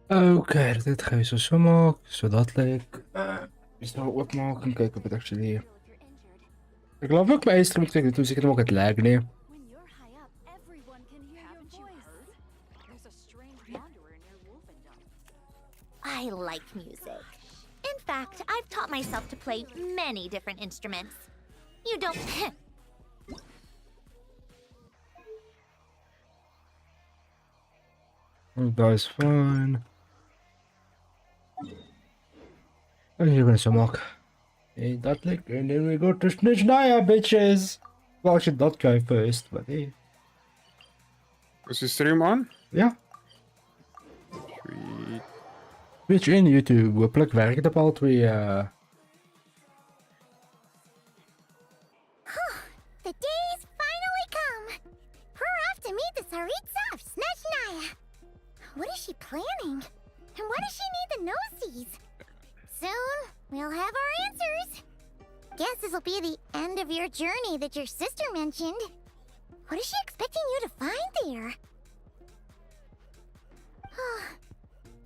Oké, dit ga je zo maken, zodat ik zo opmaken. Kijken of het actually. Ik geloof ook mijn instrument tegen toen zit ik hem ook het lijken neer. When you're high up, everyone can hear your voice. There's a strange wanderer near Wolfendom. I like music. In fact, I've taught myself to play many different instruments. You don't. Dat is fijn. En hier ben ik zo maken. Hey, dat lukt. And then we go to Snezhnaya, bitches. Well, I should not try first, but hey. Is the stream on? Ja. Sweet. Twitch en YouTube. We pluk werken op alle twee. The day's finally come. We're off to meet the Tsaritsa of Snezhnaya. What is she planning? And why does she need the gnosies? Soon, we'll have our answers. Guess this'll be the end of your journey that your sister mentioned. What is she expecting you to find there?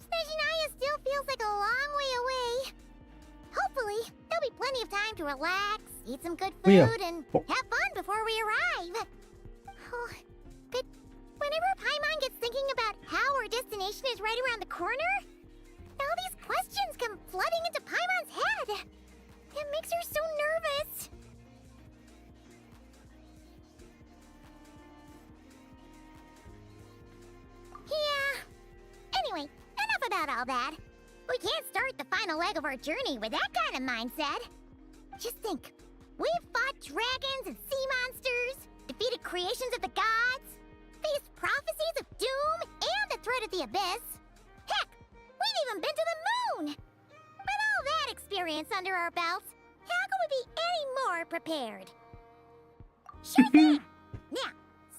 Snezhnaya still feels like a long way away. Hopefully, there'll be plenty of time to relax, eat some good food, Yeah. and have fun before we arrive. Oh, but whenever Paimon gets thinking about how our destination is right around the corner, all these questions come flooding into Paimon's head. It makes her so nervous. Yeah. Anyway, enough about all that. We can't start the final leg of our journey with that kind of mindset. Just think. We've fought dragons and sea monsters, defeated creations of the gods, faced prophecies of doom and the threat of the abyss. Heck, we've even been to the moon! With all that experience under our belts, how can we be any more prepared? Sure thing! Now,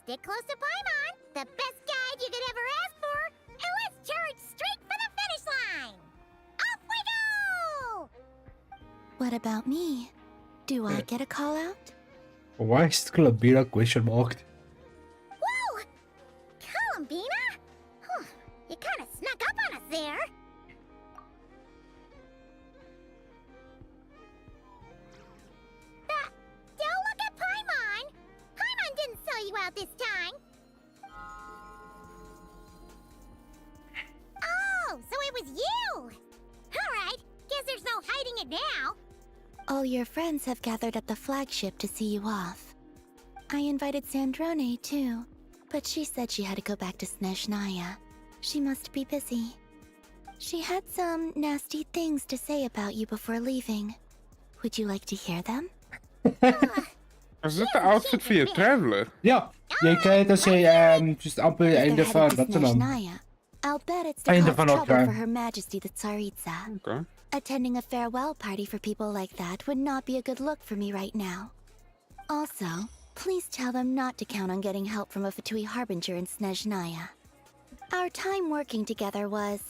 stick close to Paimon, the best guide you could ever ask for, and let's charge straight for the finish line! Off we go! What about me? Do I get a call out? Why is het Columbina question mark? Whoa! Columbina? Huh, you kinda snuck up on us there. Don't look at Paimon! Paimon didn't sell you out this time! Oh, so it was you! Alright, guess there's no hiding it now. All your friends have gathered at the flagship to see you off. I invited Sandrone too, but she said she had to go back to Snezhnaya. She must be busy. She had some nasty things to say about you before leaving. Would you like to hear them? Is dit de outfit voor je traveler? Ja, je krijgt als je just amper If einde they're van headed to dat dan. Snezhnaya, I'll bet it's to Einde cause van trouble elkaar. for Her Majesty the Tsaritsa. Oké. Attending a farewell party for people like that would not be a good look for me right now. Also, please tell them not to count on getting help from a Fatui Harbinger in Snezhnaya. Our time working together was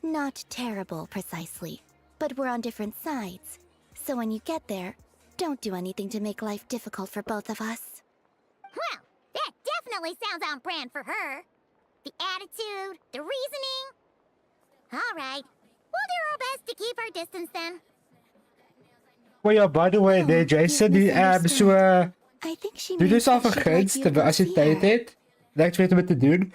not terrible precisely, but we're on different sides. So when you get there, don't do anything to make life difficult for both of us. Well, that definitely sounds on brand for her. The attitude, the reasoning. All right, we'll do our best to keep our distance then. Oh ja, by the way, nee, Jason, die zo I think she doe means dus al that she'd like vergunst, you to als je see tijd her. hebt, dat je weet om het te doen.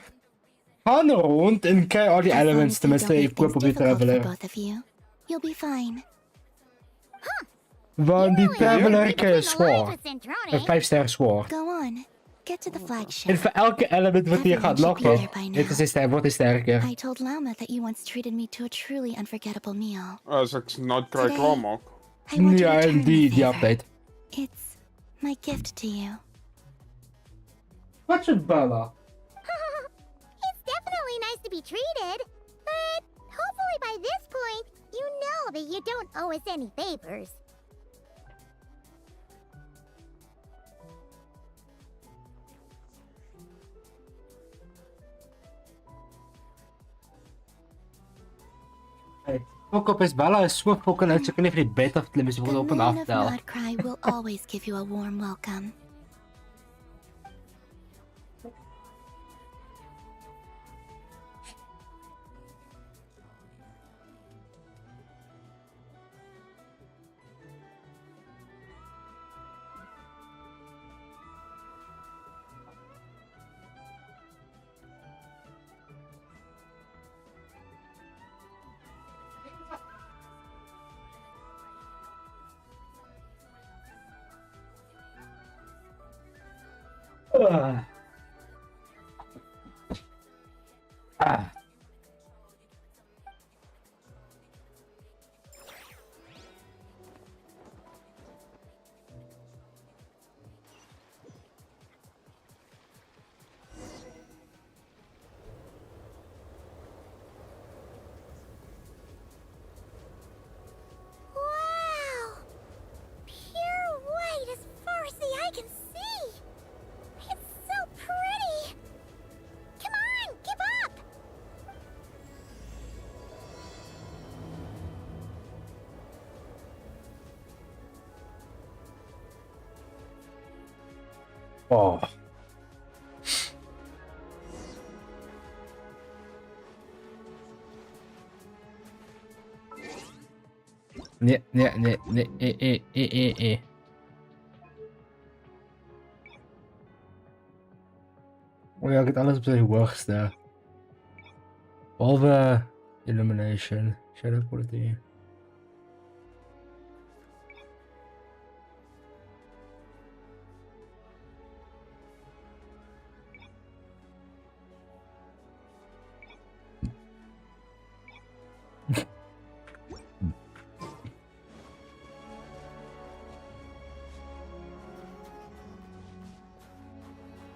Ga er rond en krijg al die As long elements, as they don't tenminste, make even things probeer difficult for travelen. both of you, you'll be fine. Want die traveler krijg je Between the lines zwaar. with Centrone. Een 5-ster zwaar. Go on, get to the flagship. En voor elke element wat je gaat lokken, wordt hij sterker. I told Lama that you once treated me to a truly unforgettable meal. Als ik nooit krijg klaarmaak. I want to Ja, return en die the favor. update. It's my gift to you. Wat is Bella? It's definitely nice to be treated, but hopefully by this point, you know that you don't owe us any favors. Ook op is Bella is zo fucking uit, ze kan even die bed afklimmen, ze The wordt op een man of aftel. Nodcry will always give you a warm welcome. Ah. Ah. Wow! Pure white as far as the eye can see! It's so pretty! Come on, give up! Oh. Nee, nee, nee, nee, Oh ja, ik heb alles op zijn hoogste. Behalve Illumination, Shadow Quality.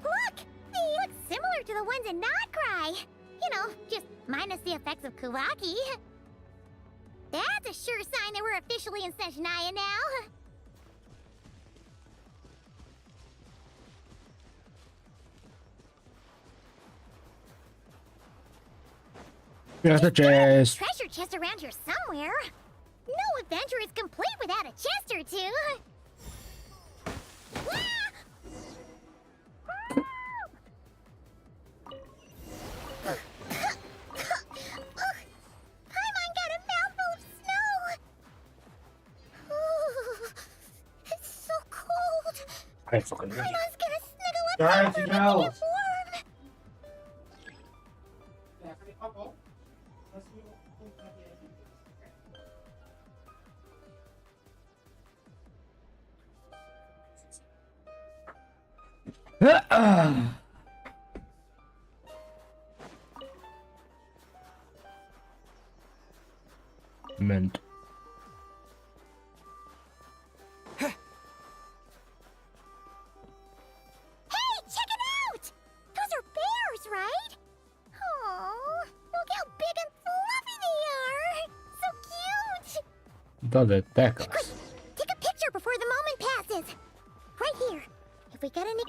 Look! They look similar to the ones in Notcry! You know, just minus the effects of Kawaki. That's a sure sign that we're officially in Snezhnaya now. Here's the chest. Treasure chest around here somewhere. No adventure is complete without a chest or two. Wah! Paimon got a mouthful of snow. Ooh, it's so cold. I fucking hate Paimon's gonna snuggle up Guys, closer you to know. get warm. it. Mint. Hey, check it out! Those are bears, right? Oh, look how big and fluffy they are! So cute! Dat attack Quick, us. take a picture before the moment passes. Right here. If we get any...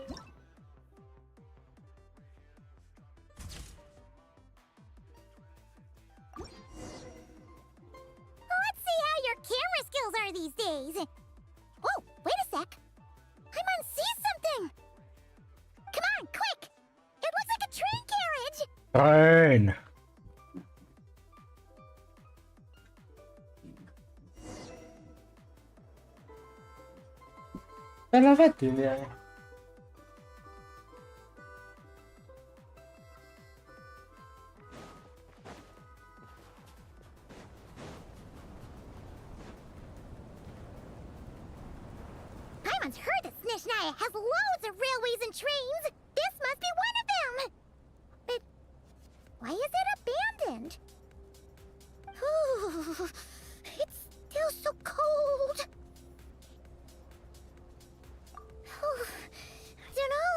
Let's see how your camera skills are these days. Oh, wait a sec. Paimon sees something. Come on, quick! It looks like a train carriage. Train. Ce l'avete idea? Paimon's heard that Snezhnaya has loads of railways and trains. This must be one of them. But why is it abandoned? Ooh, it's still so cold. Oh, I don't know.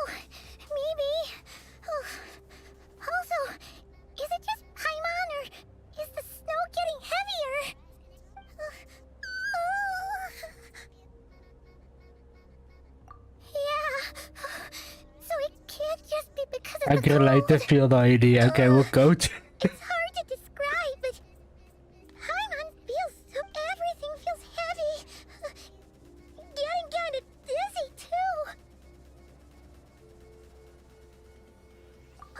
Maybe. Oh. Also, is it just Paimon or is the snow getting heavier? Yeah. So it can't just be because of I the can like to cold. feel the idea. Okay, we'll go to... It's hard to describe, but Paimon feels so everything feels heavy. Getting kind of dizzy too.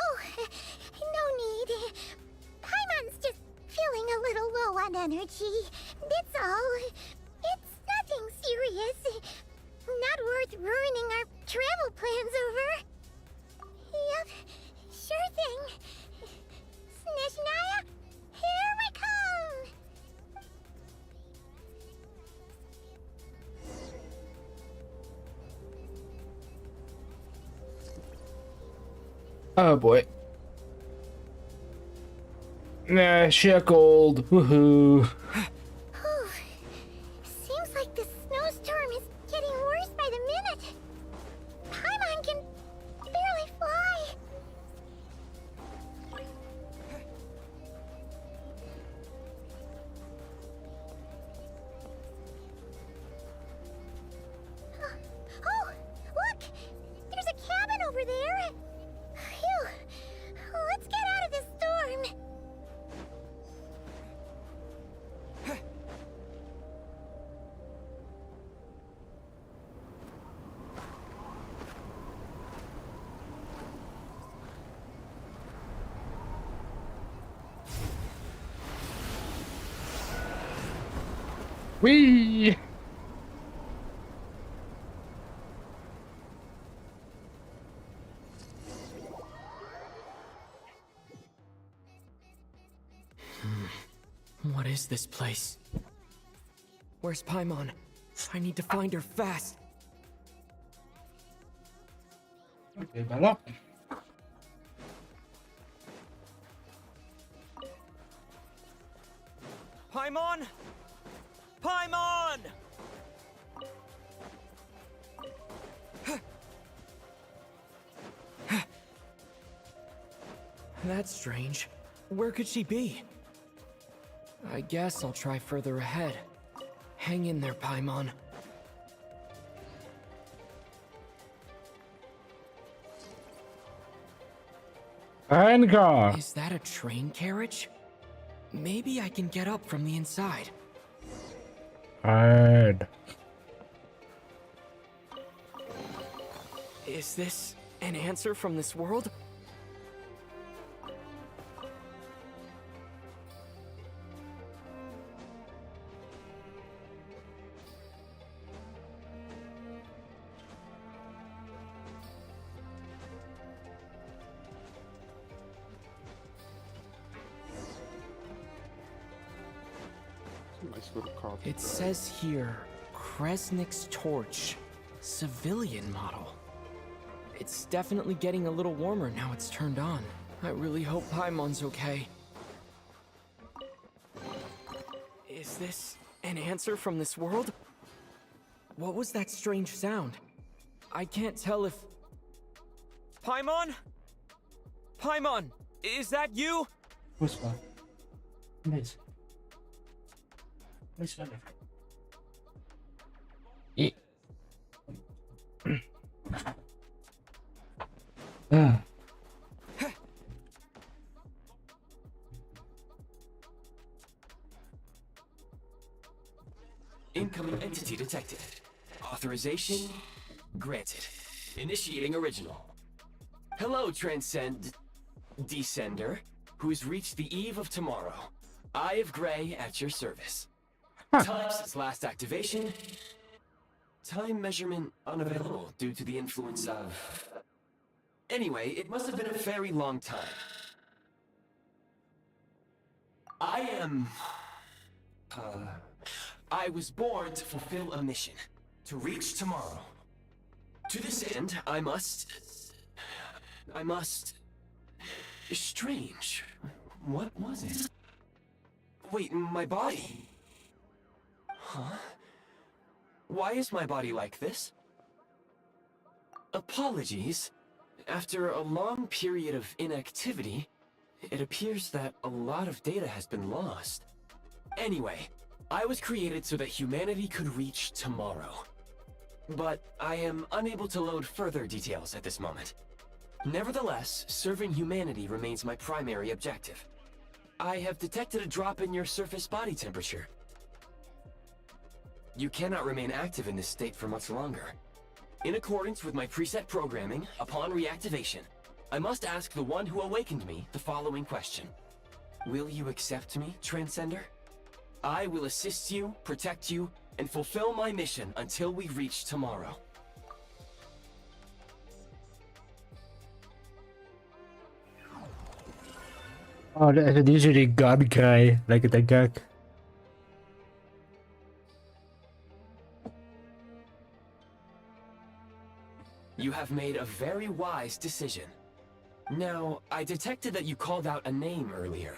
Oh, no need. Paimon's just feeling a little low on energy. That's all. It's nothing serious. Not worth ruining our travel plans over. Yep, sure thing. Snezhnaya, here we come! Oh boy. Nah, shackled. Woohoo. Whew. Seems like this snowstorm is getting worse by the minute. Paimon can barely fly. Oh, look! There's a cabin over there. Phew. Let's get out of this storm. Whee! What is this place? Where's Paimon? I need to find her fast. Okay, voilà. Paimon! Paimon! That's strange. Where could she be? I guess I'll try further ahead. Hang in there, Paimon. Anger. Is that a train carriage? Maybe I can get up from the inside. Hard. Is this an answer from this world? Nice little card. It says here, Kresnik's torch, civilian model. It's definitely getting a little warmer now it's turned on. I really hope Paimon's okay. Is this an answer from this world? What was that strange sound? I can't tell if... Paimon? Paimon, is that you? Whisper. Nice. Nice one. Yeah. Ah. Incoming entity detected. Authorization granted. Initiating original. Hello, Descender, who's reached the eve of tomorrow. Eye of Grey at your service. Time since last activation. Time measurement unavailable due to the influence of... Anyway, it must have been a very long time. I was born to fulfill a mission. To reach tomorrow. To this end, I must... Strange. What was it? Wait, my body? Huh? Why is my body like this? Apologies. After a long period of inactivity, it appears that a lot of data has been lost. Anyway, I was created so that humanity could reach tomorrow. But I am unable to load further details at this moment. Nevertheless, serving humanity remains my primary objective. I have detected a drop in your surface body temperature. You cannot remain active in this state for much longer. In accordance with my preset programming, upon reactivation, I must ask the one who awakened me the following question. Will you accept me, Transcender? I will assist you, protect you, and fulfill my mission until we reach tomorrow. Oh, dat is usually God cry. Like it gek. You have made a very wise decision. Now, I detected that you called out a name earlier.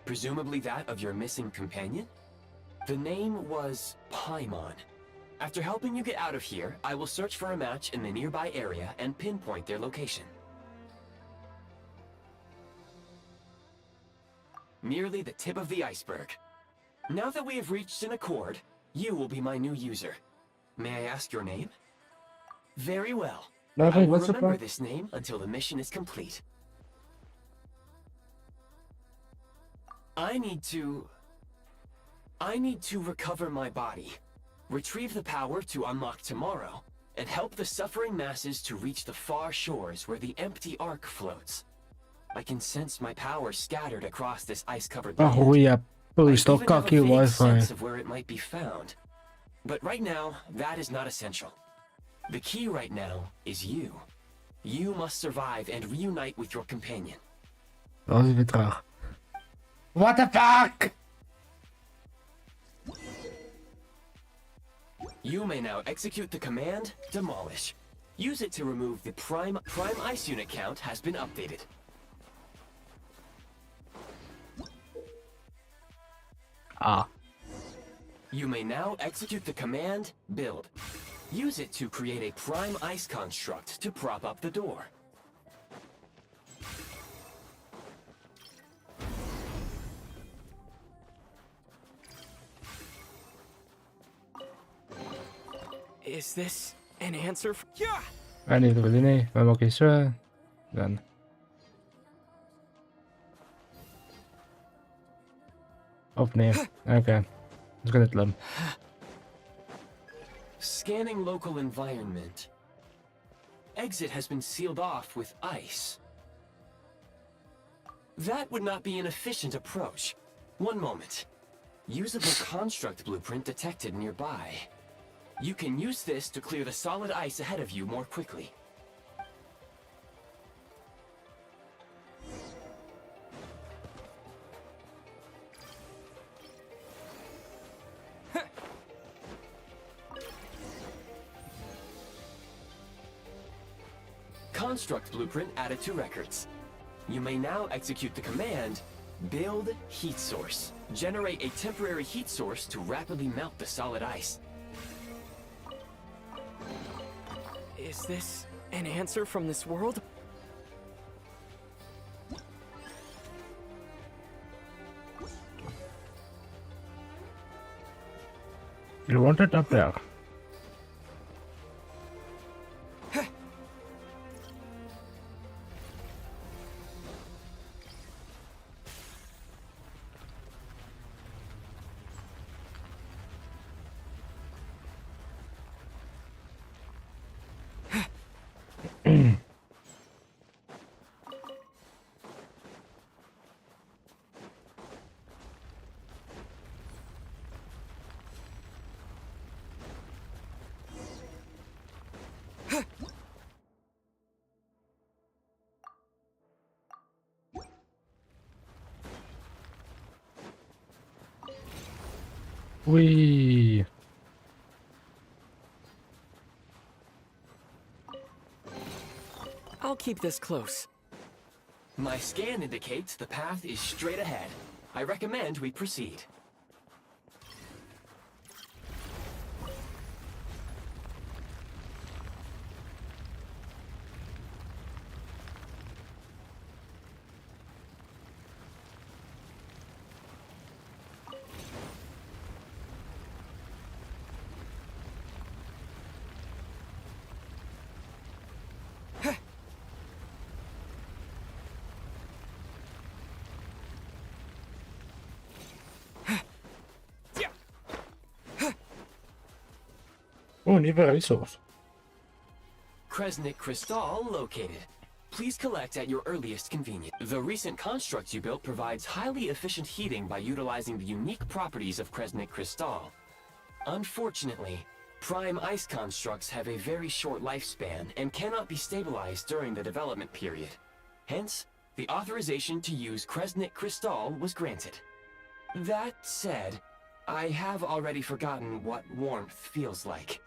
Presumably that of your missing companion? The name was Paimon. After helping you get out of here, I will search for a match in the nearby area and pinpoint their location. Merely the tip of the iceberg. Now that we have reached an accord, you will be my new user. May I ask your name? Very well. I Nothing, will what's the remember point? this name until the mission is complete. I need to recover my body, retrieve the power to unlock tomorrow, and help the suffering masses to reach the far shores where the empty ark floats. I can sense my power scattered across this ice-covered land. Oh ja, I boost of even have a cocky vague Wi-Fi. sense of where it might be found. But right now, that is not essential. The key right now is you. You must survive and reunite with your companion. Dat is weer traag. What the fuck? You may now execute the command, Demolish. Use it to remove the Prime Ice Unit count has been updated. Ah. You may now execute the command, Build. Use it to create a Prime Ice construct to prop up the door. Is this an answer? Yeah! Ik weet niet wat nee. We hebben zo. Dan. Of nee. Oké. Dus gaat het lum. Scanning local environment. Exit has been sealed off with ice. That would not be an efficient approach. One moment. Usable construct blueprint detected nearby. You can use this to clear the solid ice ahead of you more quickly. Construct blueprint added to records. You may now execute the command, Build Heat Source. Generate a temporary heat source to rapidly melt the solid ice. Is this an answer from this world? You want it up there? Wee. I'll keep this close. My scan indicates the path is straight ahead. I recommend we proceed. Oh, nieuwe resource. Kresnik Crystal located. Please collect at your earliest convenience. The recent construct you built provides highly efficient heating by utilizing the unique properties of Kresnik Crystal. Unfortunately, prime ice constructs have a very short lifespan and cannot be stabilized during the development period. Hence, the authorization to use Kresnik Crystal was granted. That said, I have already forgotten what warmth feels like.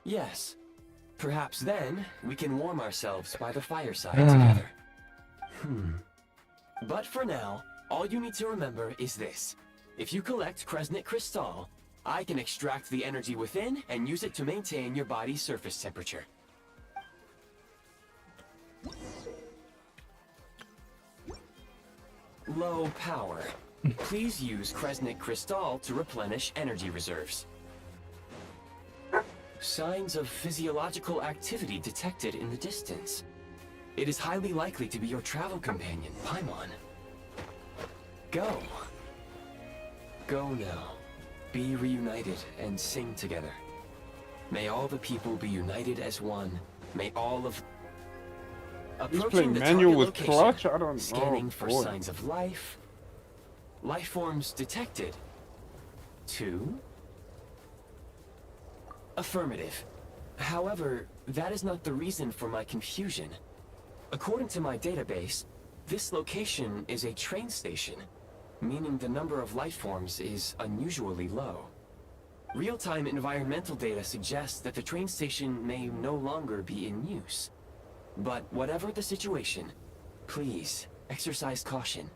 Yes, Perhaps then we can warm ourselves by the fireside together. But for now, all you need to remember is this. If you collect Kresnik Crystal, I can extract the energy within and use it to maintain your body's surface temperature. Low power. Please use Kresnik Crystal to replenish energy reserves. Signs of physiological activity detected in the distance. It is highly likely to be your travel companion, Paimon. Go. Go now. Be reunited and sing together. May all the people be united as one. May all of... He's Approaching playing the manual target with location, clutch? I don't know. scanning for Boy. signs of life. Life forms detected. 2. Affirmative. However, that is not the reason for my confusion. According to my database, this location is a train station, meaning the number of life forms is unusually low. Real-time environmental data suggests that the train station may no longer be in use. But whatever the situation, please exercise caution.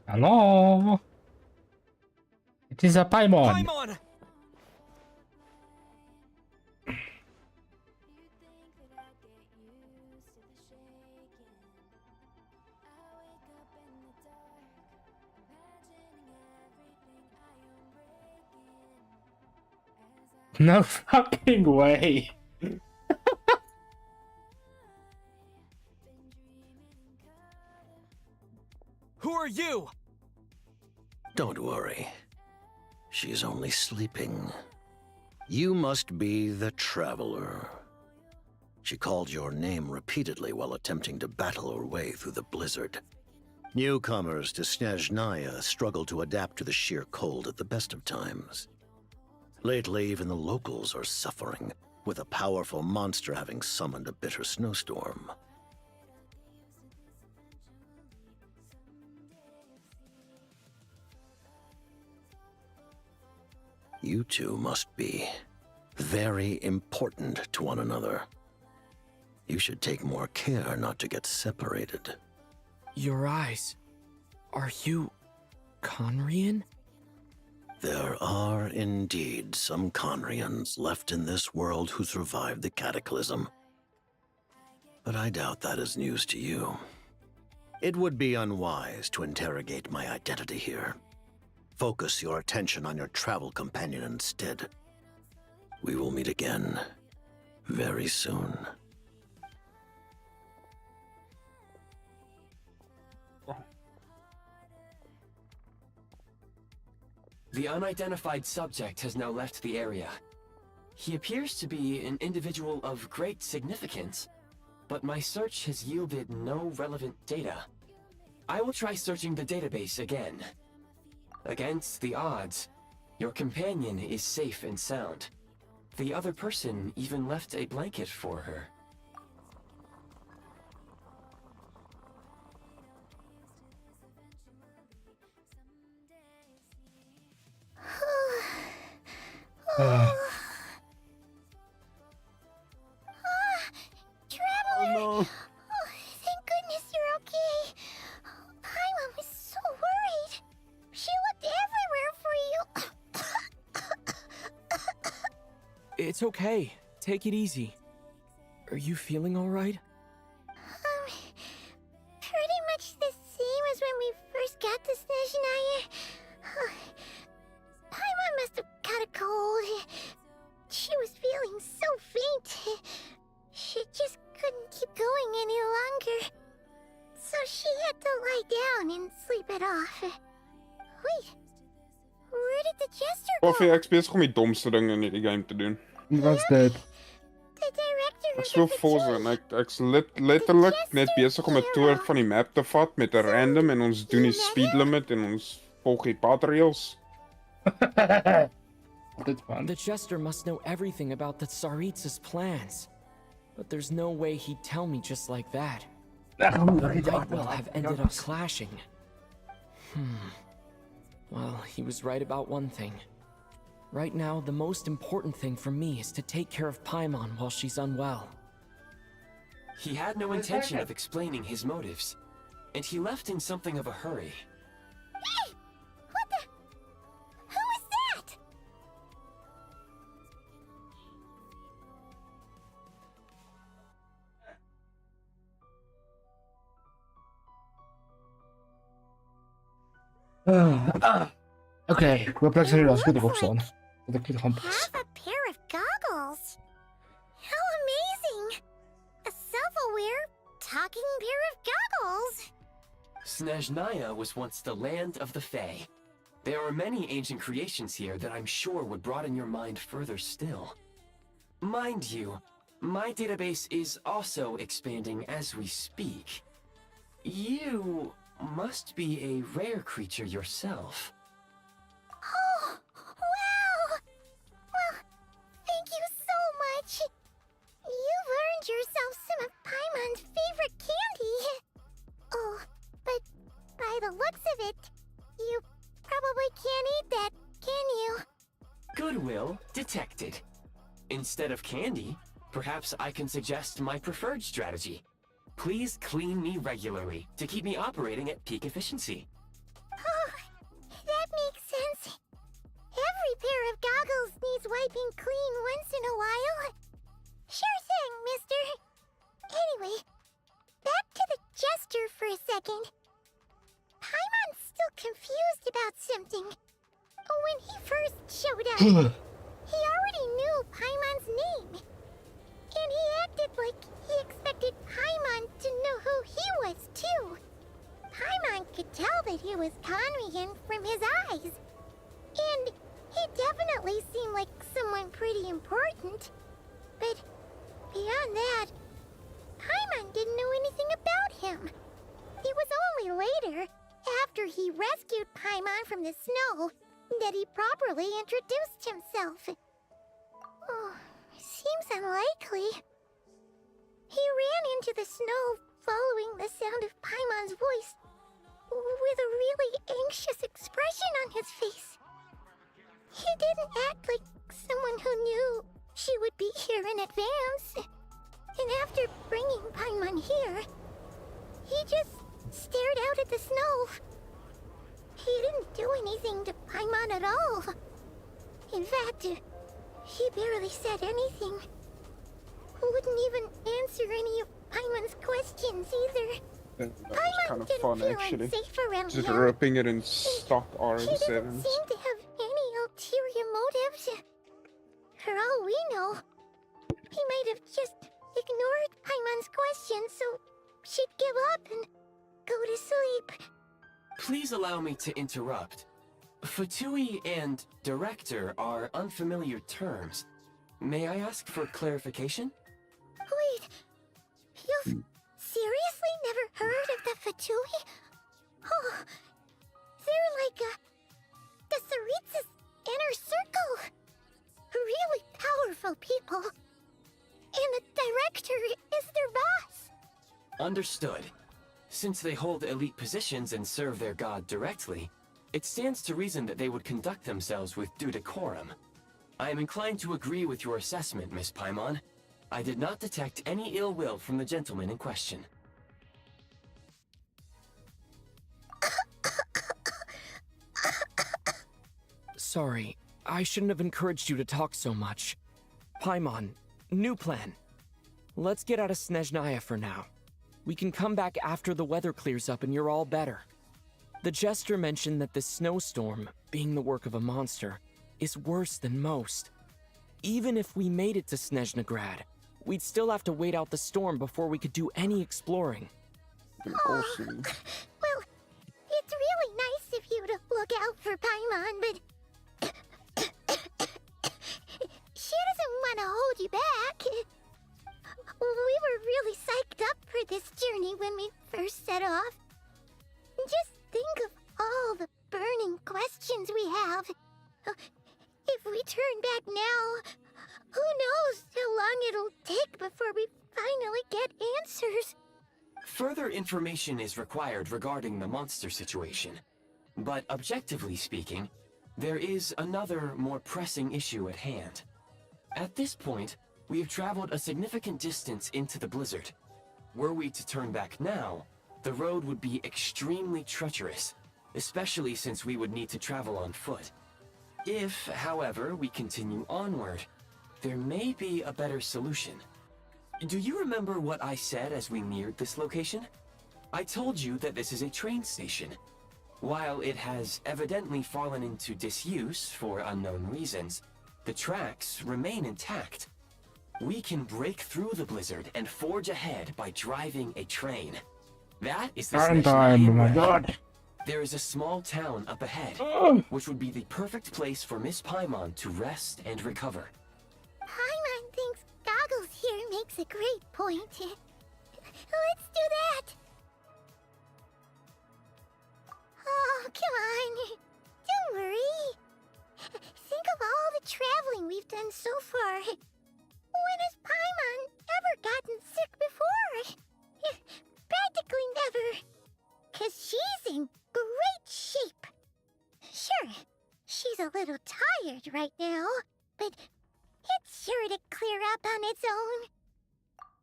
Hello? It is a Paimon. Paimon! No fucking way. Who are you? Don't worry. She's only sleeping. You must be the Traveler. She called your name repeatedly while attempting to battle her way through the blizzard. Newcomers to Snezhnaya struggle to adapt to the sheer cold at the best of times. Lately, even the locals are suffering, with a powerful monster having summoned a bitter snowstorm. You two must be very important to one another. You should take more care not to get separated. Your eyes. Are you... Conrian? There are indeed some Conrians left in this world who survived the cataclysm. But I doubt that is news to you. It would be unwise to interrogate my identity here. Focus your attention on your travel companion instead. We will meet again very soon. The unidentified subject has now left the area. He appears to be an individual of great significance, but my search has yielded no relevant data. I will try searching the database again. Against the odds, your companion is safe and sound. The other person even left a blanket for her. Traveler! No. Oh, thank goodness you're okay. Paimon was so worried. She looked everywhere for you. It's okay. Take it easy. Are you feeling alright? Pretty much the same as when we first got to Snezhnaya. Paimon must have caught a cold. She was feeling so faint. She just couldn't keep going any longer. So she had to lie down and sleep it off. Wait, where did the jester go? Koffie, ek is besig om die domste ding in hierdie game te doen. What's that? The director Ek of speel the Forza en ek's letterlik net besig om 'n toer van die map te vat met 'n random en ons doen die speed limit en ons volg die padrails. That's fun. The Jester must know everything about the Tsaritsa's plans. But there's no way he'd tell me just like that. might well have ended up clashing. Well, he was right about one thing. Right now, the most important thing for me is to take care of Paimon while she's unwell. He had no intention of explaining his motives, and he left in something of a hurry. Hey! What the? Who is that? Oké, ik wil plek als goed erop staan. Want ik moet gewoon Half a pair of goggles. How amazing! A self-aware, talking pair of goggles. Snezhnaya was once the land of the Fae. There are many ancient creations here that I'm sure would broaden your mind further still. Mind you, my database is also expanding as we speak. You must be a rare creature yourself. Oh, wow! Well, thank you so much. You've earned yourself some of Paimon's favorite candy. Oh, but by the looks of it, you probably can't eat that, can you? Goodwill detected. Instead of candy, perhaps I can suggest my preferred strategy. Please clean me regularly to keep me operating at peak efficiency. Oh, that makes sense. Every pair of goggles needs wiping clean once in a while. Sure thing, mister. Anyway, back to the jester for a second. Paimon's still confused about something. When he first showed up, he already knew Paimon's name. And he acted like he expected Paimon to know who he was, too. Paimon could tell that he was Conrian from his eyes. And he definitely seemed like someone pretty important. But beyond that, Paimon didn't know anything about him. It was only later, after he rescued Paimon from the snow, that he properly introduced himself. Oh, seems unlikely. He ran into the snow following the sound of Paimon's voice, with a really anxious expression on his face. He didn't act like someone who knew she would be here in advance. And after bringing Paimon here, he just stared out at the snow. He didn't do anything to Paimon at all. In fact, he barely said anything. Wouldn't even answer any of Paimon's questions either. That was Paimon kind of didn't fun, feel actually. unsafe around Just him. ripping it in stock He didn't RM7s. seem to have any ulterior motives. For all we know, he might have just ignored Paimon's questions so she'd give up and go to sleep. Please allow me to interrupt. Fatui and director are unfamiliar terms. May I ask for clarification? Wait, you've seriously never heard of the Fatui? Oh, they're like the Tsaritsa's inner circle. Really powerful people. And the director is their boss. Understood. Since they hold elite positions and serve their god directly, it stands to reason that they would conduct themselves with due decorum. I am inclined to agree with your assessment, Miss Paimon. I did not detect any ill will from the gentleman in question. Sorry, I shouldn't have encouraged you to talk so much. Paimon, new plan. Let's get out of Snezhnaya for now. We can come back after the weather clears up and you're all better. The jester mentioned that this snowstorm, being the work of a monster, is worse than most. Even if we made it to Snezhnagrad, we'd still have to wait out the storm before we could do any exploring. Awesome. Well, it's really nice of you to look out for Paimon, but she doesn't want to hold you back. We were really psyched up for this journey when we first set off. Just think of all the burning questions we have. If we turn back now, who knows how long it'll take before we finally get answers. Further information is required regarding the monster situation. But objectively speaking, there is another, more pressing issue at hand. At this point, we have traveled a significant distance into the blizzard. Were we to turn back now, the road would be extremely treacherous, especially since we would need to travel on foot. If, however, we continue onward, there may be a better solution. Do you remember what I said as we neared this location? I told you that this is a train station. While it has evidently fallen into disuse for unknown reasons, the tracks remain intact. We can break through the blizzard and forge ahead by driving a train. That is the Time, Snezhnaya oh my way. god. There is a small town up ahead, which would be the perfect place for Miss Paimon to rest and recover. Paimon thinks Goggles here makes a great point. Let's do that! Oh, come on. Don't worry. Think of all the traveling we've done so far. When has Paimon ever gotten sick before? Practically never. 'Cause she's in great shape. Sure, she's a little tired right now, but it's sure to clear up on its own.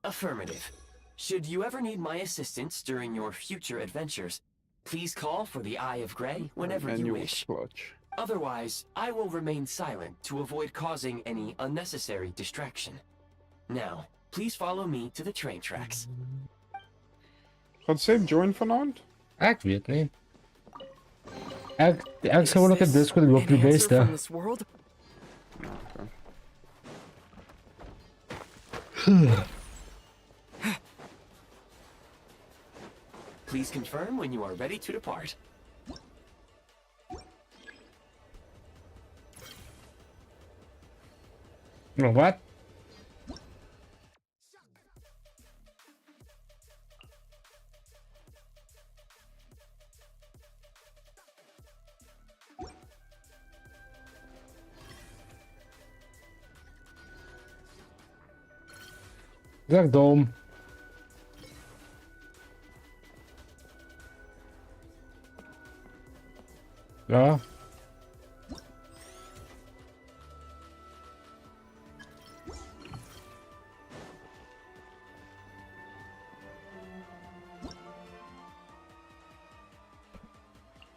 Affirmative. Should you ever need my assistance during your future adventures, please call for the Eye of Grey whenever you Menu wish. clutch. Otherwise, I will remain silent to avoid causing any unnecessary distraction. Now, please follow me to the train tracks. Gaat Save join vanavond? Ik weet niet. Ik Is zou wel ook het this Discord op an je answer beest, from hè. this world? Please confirm when you are ready to depart. Wat? Zeg dom. Ja.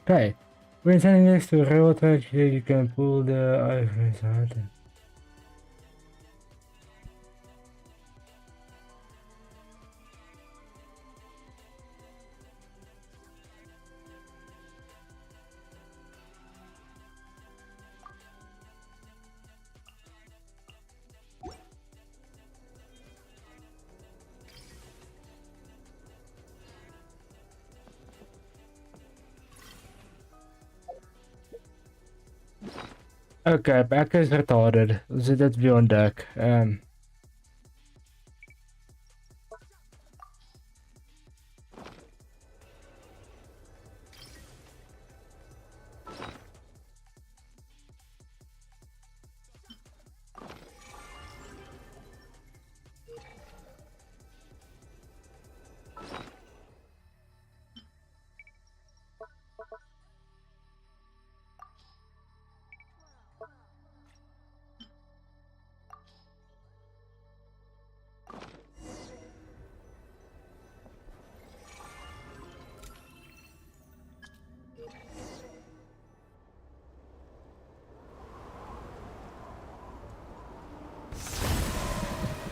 Okay. When standing next to a railroad track, you can pull the items out. Okay, back is retarded. So that's beyond deck.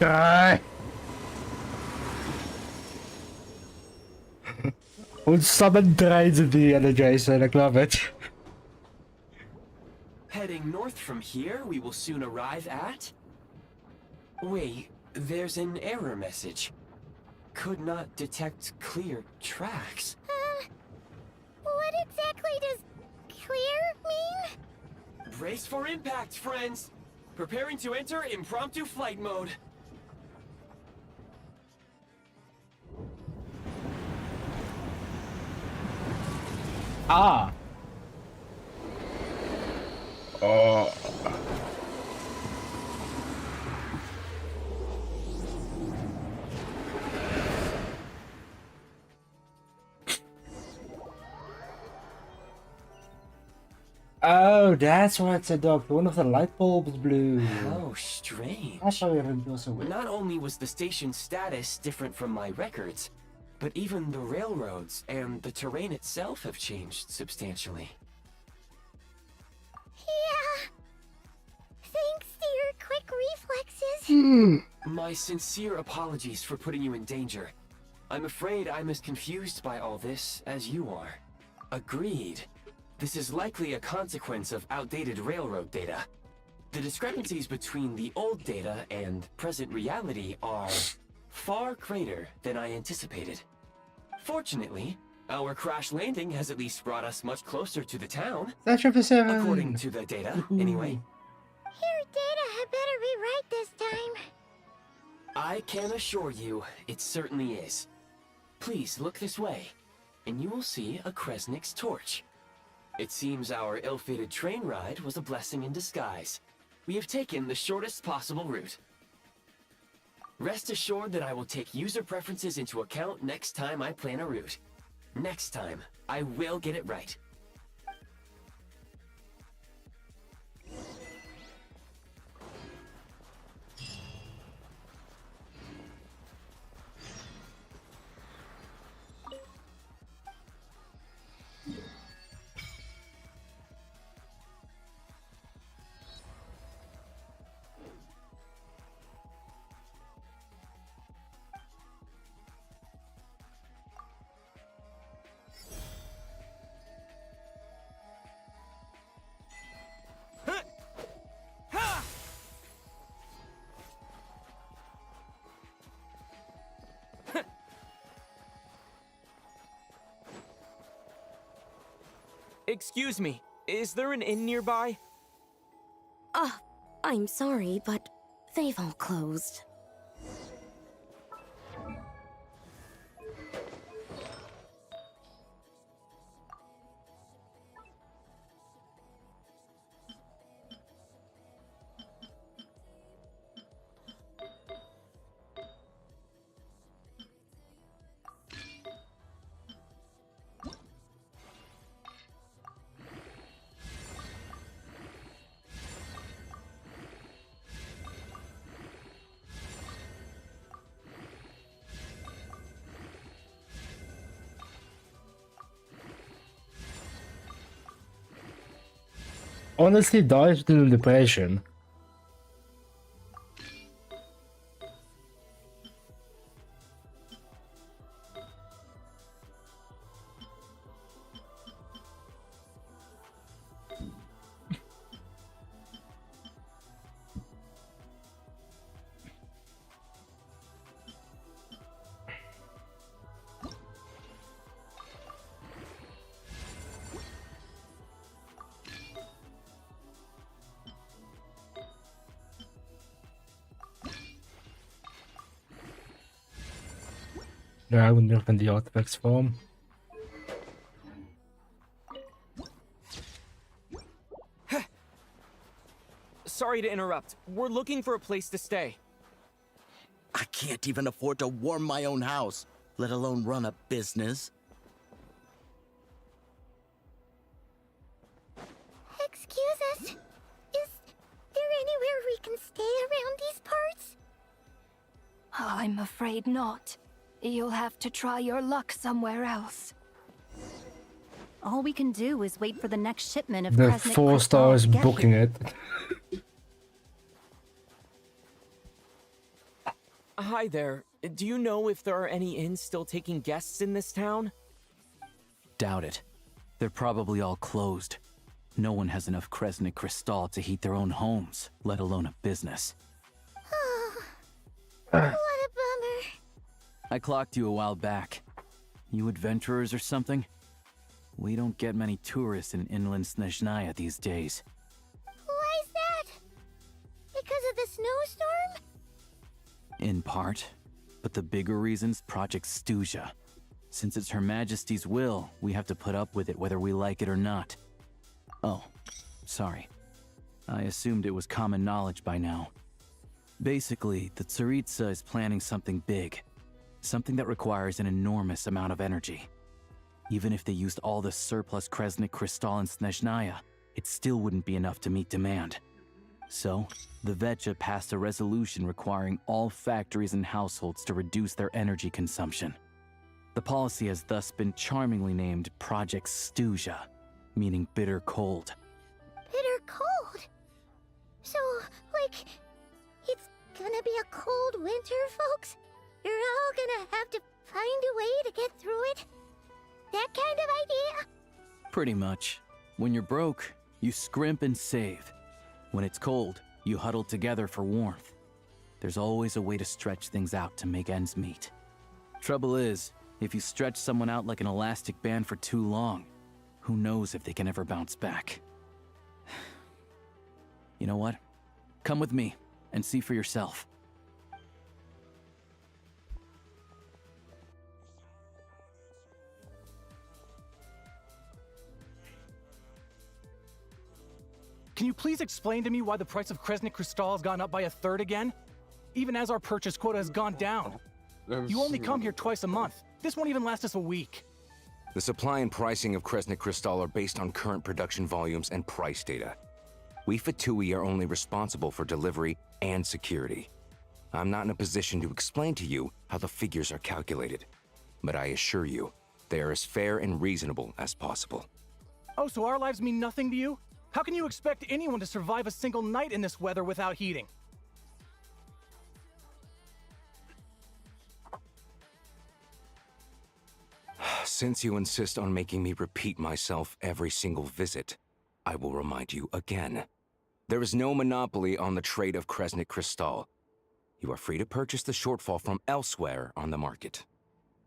Die! Ons summon trains in the energizer, I love it. Heading north from here, we will soon arrive at... Wait, there's an error message. Could not detect clear tracks. What exactly does clear mean? Brace for impact, friends! Preparing to enter impromptu flight mode. Ah! Oh. Oh, that's why it's a doctor. One of the light bulbs blew. How strange. That's why it was so weird. Not only was the station's status different from my records, but even the railroads and the terrain itself have changed substantially. Yeah. Thanks to your quick reflexes. My sincere apologies for putting you in danger. I'm afraid I'm as confused by all this as you are. Agreed. This is likely a consequence of outdated railroad data. The discrepancies between the old data and present reality are far greater than I anticipated. Fortunately, our crash landing has at least brought us much closer to the town. That's Triple Seven. According to the data, anyway. Your data had better be right this time. I can assure you, it certainly is. Please look this way, and you will see a Kresnik's torch. It seems our ill-fated train ride was a blessing in disguise. We have taken the shortest possible route. Rest assured that I will take user preferences into account next time I plan a route. Next time, I will get it right. Excuse me, is there an inn nearby? I'm sorry, but they've all closed. Honestly, died to depression. Ja, ik moet nog van die artifacts farm. Sorry to interrupt. We're looking for a place to stay. I can't even afford to warm my own house, let alone run a business. Excuse us. Is there anywhere we can stay around these parts? I'm afraid not. You'll have to try your luck somewhere else. All we can do is wait for the next shipment of The Kresnik 4 crystal stars to get booking here. it. Hi there. Do you know if there are any inns still taking guests in this town? Doubt it. They're probably all closed. No one has enough Kresnik crystal to heat their own homes, let alone a business. What a bummer. I clocked you a while back. You adventurers or something? We don't get many tourists in inland Snezhnaya these days. Why is that? Because of the snowstorm? In part. But the bigger reason's Project Stuzha. Since it's Her Majesty's will, we have to put up with it whether we like it or not. Oh, sorry. I assumed it was common knowledge by now. Basically, the Tsaritsa is planning something big. Something that requires an enormous amount of energy. Even if they used all the surplus Kresnik crystal in Snezhnaya, it still wouldn't be enough to meet demand. So, the Vetcha passed a resolution requiring all factories and households to reduce their energy consumption. The policy has thus been charmingly named Project Stuzha, meaning bitter cold. Bitter cold? So, like, it's gonna be a cold winter, folks? You're all gonna have to find a way to get through it? That kind of idea? Pretty much. When you're broke, you scrimp and save. When it's cold, you huddle together for warmth. There's always a way to stretch things out to make ends meet. Trouble is, if you stretch someone out like an elastic band for too long, who knows if they can ever bounce back. You know what? Come with me and see for yourself. Can you please explain to me why the price of Kresnik Crystal has gone up by 1/3 again? Even as our purchase quota has gone down. You only come here twice a month. This won't even last us a week. The supply and pricing of Kresnik Crystal are based on current production volumes and price data. We Fatui are only responsible for delivery and security. I'm not in a position to explain to you how the figures are calculated, but I assure you, they are as fair and reasonable as possible. Oh, so our lives mean nothing to you? How can you expect anyone to survive a single night in this weather without heating? Since you insist on making me repeat myself every single visit, I will remind you again. There is no monopoly on the trade of Kresnik Crystal. You are free to purchase the shortfall from elsewhere on the market.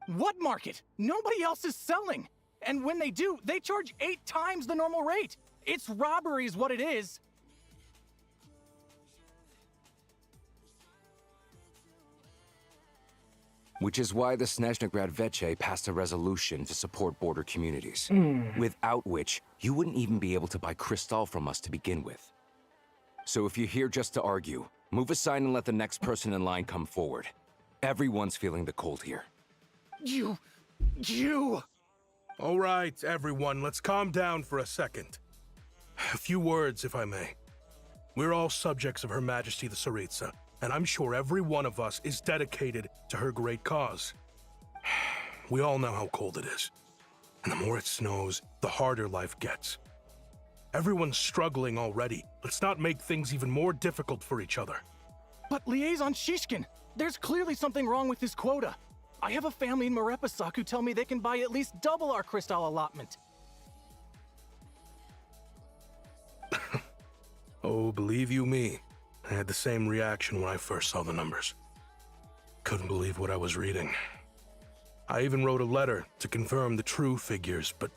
What market? Nobody else is selling! And when they do, they charge 8 times the normal rate! It's robbery is what it is! Which is why the Snezhnaya Vetche passed a resolution to support border communities, without which you wouldn't even be able to buy crystal from us to begin with. So if you're here just to argue, move aside and let the next person in line come forward. Everyone's feeling the cold here. You... All right, everyone, let's calm down for a second. A few words, if I may. We're all subjects of Her Majesty the Tsaritsa, and I'm sure every one of us is dedicated to her great cause. We all know how cold it is, and the more it snows, the harder life gets. Everyone's struggling already. Let's not make things even more difficult for each other. But Liaison Shishkin, there's clearly something wrong with this quota. I have a family in Marepasak who tell me they can buy at least double our crystal allotment. Oh, believe you me, I had the same reaction when I first saw the numbers. Couldn't believe what I was reading. I even wrote a letter to confirm the true figures, but...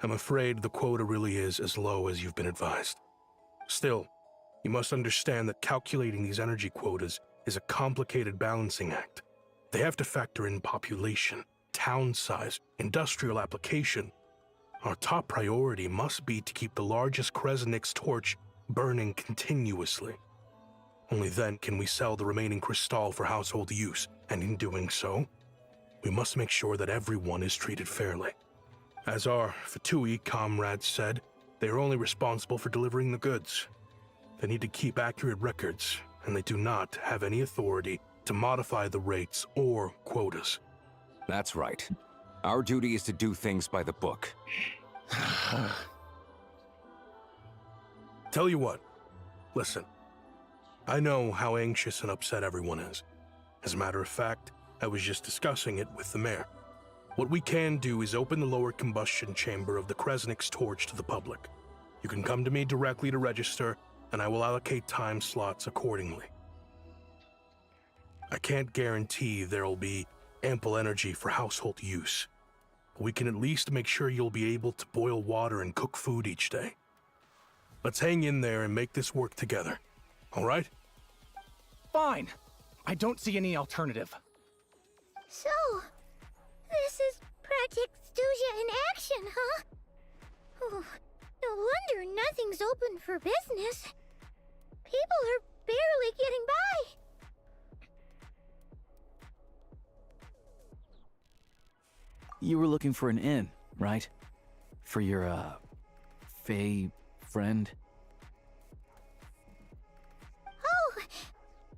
I'm afraid the quota really is as low as you've been advised. Still, you must understand that calculating these energy quotas is a complicated balancing act. They have to factor in population, town size, industrial application. Our top priority must be to keep the largest Kresnik's torch burning continuously. Only then can we sell the remaining crystal for household use, and in doing so, we must make sure that everyone is treated fairly. As our Fatui comrades said, they are only responsible for delivering the goods. They need to keep accurate records, and they do not have any authority to modify the rates or quotas. That's right. Our duty is to do things by the book. Tell you what, listen. I know how anxious and upset everyone is. As a matter of fact, I was just discussing it with the mayor. What we can do is open the lower combustion chamber of the Kresnik's torch to the public. You can come to me directly to register, and I will allocate time slots accordingly. I can't guarantee there'll be ample energy for household use. But we can at least make sure you'll be able to boil water and cook food each day. Let's hang in there and make this work together. All right? Fine. I don't see any alternative. So, this is Project Stuzha in action, huh? Oh, no wonder nothing's open for business. People are barely getting by. You were looking for an inn, right? for your, Fae friend? Oh,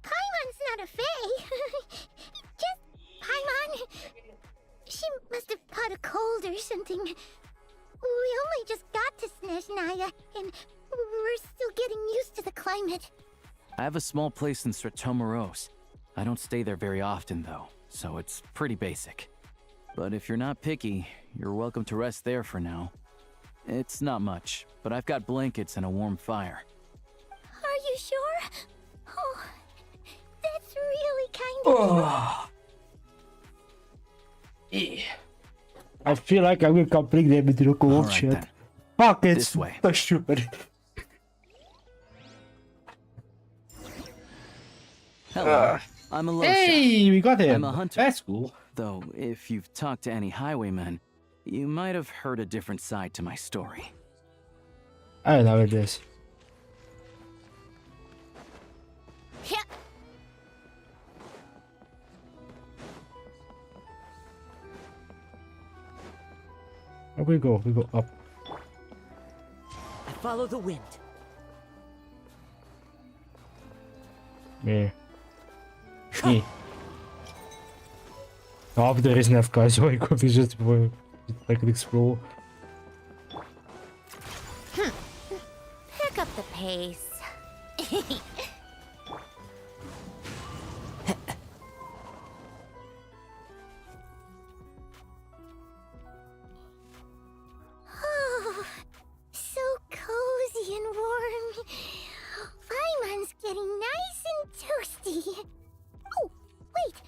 Paimon's not a fae. Just Paimon. She must have caught a cold or something. We only just got to Snezhnaya, and we're still getting used to the climate. I have a small place in Stratomaros. I don't stay there very often, though, so it's pretty basic. But if you're not picky, you're welcome to rest there for now. It's not much, but I've got blankets and a warm fire. Are you sure? Oh, that's really kind of you. I feel like I will complete them into the cold Alright, shit. then. Fuck it. This way. So stupid. Hello, I'm a Hey, we got him. I'm a hunter. That's cool. Though, if you've talked to any highwaymen, you might have heard a different side to my story. I don't know what it is. Yeah. Where we go? We go up. I follow the wind. Yeah. Nee. Ja, but there is enough guys, so I could just like explore. Pick up the pace. Oh, so cozy and warm. Paimon's getting nice and toasty. Oh, wait.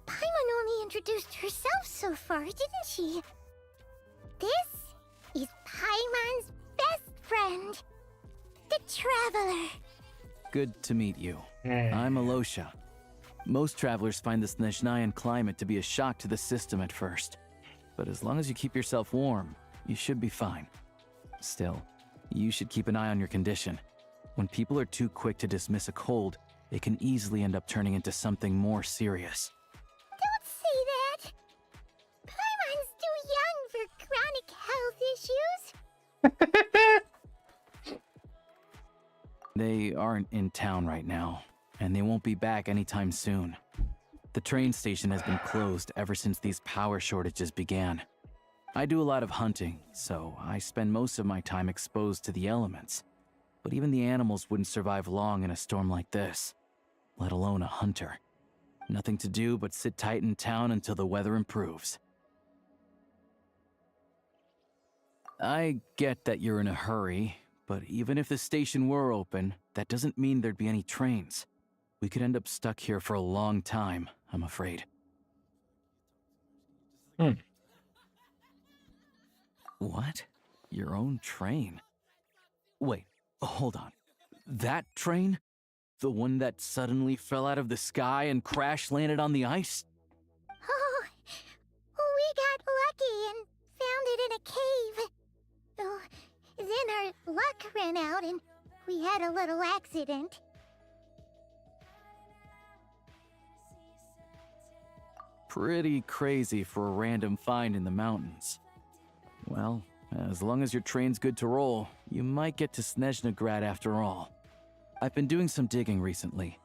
Paimon only introduced herself so far, didn't she? This is Paimon's best friend, the Traveler. Good to meet you. I'm Alosha. Most travelers find the Snezhnayan climate to be a shock to the system at first. But as long as you keep yourself warm, you should be fine. Still, you should keep an eye on your condition. When people are too quick to dismiss a cold, it can easily end up turning into something more serious. Don't say that. Paimon's too young for chronic health issues. They aren't in town right now, and they won't be back anytime soon. The train station has been closed ever since these power shortages began. I do a lot of hunting, so I spend most of my time exposed to the elements. But even the animals wouldn't survive long in a storm like this, let alone a hunter. Nothing to do but sit tight in town until the weather improves. I get that you're in a hurry, but even if the station were open, that doesn't mean there'd be any trains. We could end up stuck here for a long time, I'm afraid. What? Your own train? Wait, hold on. That train? The one that suddenly fell out of the sky and crash-landed on the ice? Oh, we got lucky and found it in a cave. Oh, then our luck ran out and we had a little accident. Pretty crazy for a random find in the mountains. Well, as long as your train's good to roll, you might get to Snezhnagrad after all. I've been doing some digging recently.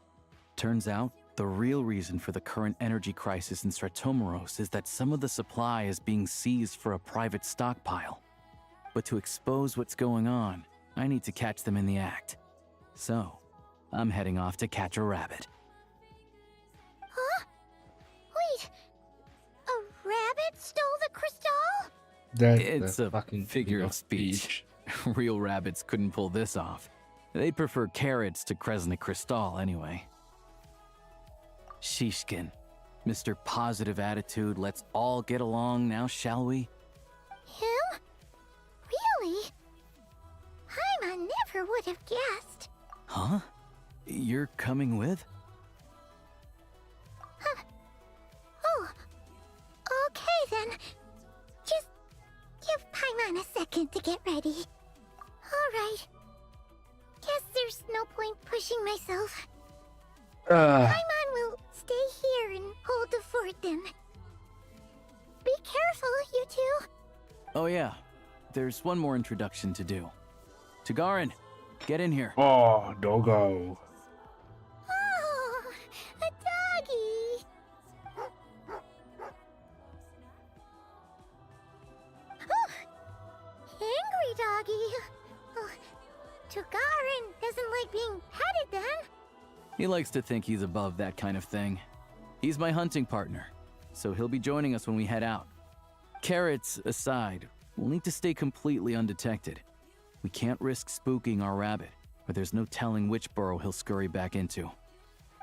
Turns out, the real reason for the current energy crisis in Stratomaros is that some of the supply is being seized for a private stockpile. But to expose what's going on, I need to catch them in the act. So, I'm heading off to catch a rabbit. Huh? Wait, a rabbit stole the crystal? It's a fucking figure of speech. Real rabbits couldn't pull this off. They prefer carrots to Kresnik Crystal anyway. Shishkin, Mr. Positive Attitude, let's all get along now, shall we? Him? Really? Paimon never would have guessed. Huh? You're coming with? Huh. Oh, okay then. Just give Paimon a second to get ready. Alright. Guess there's no point pushing myself. Paimon will stay here and hold the fort then. Be careful, you two. Oh yeah. there's one more introduction to do. Tagarin, get in here. Oh, doggo. Oh, a doggy. Oh, angry doggy. Oh, Tugarin doesn't like being petted then. He likes to think he's above that kind of thing. He's my hunting partner, so he'll be joining us when we head out. Carrots aside, we'll need to stay completely undetected. We can't risk spooking our rabbit, or there's no telling which burrow he'll scurry back into.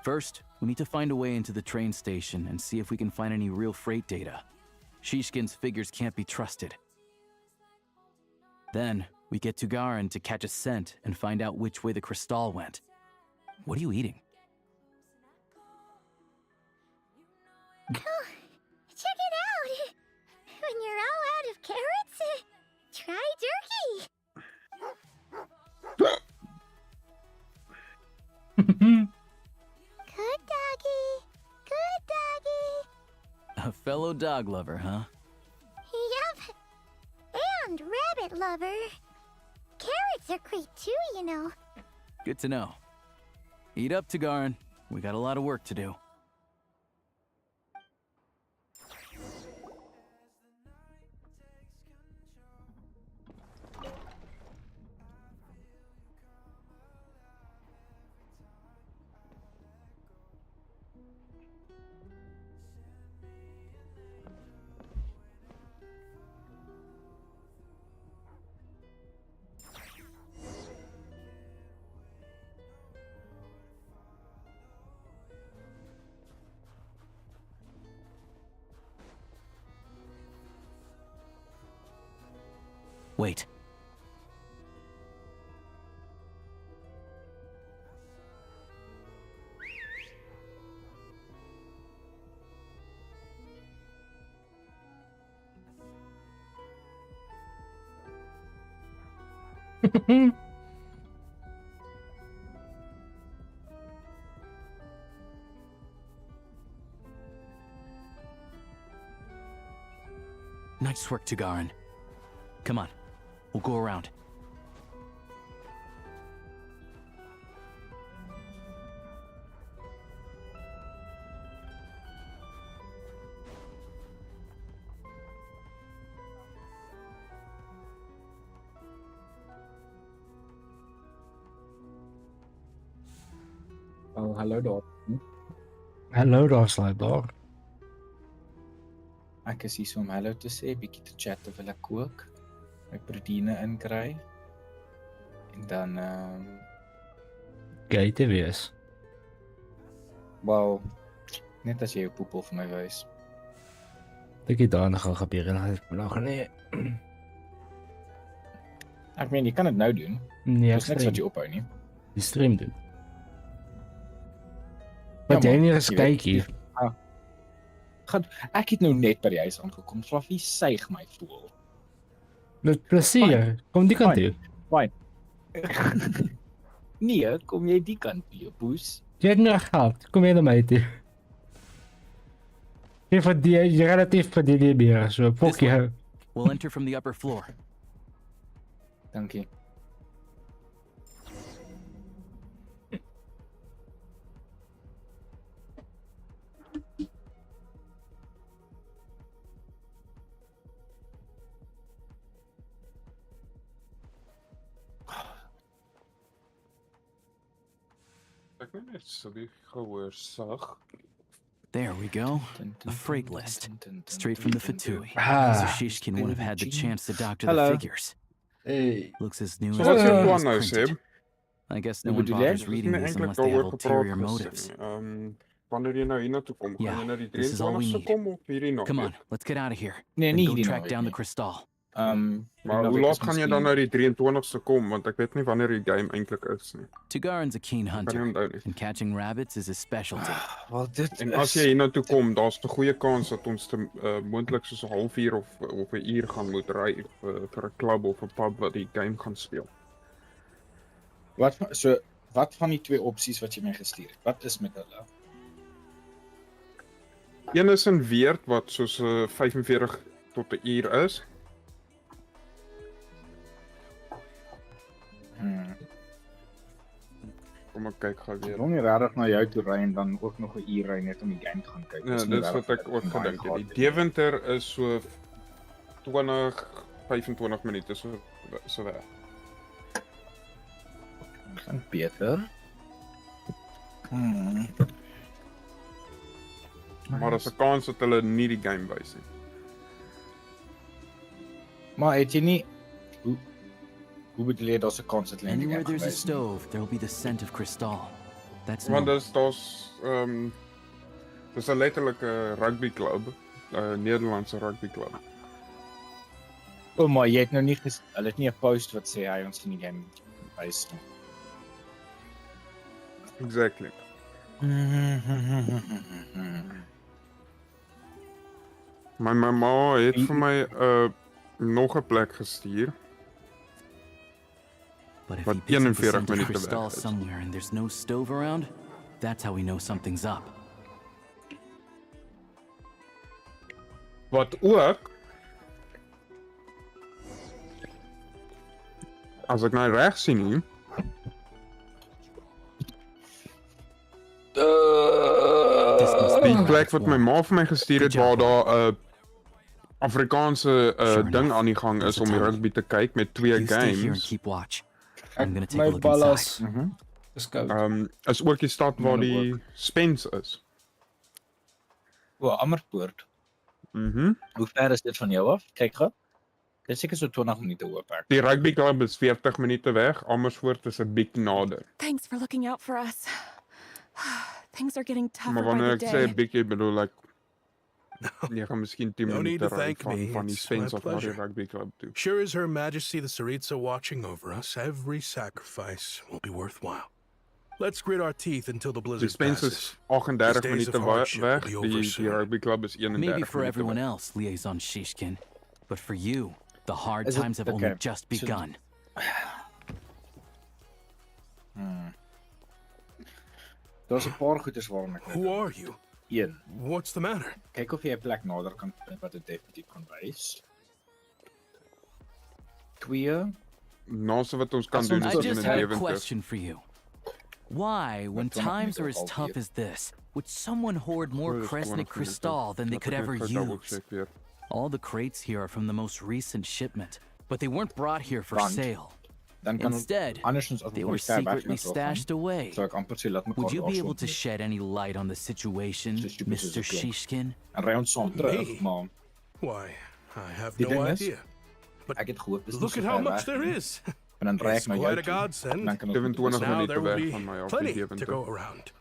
First, we need to find a way into the train station and see if we can find any real freight data. Shishkin's figures can't be trusted. Then, we get to Garin to catch a scent and find out which way the crystal went. What are you eating? Oh, check it out. When you're all out of carrots, try jerky. Good doggy. Good doggy. A fellow dog lover, huh? Yup. And rabbit lover. Carrots are great too, you know. Good to know. Eat up, Tagarin. We got a lot of work to do. Wait. Nice work, Tagarin. Come on, we'll go around. Oh, hallo daar. Hallo daar, Slybar. Ek is hier om hallo te sê, bietjie te chat terwyl ek kook. My proteïene inkry. En dan Gay te wees. Wel, net as jy jou poepel vir my wys. Dink jy daarna gaan gebeur en nou gaan nee. Ek meen, jy kan dit nou doen. Nee, Dis niks wat jy ophou nie. Die stream doen. Wat jy nie eens kyk hier. Ek het nou net by die huis aangekom. Fluffy suig my voel. Met plesier. Kom die kant toe. Fine. Nee, kom jy die kant toe, poes. Jy het nou gehad. Kom jy na my toe. Jy relatief vir die beer, so fok jy. We'll enter from the upper floor. Dankie. Ek weet net so die gehoor sag. There we go. A freight list. Straight from the Fatui. Ah. So Shishkin would have had the chance to doctor Hello. the figures. Hey. Looks as new So as wat is jou it plan nou, was printed. Seb? I guess no Hoe one bedoel jy? bothers Ons reading het these eintlik unless they have daaroor ulterior gepraat motives. gister. Wanneer jy nou hiernatoe kom, gaan jy na die this is all we 23ste need. kom of hierdie naweek? Come on, let's get out of here. Nee, Then nie go hierdie track naweek down the nie. crystal. Maar hoe laat gaan jy dan nou die 23ste kom, want ek weet nie wanneer die game eintlik is nie. Tugarin's a keen Kan nie hunter, onthou nie. and catching rabbits is his specialty. Wel dit En as jy hiernatoe kom, daar's 'n goeie kans dat ons moontlik soos 'n halfuur of 'n uur gaan moet ry vir 'n klub of 'n pub wat die game gaan speel. Wat van die twee opsies wat jy my gestuur het? Wat is met hulle? Een is in Weert wat soos 45 tot 'n uur is. Kom ek kyk gou Ek weer. wil nie regtig na jou toe ry en dan ook nog 'n uur ry net om die game te gaan kyk. Ja, nie dis regtig wat ek dat ook van daai gedink het. Die gehad Deventer is so 25 minute so weg. Gaan Peter. Maar daar's 'n kans dat hulle nie die game wys nie. Maar het jy nie hoe bedoel jy daar's 'n kans dat hulle nie die Anywhere game there's a gaan wys nie? stove, there'll be the scent of Crystal. That's Want no. dis 'n letterlike rugby klub, 'n Nederlandse rugby klub. O, maar jy het nou nie hulle het nie 'n post wat sê hy ons gaan die game wys nie. Exactly. My mamma het vir my nog 'n plek gestuur. But if Wat he picks up the 41 scent of minute Crystal weg is. somewhere and there's no stove around, that's how we know something's up. Wat ook as ek nou reg sien nie, die plek wat my ma vir my gestuur het waar daar 'n Afrikaanse ding aan die gang is om die rugby te kyk met 2 You stay here and games. keep watch. I'm gonna take My a look ballas. inside. Dis koud. Is ook die stad waar die Spens is. O, Amersfoort. Hoe ver is dit van jou af? Kyk gou. Dit is seker so 20 minute hoop ek. Die rugby club is 40 minute weg, Amersfoort is 'n bietjie nader. Thanks for looking out for us. Things are getting tougher Maar by wanneer the ek day. sê bietjie bedoel ek jy gaan miskien 10 No need minute to ry thank me. van die It's my Spens af na die pleasure. rugby club toe. Sure as Her Majesty the Tsaritsa watching over us, every sacrifice will be worthwhile. Let's grit our teeth until the Die blizzard Spens passes. is 38 These days minute of hardship will weg, be over die soon. rugby club is 31 Maybe for minute everyone weg. else, Liaison Shishkin. But for you, the hard Is it- times have okay, only just so- begun. Daar's 'n paar goeders waarna ek Who are you? 1. What's the matter? Kyk of jy 'n plek nader kan vind wat dit definitief kan wys. 2. Naaste wat ons kan As doen ons I is just in had a Deventer. question for you. Why, when Wat dan times met are as al tough vier? as this, would someone hoord more Dis Kresnik 20 minute. Crystal than they Laat could ek ever net gou double use? check weer. All the crates here are from the most recent shipment, but they weren't brought here for Want sale. Dan kan Instead, andersins as they ons were ver weg secretly is daarvan, stashed away. sou ek amper sê laat mekaar Would you be able afsond to nie. shed any light on the situation, So stupid soos Mr. ek klink. Shishkin? En ry ons saam terug, Me? maar Why, I have die no ding is, idea. But ek het gehoor dis nie look so at how ver much weg there nie. is. En dan ry It's ek na jou quite a toe, godsend. en dan kan ons 27 Now minute there will weg be van my af, plenty die to Deventer. go around.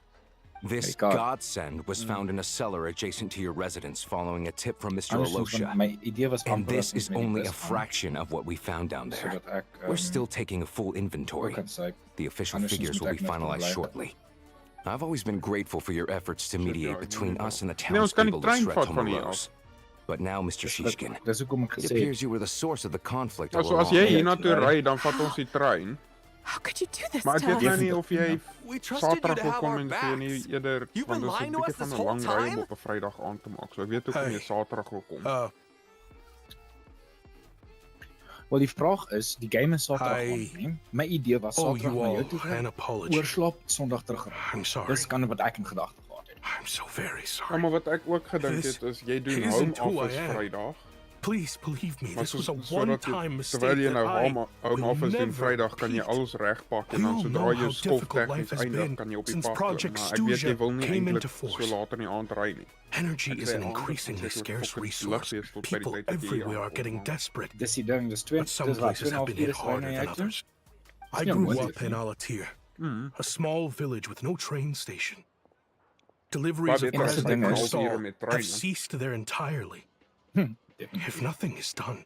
This God. godsend was found in a cellar adjacent to your residence following a tip from Mr. Andersins van Alosha. my idee was And amper this as ons is met die only bus a gaan, fraction of what we found down there. sodat ek We're still taking a full ook inventory. kan sê The official Andersins figures moet will be ek net kan finalized bly. shortly. I've always been grateful for your efforts to mediate between us and the Nee, ons kan die townspeople of trein vat van hier Sretomalos. But now, Mr. Shishkin, dis hoekom ek it gesê appears you were the source of the conflict all Also as along. jy hier na toe ry, dan vat ons die trein. How could you do this Maar ek to weet us? nou nie of jy We trusted you Saterdag to wil have kom our en vir jou nie backs. eerder You've want been dit is 'n lying to us bietjie van this 'n whole lang ry om time? op 'n Vrydag aan te maak. So ek weet hoekom jy Saterdag wil kom. Wel die vraag is, die game is Saterdag Hi. aand, nie? My idee was Oh, Saterdag you na jou all, toe an gaan, apology. oorslaap, Sondag terug. I'm sorry. Dis kan wat ek in gedagte gehad het. I'm so very Ja, sorry. maar wat ek ook gedink This het is jy doen isn't home who I office am. Vrydag. Please believe me, Maar this was a sodat jy- one-time mistake terwyl jy nou that I home will office doen never Vrydag kan jy repeat. alles regpak We en dan all sodra know jy how skof difficult life tegnies has eindig been kan jy op die since pad klim. Project Maar ek weet jy Stuja wil nie came into eintlik force. so laat in die aand ry nie. Energy Ek is sê an aand, increasingly ek sê scarce fucking resource. lig is tot by die People tyd dat jy everywhere hier are getting aankom. desperate. Dis die ding, dis 2, But some dis wat places have been 2,5 hit uur harder ry than na jou toe. others. I Dis nie grew onmoontlik up nie. in Alatir, Mm. a small village with no train station. Deliveries Maar of dit was Kresnik ding is- Crystal hier met trein, have hè? ceased there entirely. If nothing is done,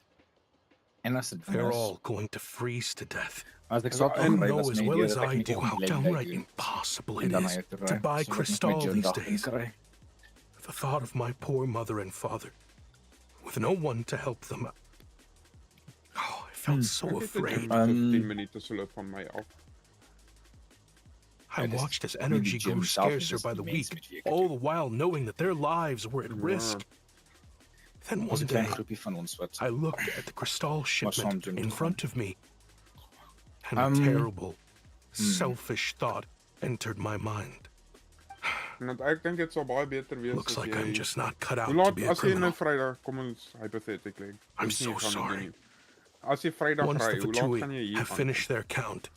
En as dit they're is, all going to freeze to death. as ek You Saterdag ry, know was as my well idee as dat ek I nie do oggend how late downright doen. impossible En it dan is na jou toe to ry, buy sodat ek my Crystal gym these dag in days. kry. The thought of my poor mother and father, with no one to help them. Oh, I felt so afraid. 15 minute so loop van my af. I watched as energy grew scarcer by the week, all the while knowing that their lives were at risk. Then Ons one het 'n klein day, groepie van ons wat I looked at the Crystal saam shipment doen in gaan. front of me, and a terrible, selfish thought entered my mind. Want ek dink dit sal baie beter wees Looks as like jy... I'm just not cut out Hoe laat to be a as jy nou criminal. Vrydag kom ons hypothetically. I'm Dis nie so gaan doen sorry. nie. As jy Vrydag Once ry, the hoe laat gaan jy Fatui hier have finished their count,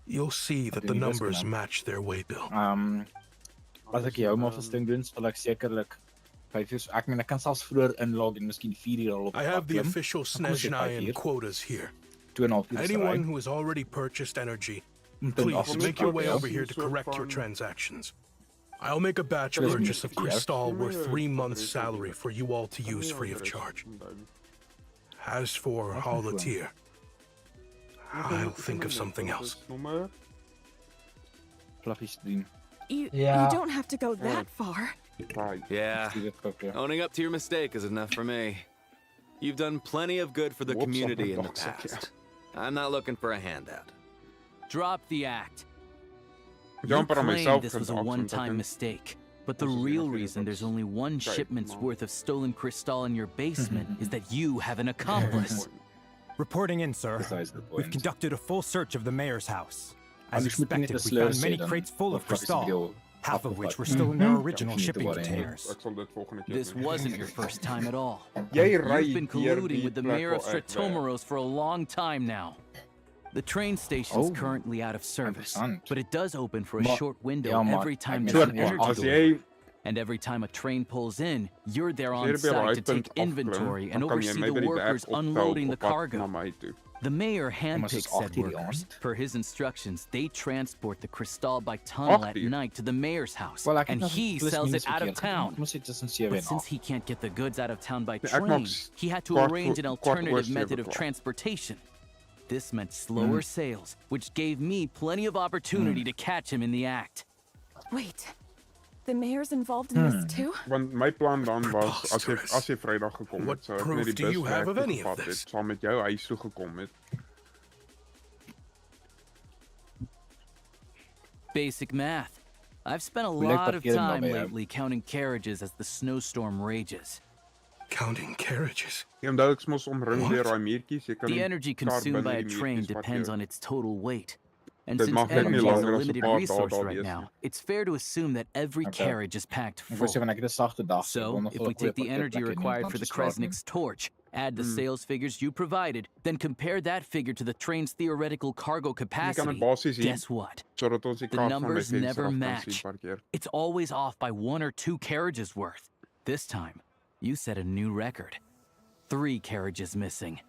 you'll see that the doen die numbers wiskunde. match their waybill. As ek jou maar versting doen, sal ek sekerlik 5 uur. Ek meen ek kan selfs vroeër inlog en miskien 4 uur al op. I have the klim. official Dan kom ons sê 5 Snezhnayan uur. quotas here. 2,5 uur Anyone who has already purchased energy, please make your way over here to correct your transactions. I'll make a batch purchase of crystal worth 3 months' salary for you all to use free of charge. As for Halatier, I'll think of something else. You Yeah. don't have to go that far. Yeah, owning up to your mistake is enough for me. You've done plenty of good for the community in the past. I'm not looking for a handout. Drop the act. You Jumper on claimed myself this and was a option one-time token. mistake, but the This is real gonna be reason there's only one Right, shipment's Mom. worth of stolen crystal in your basement is that you have an accomplice. Reporting in, sir. We've conducted a full search of the mayor's house. As Anders moet jy net expected, een we sleur found many sê dan, crates full of of wat is die crystal, video half of which were afgevat? still in their Mhm. original Ja, shipping niet te worry, containers. Ek sal dit volgende keer This doen. wasn't your first time at all. Jy ry You've been deur colluding die with the plek mayor of waar ek werk. Stratomeros for a long time now. The train station's Oh. currently out of service, Interessant. but it does open for a Maar- short window ja, maar every time ek there's an meen, energy as delivery. jy And every time a train pulls in, you're there as on jy by site to daai take punt afklim, inventory and dan kan jy oversee my by the die workers werk unloading the optel op pad cargo. na my toe. The mayor Maar handpicks soos said 8 uur die workers. aand. Per his instructions, they transport the crystal by tunnel 8 at uur? night to the mayor's house, Wel, ek het and nog he plus sells minus it out of verkeerd gedoen. town. Kom ons sê tussen 7 But en since 8. he can't get the goods out of town by Nee, ek maak train, he had to kwart arrange an voor- kwart oor alternative 7 method of klaar. transportation. This meant slower sales, which gave me plenty of opportunity to catch him in the act. Wait, the mayor's involved in this too? Want my plan dan was as jy Vrydag gekom What het, sou ek proof net die do bus you have werk of toe any of gevat het, this? saam met jou huis toe gekom het. Basic math. I've spent a Hoe lyk lot of parkering time daarby, hè? lately counting carriages as the snowstorm rages. Counting carriages. Jy onthou ek mos omring deur daai muurtjies, jy kan The die energy kar consumed by binne a die train muurtjies depends parkeer. on its total weight. And Dit since mag net nie energy is a langer as 'n limited paar dae resource daar right wees now, nie. it's fair to assume that every Okay. carriage is packed Ek full. wil sê wanneer ek dit 'n sagte dag sê, So, wil nog if wel we 'n goeie take the energy parkeerplek hê, required nie for the van straat nie. Kresnik's torch, add the sales figures you provided, then compare that figure to the train's theoretical cargo Jy kan capacity, dit basies hier guess what? sodat ons die The kar van my numbers venster never af kan match. sien parkeer. It's always off by 1 or 2 carriages worth. This time, you set a new record. 3 carriages missing.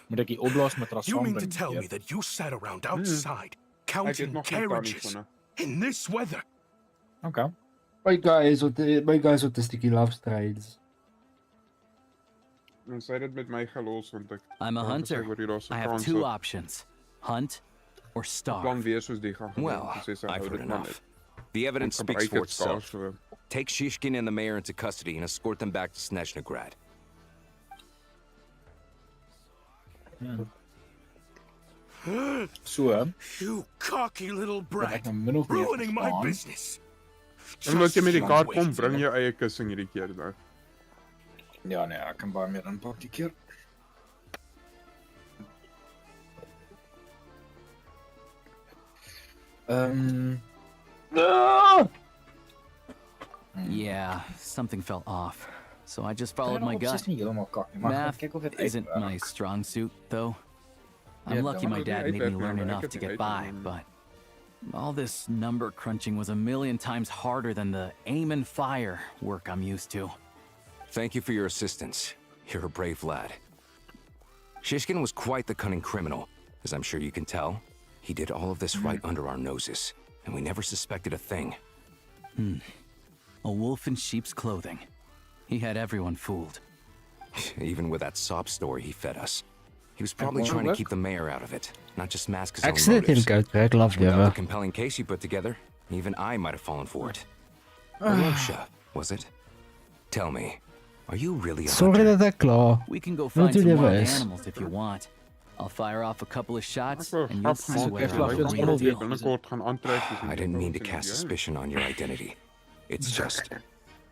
Moet ek die opblaas met You mean to bring, tell Pierre? me that you sat around outside Ek het counting nog nie tannie carriages van in this weather? Okay. My guys with the sticky love trails. En sy het dit met my gelos want ek I'm a wou gesê hunter. word hier daar's 'n I have kans 2 dat options. Hunt or die starve. plan weer soos die gaan gebeur, Well, want sy sê, I've hou heard dit maar enough. net. The evidence Want speaks gebruik for het skaars, itself. so Take Shishkin and the mayor into custody and escort them back to Snezhnagrad. So, You cocky little dat brat, ek nou min of meer ruining my verstaan. business. Omdat jy met die Just kaart wait. kom, bring jou eie kussing hierdie keer dan. Ja, nee, ek kan baie meer inpak die keer. Yeah, something fell off. So I just followed Ja, my op zich gut. niet helemaal kak nie, maar Math kyk of dit isn't uitwerk. my strong suit, though. I'm Ja, lucky dan my moet dad jy made me uitwerk, learn maar ek enough het to nie get by, but all this number crunching was a million times harder than the aim and fire work I'm used to. Thank you for your assistance. You're a brave lad. Shishkin was quite the cunning criminal, as I'm sure you can tell. He did all of this right under our noses, and we never suspected a thing. A wolf in sheep's clothing. He had everyone fooled. Even with that sob story he fed us. He was probably won't trying to work. keep the mayor out of it, not just mask his Ek own sê dit motives. in Koutrek, love Without jy. the compelling case you put together, even I might have fallen for it. Arosha, was it? Tell me, are you really a Sorry hunter? dat ek klaar. We can go Wat find doen some jy wild wees? animals if you want. I'll fire off a couple of shots, Ek and wil you'll see grap whether maak, we're ons the gaan real weer deal. binnekort gaan aantrek. I didn't mean to cast suspicion on your identity. It's just,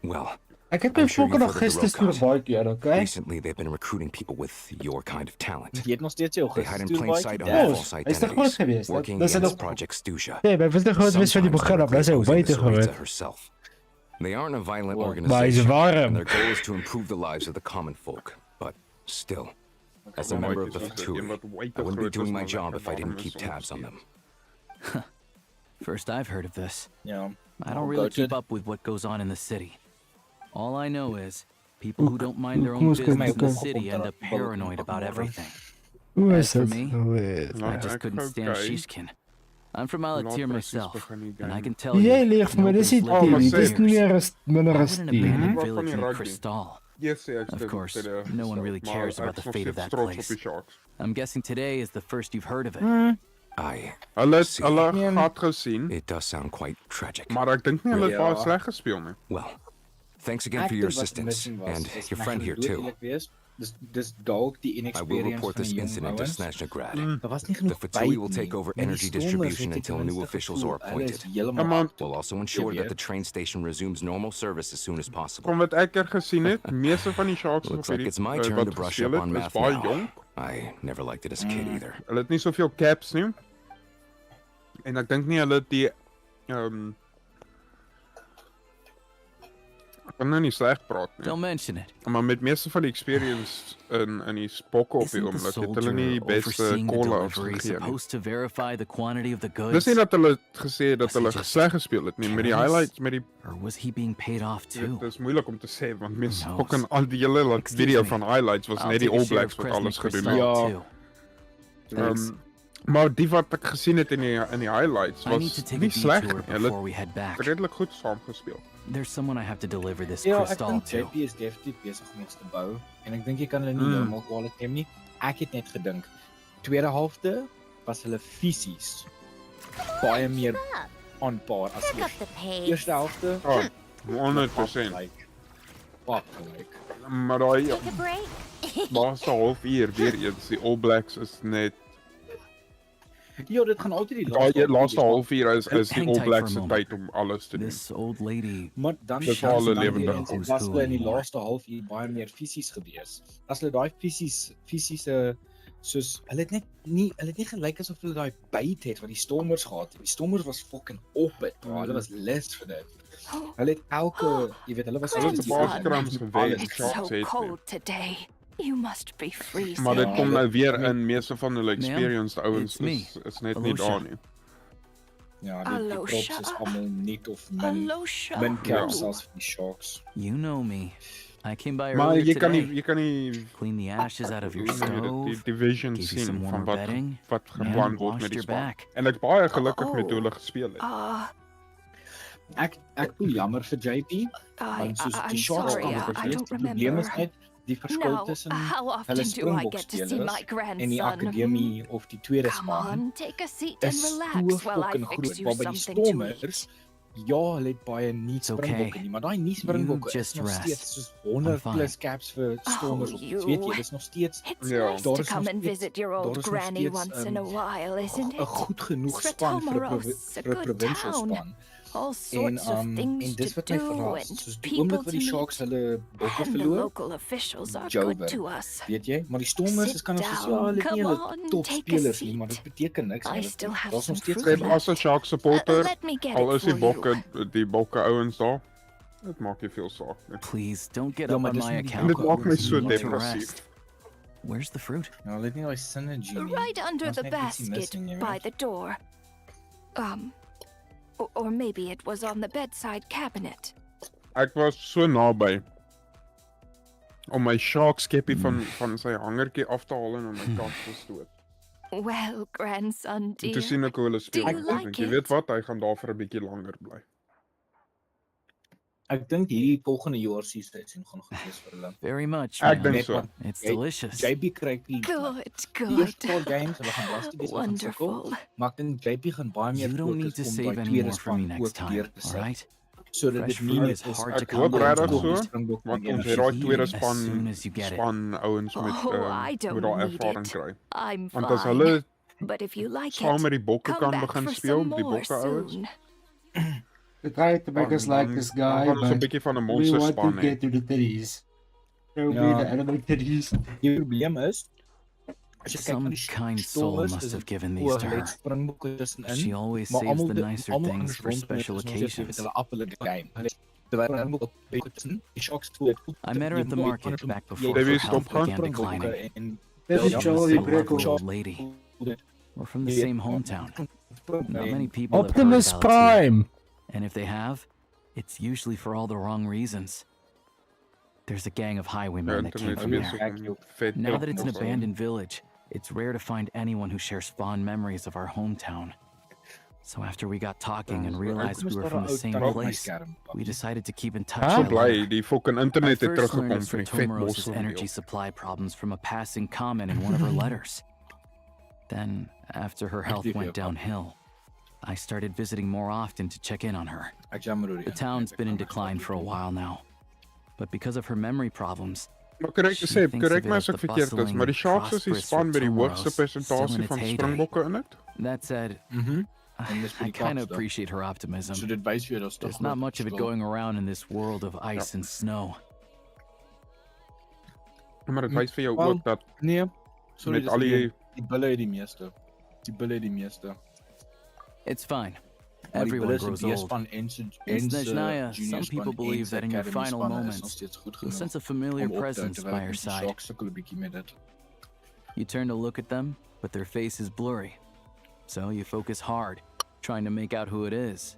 well, Ek het my I'm sure fucking you've heard of the Augustus Rokat. baie keer, okay? Recently, they've been recruiting people with your kind of talent. Jy het nog steeds jou They hide in gestuur plain baie sight keer. under Ja, false hy's te groot identities, geweest. working Dis against nog Project Stuzha. Nee, maar was te groot geweest van die Sometimes begin af. Dis directly hy baie te opposing groot. Miss herself. They aren't a violent Maar hy's organization, warm. and their goal is to improve the lives of the common folk. But still, as a member of the Fatui, I wouldn't be doing my job if I didn't keep tabs on them. First I've heard of this. Yeah. I don't really keep up with what goes on in the city. All I know is people who don't mind their own business in the city end up paranoid about everything. As for me, I just couldn't stand Shishkin. I'm from Alatir myself, and I can tell you, Jy leeg vir my, dis nie dis nie meer as minder as an 10. abandoned village in Crystal. Yes, yes, Of course, no one really cares about the fate of that place. I'm guessing today is the first you've heard of it. Hulle het gesien. It does sound quite tragic. Maar ek dink nie hulle het baie sleg gespeel nie. Well, thanks again for your assistance, and your friend here too. Dis dalk die I will report this incident to Snezhnaya. Mm. The Fatui will take over energy distribution until new officials are appointed. We'll also ensure that the train station resumes normal service as soon as possible. Van wat ek gesien het, meeste van die sharks Looks like it's my turn to brush up on math baie now. jong. I never liked it as a kid either. Hulle het nie soveel caps nie. En ek dink nie hulle het die ek kan nou nie sleg praat nie. Don't mention it. Maar met meeste van die experience in die spokke op die oomblik het hulle nie die beste call-outs gegee nie. Supposed to verify the quantity of the goods. Dis nie dat hulle gesê het dat hulle sleg gespeel het nie, met die highlights, met die Or was he being paid off too? Dit is moeilik om te sê want mense fucking al die hele video van highlights was net die All Blacks wat alles gedoen het. Ja. Maar die wat ek gesien het in die highlights was nie sleg nie. Hulle het redelik goed saamgespeel. There's someone I have to deliver this Ja, ek crystal dink to. JP is definitief besig om iets te bou en ek dink jy kan hulle nie heeltemal kwaadlik neem nie. Ek het net gedink tweede helfte was hulle fisies baie meer aanpaar as eerste helfte. 100%. Pap gelyk. Maar daai laaste halfuur weer eens die All Blacks is net Ja, dit gaan altyd die laaste halfuur is die All Blacks se tyd om alles te doen. This old lady. Maar dan Dis waar hulle lewendig was hulle in die laaste halfuur baie meer fisies gewees. As hulle daai fisiese soos hulle het nie gelyk asof hulle daai byt het wat die Stormers gehad het. Die Stormers was fucking op dit. Hulle was less vir dit. Hulle het elke, jy weet, hulle was hulle het 'n paar skrams gewen. It's so cold today. You must be freezing. Maar dit kom nou weer in meeste van hulle experienced ouens is net nie daar nie. Ja, die props is almal niet of min caps as vir die Sharks. You know me. I came by Maar earlier today. jy kan nie Clean the ashes out of your stove. die vision give you some sien warm van bedding, wat geplan and word met washed die your span. back. En ek baie gelukkig met hoe hulle gespeel het. Ek voel jammer vir JP. Want soos die Sharks kan die probleem is net die verskil tussen hulle Springbok-spelers en die akademie of die tweede span is so fucking groot. Maar by die Stormers, ja, hulle het baie nie Springbokke nie, maar daai nie Springbokke is nog steeds soos 100 plus caps vir Stormers op. Weet jy, dis nog steeds Nice to come and visit your old granny once in a while, isn't it? 'n goed genoeg span vir 'n provincial span. All sorts of things dis to wat my do verras. and Soos die people oomblik to wat die Sharks meet. hulle bokke And the verloor, local officials are Jover, good to us. weet jy? Maar die Stormers is kan ons sê ja, hulle het nie hulle topspelers nie, maar dit beteken niks. I still have Daar's nog some steeds fruit As 'n Shark supporter, Let me get al it is die for you. bokke ouens daar, dit maak nie veel saak nie. Please, don't get Ja, up maar on dis my nie die account. Dit maak my so You need to depressief. rest. Where's the fruit? Ja, hulle het nie daai synergy nie. Right under Daar's the net ietsie basket missing, jy by weet. the door. Or maybe it was on the bedside cabinet. Ek was so naby om my Shark skeppie van sy hangertjie af te haal en in my kant te stoot. Well, grandson En dear. toe sien ek hoe hulle speel. Do you Ek like dink, jy it? weet wat, hy gaan daar vir 'n bietjie langer bly. Ek dink hierdie volgende jaar se seisoen gaan goed wees vir hulle. Very much. Ek man. dink so. It's delicious. JP kry die Good, eerste paar games, hulle gaan lastig wees om te Wonderful. sukkel. Maar ek dink JP gaan baie meer You don't need to fokus om save daai any tweede more for me span next ook time, deur te sit. alright? Sodat Fresh dit nie fruit net is is hard to Ek come hoop by regtig at so, Springbok want en ons het daai tweede As soon as you get it. span ouens met Oh, I don't met daai need ervaring it. kry. I'm Want as fine. hulle But if you like saam it, met die bokke come kan back begin for speel, some die more bokke ouens, soon. They tried to make us like this guy, dan was een but beetje van een we monster want to span, hè. get to the titties. Show me Ja. the anime titties. Die probleem is, as jy kyk Some na die kind stoel soul is, must is have dit given these to her. oorlede springboeke tussenin, She always maar saves almal the dit- nicer almal things anders for rondom dit special is nog steeds occasions. met hulle appel in die game. Terwyl springboeke op die tussen, die sharks voel dit goed. I met her at the Jy moet market gewoon back jy- before jy her stop health gewoon began springboeke declining. en- This is She Jolie must be a Brickle. lovely old lady. We're from the Yeah. same hometown. Not many people Optimus have heard of Valentine. Prime! And if they have, it's usually for all the wrong reasons. There's a gang of highwaymen that came from there. Now that it's an abandoned village, it's rare to find anyone who shares fond memories of our hometown. So after we got talking and realized we were from the same place, we decided to keep in touch. So by blij, letter. die fucking internet I het first learned teruggekomen of van die Sir vet Tomorrow's bossen. energy supply problems from a passing comment in one of her letters. Then, after her health went downhill, I started visiting more often to check in on her. The town's been in decline for a while now, but because of her memory problems, Maar correct, she Seb, thinks correct of my it as as ek the verkeerd is, bustling, maar die Sharks is die prosperous span met die Tomorrow's hoogste still in persentasie its van heyday. springbokke in het. That said, I kind of appreciate her optimism. So dit wys vir jou daar's There's tog not much of it verskil. going around in this world of ice and snow. Maar dit wys vir jou Wel, ook dat nee, sorry, met al die die bulle het die meeste. Die bulle het die meeste. It's fine. Maar die Everyone bulle se grows old. B-span en se In en se Snezhnaya, junior some people span en believe se that in your academy final spanne is nog moments, steeds goed you'll genoeg sense a familiar om op te hou, presence terwyl by your die side. Sharks sukkel 'n bietjie met dit. You turn to look at them, but their face is blurry. So you focus hard, trying to make out who it is.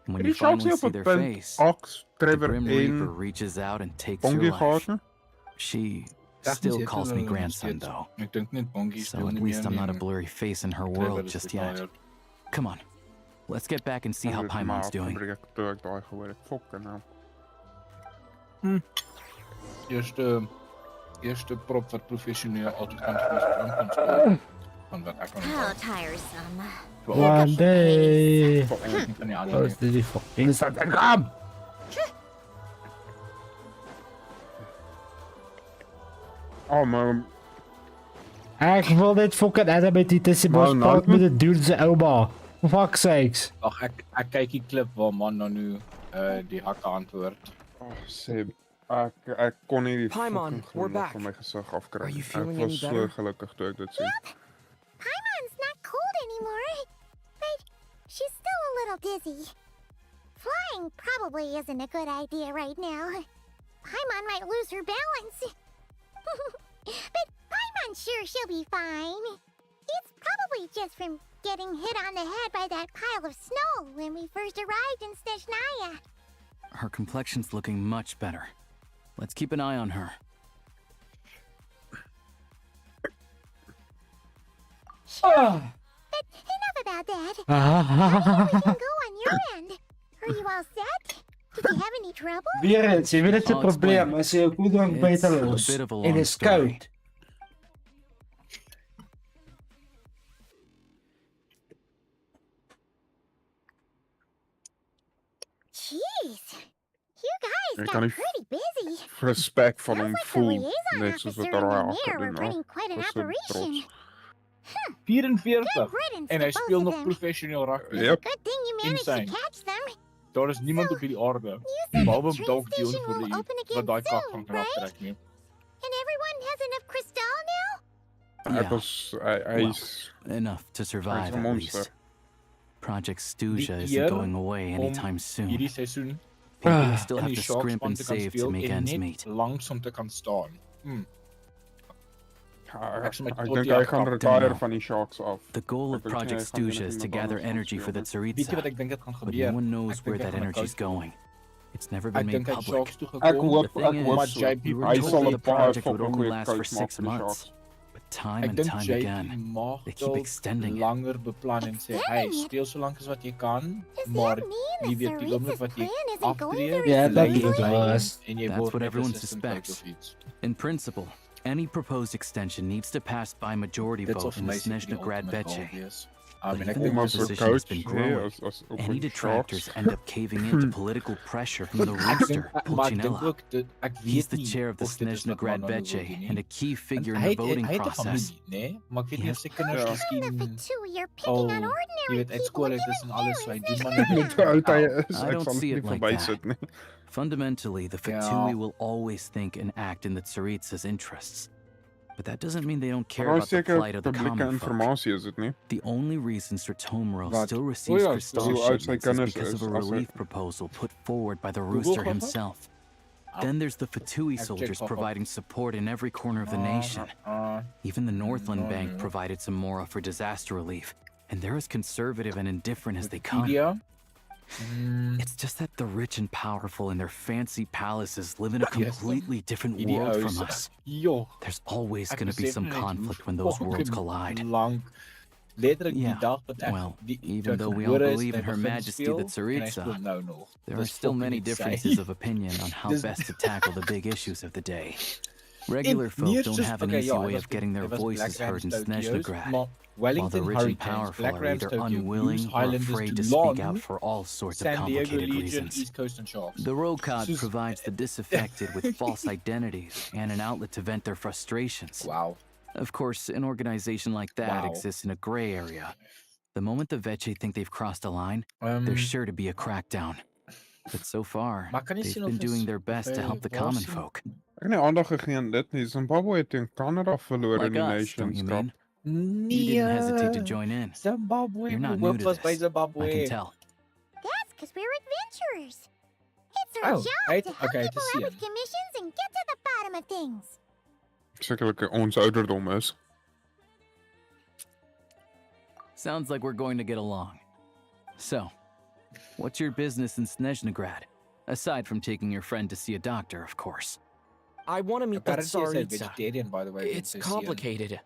And when die you Sharks finally op see een their punt face, Ox, the Trevor Grim Reaper en reaches out and takes Bongie your life. gehad, né? She Tegnies still het calls hulle me nog grandson, steeds. though. Ek dink net Bongie So speel at nie least meer I'm not a nie. blurry face in her Trevor world is just yet. retired. Come on, let's get back and see how Paimon's doing. Toe ek daai gehoor het, fucking hell. Eerste prop wat professioneel altyd kan speel speel. Van wat ek kan How tiresome. One day. Van die Oh, ander. is dit die fucking Instagram? Oh, maar Ek wil dit fucking anime titties in Maar bos nou- praat met die dude se ouma. For fuck's sakes. Ag ek kyk die klip waar man nou die hakke antwoord. Oh, Seb, ek kon nie die Paimon, fucking we're glimlach back. van my gesig afkry. Are you Ek feeling was any so better? gelukkig toe ek dit sien. Paimon's not cold anymore, but she's still a little dizzy. Flying probably isn't a good idea right now. Paimon might lose her balance. But Paimon's sure she'll be fine. It's probably just from getting hit on the head by that pile of snow when we first arrived in Snezhnaya. Her complexion's looking much better. Let's keep an eye on her. But enough about that. Now we can go on your end. Are you all set? Did you have any trouble? Weer eens, je weet het I'll explain. probleem als je koedrank beter It's a los. bit of a En long is story. koud. Jeez. You guys Ik got kan niet pretty busy. respect van hem The voel, liaison net zoals officer wat and daar the achter mayor were doen. running quite an Dat is so operation. trots. 44 riddance en to hy both speel of nog them. professioneel rugby. Yep. Good thing you managed Insane. to catch them. Daar is niemand op hierdie aarde said behalwe the dalk train Dion station vir will die open again wat daai kak soon, van kan right? aftrek nie. And everyone has enough crystal now? Ek Yeah. was, hy's Enough to survive hy's 'n at monster. least. Project Stuzha Die isn't eer going away om anytime soon. Hierdie seisoen People still in have die to Sharks scrimp span and te kan save to speel make en ends net meet. langsom te kan staan. Ek sal met ek tot dink die hy gaan afkap retire doen. van die Sharks af. The goal of Ek dink Project hy gaan Stuzha enige is to iemand gather anders gaan energy for the speel. Weet jy Tsaritsa. wat ek dink dit gaan But gebeur? no one knows Ek where dink hy that gaan 'n energy's coach going. It's never been Ek made dink hy het public. Sharks toe Ek gekom. hoop, The thing ek hoop is, so. JP we were Hy told sal that 'n the baie project would fucking only goeie last for coach maak 6 vir die months. Sharks. But time Ek and dink time JP again, mag they keep extending it. langer beplan en sê, hey, speel so lank as wat jy kan, maar mean jy the weet die oomblik wat jy Tsaritsa's plan isn't going aftree, to Ja, bly dat jy het by was. en jy That's word what net everyone assistant coach suspects. of iets. In principle, any proposed extension needs to pass by majority Dit vote sal vir in the my seker die Snezhna Grad ultimate goal Veche. wees. But even though the position has been growing, any detractors end up caving into political pressure from the rooster, Pulcinella. He's the chair of the Snezhnagrad Veche and a key figure in the voting process. Yes. The Fatui are picking on ordinary people and giving I don't see it like that. Fundamentally, the Fatui will always think and act in the Tsaritsa's interests. But that doesn't mean they don't care about the plight of the common folk. The only reason Sir Tomro still receives crystal shipments is because of a relief proposal put forward by the rooster himself. Then there's the Fatui soldiers providing support in every corner of the nation. Even the Northland Bank provided some mora for disaster relief, and they're as conservative and indifferent as they come. It's just that the rich and powerful in their fancy palaces live in a completely different world from us. There's always going to be some conflict when those worlds collide. Yeah, well, even though we all believe in Her Majesty the Tsaritsa, there are still many differences of opinion on how best to tackle the big issues of the day. Regular folk don't have an easy way of getting their voices heard in Snezhnagrad, while the rich and powerful are either unwilling or afraid to speak out for all sorts of complicated reasons. The Rokad provides the disaffected with false identities and an outlet to vent their frustrations. Wow. Of course, an organization like that exists in a gray area. The moment the Veche think they've crossed a line, there's sure to be a crackdown. But so far, they've been doing their best to help the common folk. Ek het nie aandag gegee aan dit nie. Zimbabwe het teen Canada verloor in die Nations Cup. You didn't hesitate to join in. Zimbabwe. You're not new to this. I can tell. That's because we're adventurers. It's our job to help people out with commissions and get to the bottom of things. Sekerlik ons ouderdom is. Sounds like we're going to get along. So, what's your business in Snezhnagrad? Aside from taking your friend to see a doctor, of course. I want to meet the Tsaritsa. Vegetarian, by the way. It's complicated.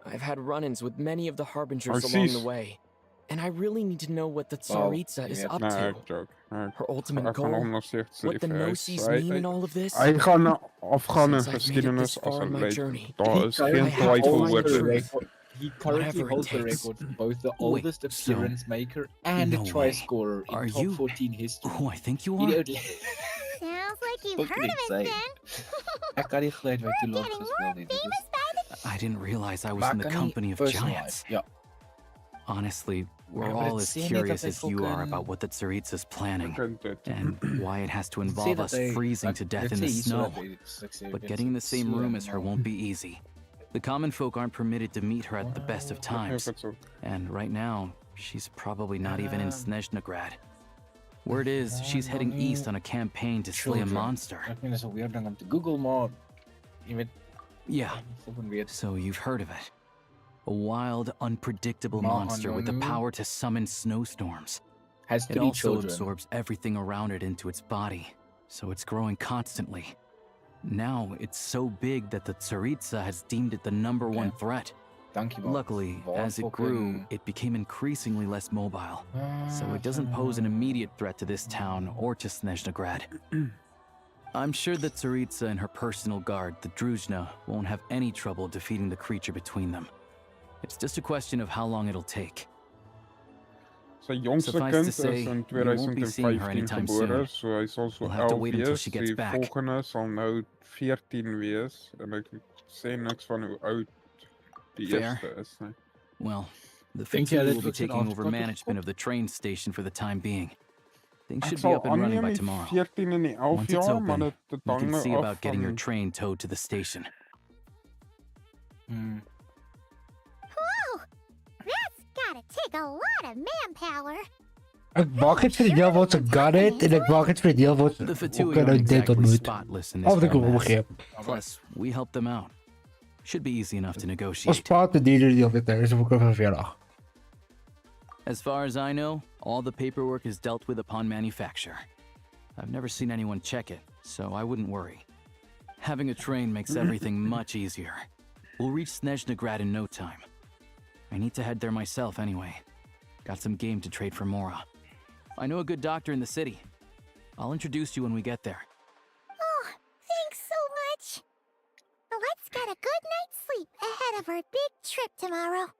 I've had run-ins with many of the Harbingers along the way, and I really need to know what the Tsaritsa is up to. Her ultimate goal, what the Gnosis mean in all of this. Hy gaan na afgaande geskiedenis as 'n lid. Daar is geen twyfel oor dit. He currently holds the record for both the oldest appearance maker and a try scorer in top 14 history. Who I think you are? Sounds like you've heard of us then. Ek kan nie glo wat jy lank gespeel het. I didn't realize I was in the company of giants. Honestly, we're all as curious as you are about what the Tsaritsa's planning, and why it has to involve us freezing to death in the snow. But getting in the same room as her won't be easy. The common folk aren't permitted to meet her at the best of times, and right now, she's probably not even in Snezhnagrad. Word is, she's heading east on a campaign to slay a monster. Ek meen, dis 'n weird ding om te Google, maar jy weet. Yeah, so you've heard of it. A wild, unpredictable monster with the power to summon snowstorms. It also absorbs everything around it into its body, so it's growing constantly. Now, it's so big that the Tsaritsa has deemed it the #1 threat. Luckily, as it grew, it became increasingly less mobile, so it doesn't pose an immediate threat to this town or to Snezhnagrad. I'm sure that Tsaritsa and her personal guard, the Druzhna, won't have any trouble defeating the creature between them. It's just a question of how long it'll take. Sy jongste kind is in 2015 gebore, so hy sal so 11 wees. Die volgende sal nou 14 wees, en ek sê niks van hoe oud die eerste is nie. Well, the Fatui will be taking over management of the train station for the time being. Things should be up and running by tomorrow. Once it's open, you can see about getting your train towed to the station. Whoa! That's gotta take a lot of manpower. Ek maak dit vir die deel wat se gun het en ek maak dit vir die deel wat ook nou dit ontmoet. Of ek hom begreep. Plus, we help them out. Should be easy enough to negotiate. Ons praat die deel dit daar is ook van verjaardag. As far as I know, all the paperwork is dealt with upon manufacture. I've never seen anyone check it, so I wouldn't worry. Having a train makes everything much easier. We'll reach Snezhnagrad in no time. I need to head there myself anyway. Got some game to trade for Mora. I know a good doctor in the city. I'll introduce you when we get there. Oh, thanks so much. Let's get a good night's sleep ahead of our big trip tomorrow.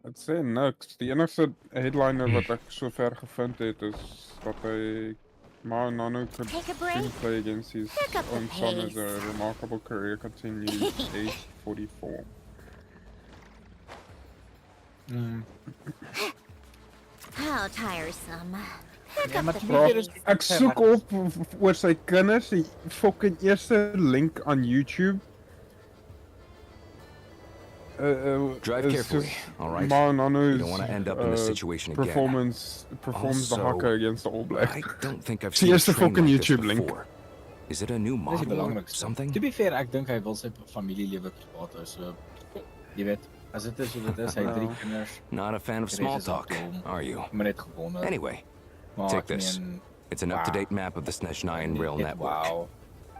Het sê niks. Die enigste headliner wat ek sover gevind het is dat hy Nano could play against his own son as a remarkable career continues, age 44. How tiresome. Ja, maar Ek soek op oor sy kinders die fucking eerste link aan YouTube. Drive carefully, all right? Nano's You don't want to end up in this situation again. performs the Also, hacker against the All Blacks. I don't think I've Sy seen a eerste train fucking like this YouTube link. before. Is it a new Dis die model or belangrikste. something? To be fair, ek dink hy wil sy familielewe privaat hou, so jy weet, as dit is hoe dit is, hy het 3 kinders. Not a fan of Die small res is al talk, dom. are you? Maar net gewonder. Anyway, Maar take ek this. meen, It's an up-to-date map of the Snezhnayan rail network. Wow.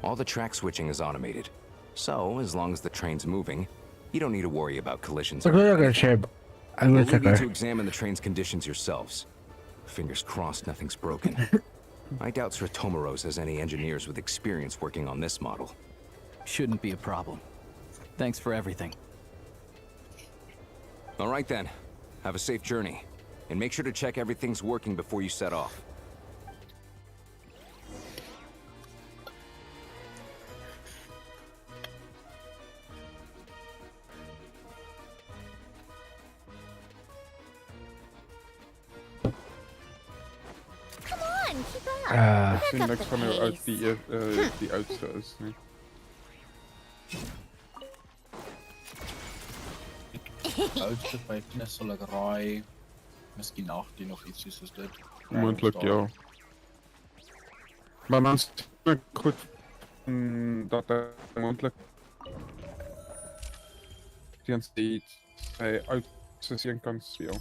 All the track switching is automated. So, as long as the train's moving, you don't need to worry about collisions. I'm gonna check. I'm We'll gonna leave you check. to examine the train's conditions yourselves. Fingers crossed nothing's broken. I doubt Sir Tomoros has any engineers with experience working on this model. Shouldn't be a problem. Thanks for everything. All right then. Have a safe journey. And make sure to check everything's working before you set off. Come on, keep up. Ek sien Pick up niks the van hoe oud pace. die oudste is nie. Oudste 15 sal ek raai, miskien 18 of iets soos dit. Moontlik ja. Maar dan is het goed dat hy moontlik teens sy oudste seun kan speel.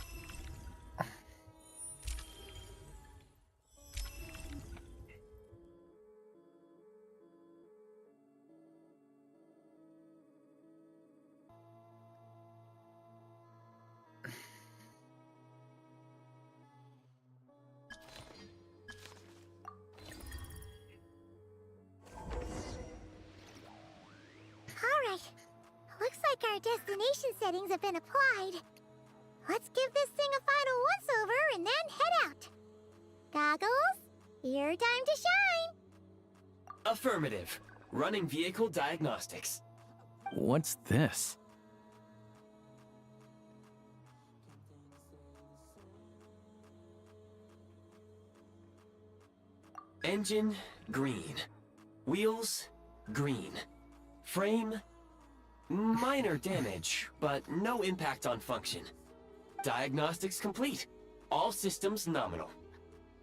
Alright. Looks like our destination settings have been applied. Let's give this thing a final once-over and then head out. Goggles, your time to shine. Affirmative. Running vehicle diagnostics. What's this? Engine, green. Wheels, green. Frame, minor damage, but no impact on function. Diagnostics complete. All systems nominal.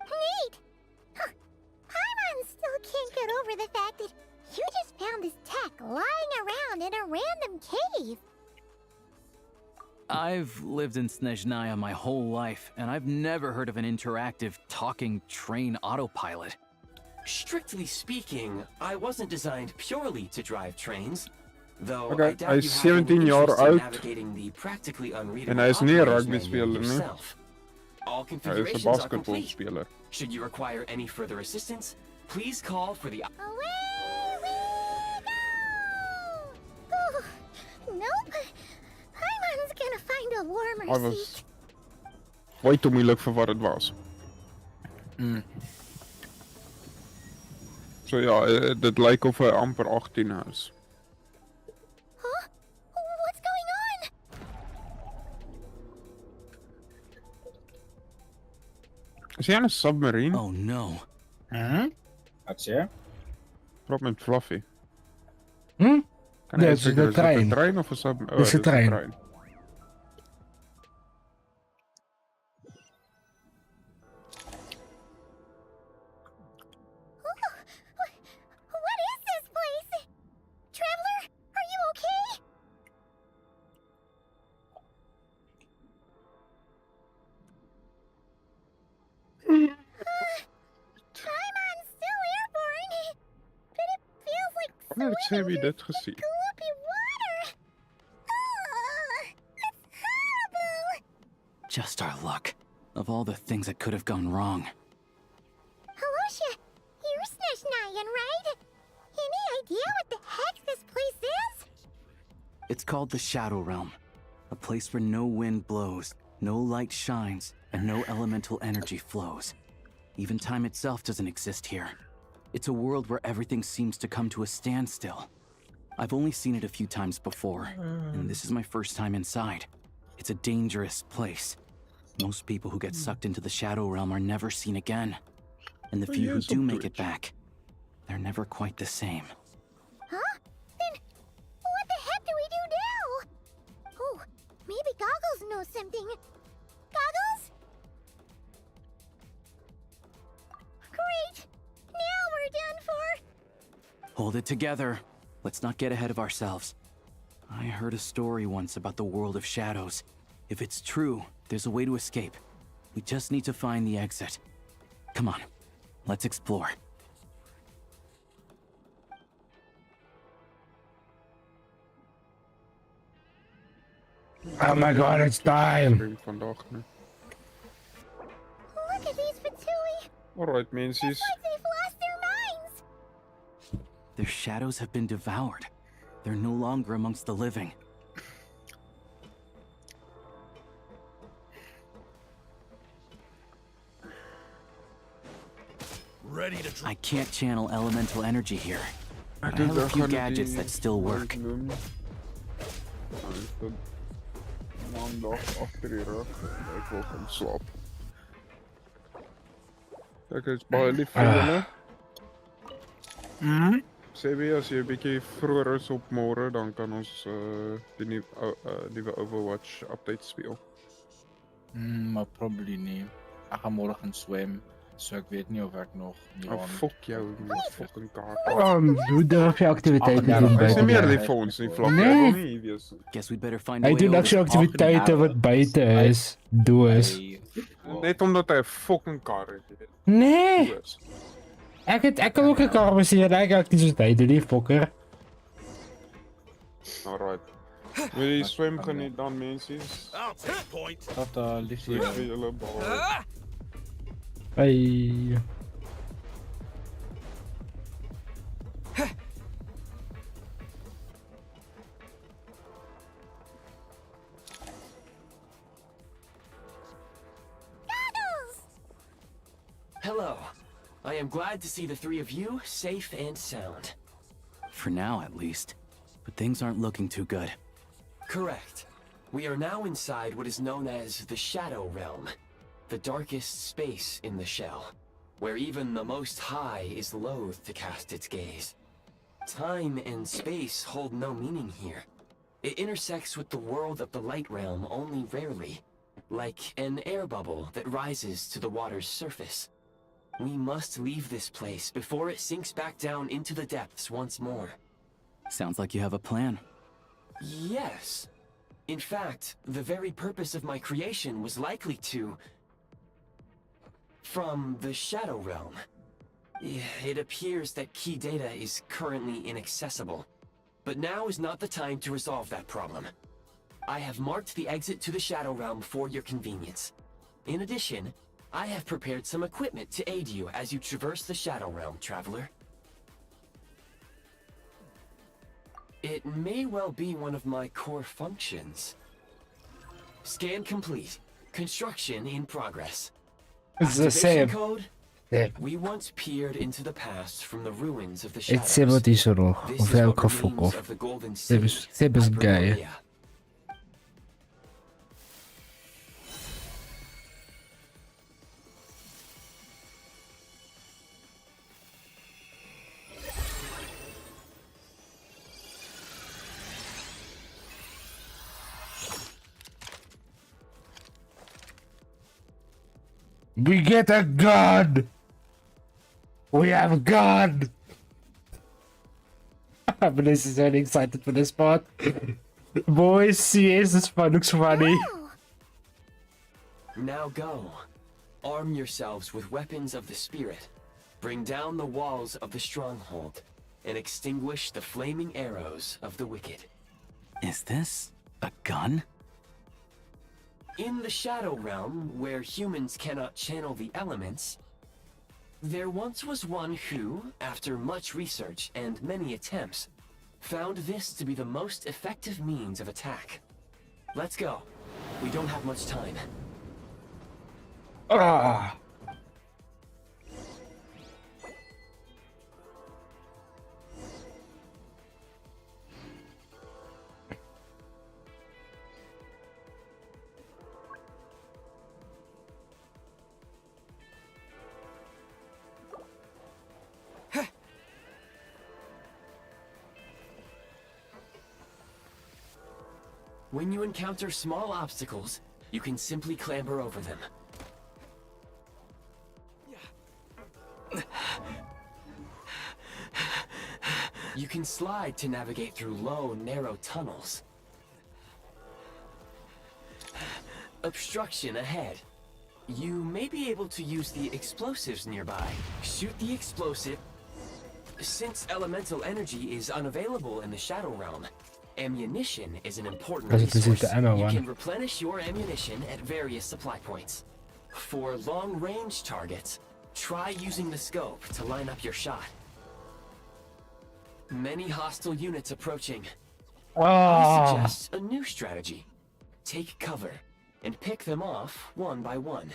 Neat! Huh. Paimon still can't get over the fact that you just found this tech lying around in a random cave. I've lived in Snezhnaya my whole life, and I've never heard of an interactive talking train autopilot. Strictly speaking, I wasn't designed purely to drive trains. Though Okay, I doubt hy you is have any 17 jaar interest in oud navigating the practically unreadable en hy is nie 'n operator's rugby manual speler nie. yourself. All Hy is 'n configurations are basketbal complete. speler. Should you require any further assistance, please call for the... Away we go! Oh, nope. Paimon's gonna find a warmer Hy seat. was way te moeilik vir wat dit was. So ja, dit lyk of hy amper 18 is. Huh? What's going on? Is hy aan 'n submarine? Oh no. Wat sê jy? Praat met Fluffy. Hm? Kan Nee, hy het is seker, de is dit 'n trein. trein of 'n sub? Het is een trein. What is this place? Traveler, are you okay? Paimon's still airborne, but it feels like Wanneer het sy wie dit gesien? gloopy water. It's horrible. Just our luck. Of all the things that could have gone wrong. Halosha, you're Snezhnayan, right? Any idea what the heck this place is? It's called the Shadow Realm. A place where no wind blows, no light shines, and no elemental energy flows. Even time itself doesn't exist here. It's a world where everything seems to come to a standstill. I've only seen it a few times before, and this is my first time inside. It's a dangerous place. Most people who get sucked into the Shadow Realm are never seen again. And the few who do make it back, they're never quite the same. Huh? Then what the heck do we do now? Oh, maybe Goggles knows something. Goggles? Great! Now we're done for! Hold it together. Let's not get ahead of ourselves. I heard a story once about the world of shadows. If it's true, there's a way to escape. We just need to find the exit. Come on, let's explore. Oh my god, it's time! Vandaag, né? Look at these Fatui! Alright, mensies. It's like they've lost their minds! Their shadows have been devoured. They're no longer amongst the living. I can't channel elemental energy here. I have a few gadgets that still work. Maandag 8 uur. Ik wil gaan slapen. Kijk, het is baie lief vir julle. Sebi, as jy 'n bietjie vroeër is op môre, dan kan ons die nuwe Overwatch update speel. Maar probably nie. Ek gaan môre gaan swem, so ek weet nie of ek nog nie Oh, fuck jou, die fucking kaart. Hoe durf jy aktiwiteite doen Hy is nie meer buite? lief vir ons nie, Vlak. Hy Nee. wil nie hier wees nie. Guess we'd better find a Hy way doen over. actually aktiwiteite wat buite is. Doos. Net omdat hy 'n fucking kar het, jy weet. Nee! Doos. Ek kan ook 'n kar bestuur, ek aktiwiteite doen, fokker. Alright. Wil jy swem geniet dan, mensies? Tata, liefde. Lief vir julle, bye. Hey. Hello. I am glad to see the three of you safe and sound. For now, at least. But things aren't looking too good. Correct. We are now inside what is known as the Shadow Realm, the darkest space in the shell, where even the Most High is loath to cast its gaze. Time and space hold no meaning here. It intersects with the world of the Light Realm only rarely, like an air bubble that rises to the water's surface. We must leave this place before it sinks back down into the depths once more. Sounds like you have a plan. Yes. In fact, the very purpose of my creation was likely to... from the Shadow Realm. It appears that key data is currently inaccessible, but now is not the time to resolve that problem. I have marked the exit to the Shadow Realm for your convenience. In addition, I have prepared some equipment to aid you as you traverse the Shadow Realm, traveler. It may well be one of my core functions. Scan complete. Construction in progress. It's the Activation same. code? Yeah. We once peered into the past from the ruins of the Het shadows. wat is er nog? This Of is hij what ook fuck remains off. of the Golden Ze City, is gay. Hyperborea. We get a gun! We have a gun! This is really excited for this part. Boys, CS, this part looks funny. Now go. Arm yourselves with weapons of the spirit. Bring down the walls of the stronghold and extinguish the flaming arrows of the wicked. Is this a gun? In the Shadow Realm, where humans cannot channel the elements, there once was one who, after much research and many attempts, found this to be the most effective means of attack. Let's go. We don't have much time. Ah. When you encounter small obstacles, you can simply clamber over them. You can slide to navigate through low, narrow tunnels. Obstruction ahead. You may be able to use the explosives nearby. Shoot the explosive. Since elemental energy is unavailable in the Shadow Realm, ammunition is an important resource. You can replenish your ammunition at various supply points. For long-range targets, try using the scope to line up your shot. Many hostile units approaching. I suggest a new strategy. Take cover and pick them off one by one.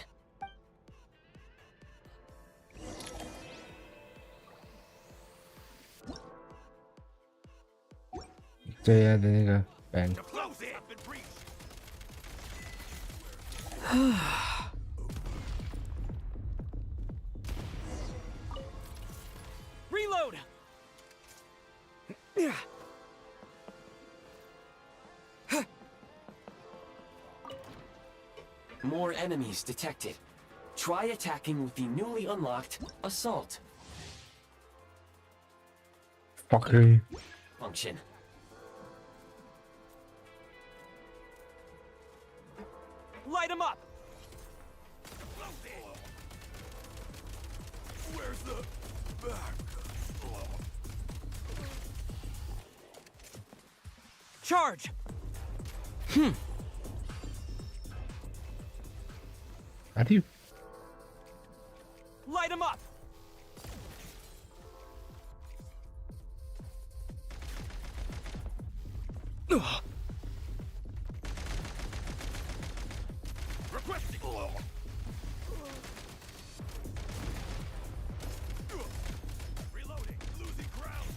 So yeah, there you go. Bang. Reload! Yeah. More enemies detected. Try attacking with the newly unlocked Assault Fucker. function. Light him up! Where's the back? Charge! How do you? Light him up! Requesting. Reloading. Losing ground.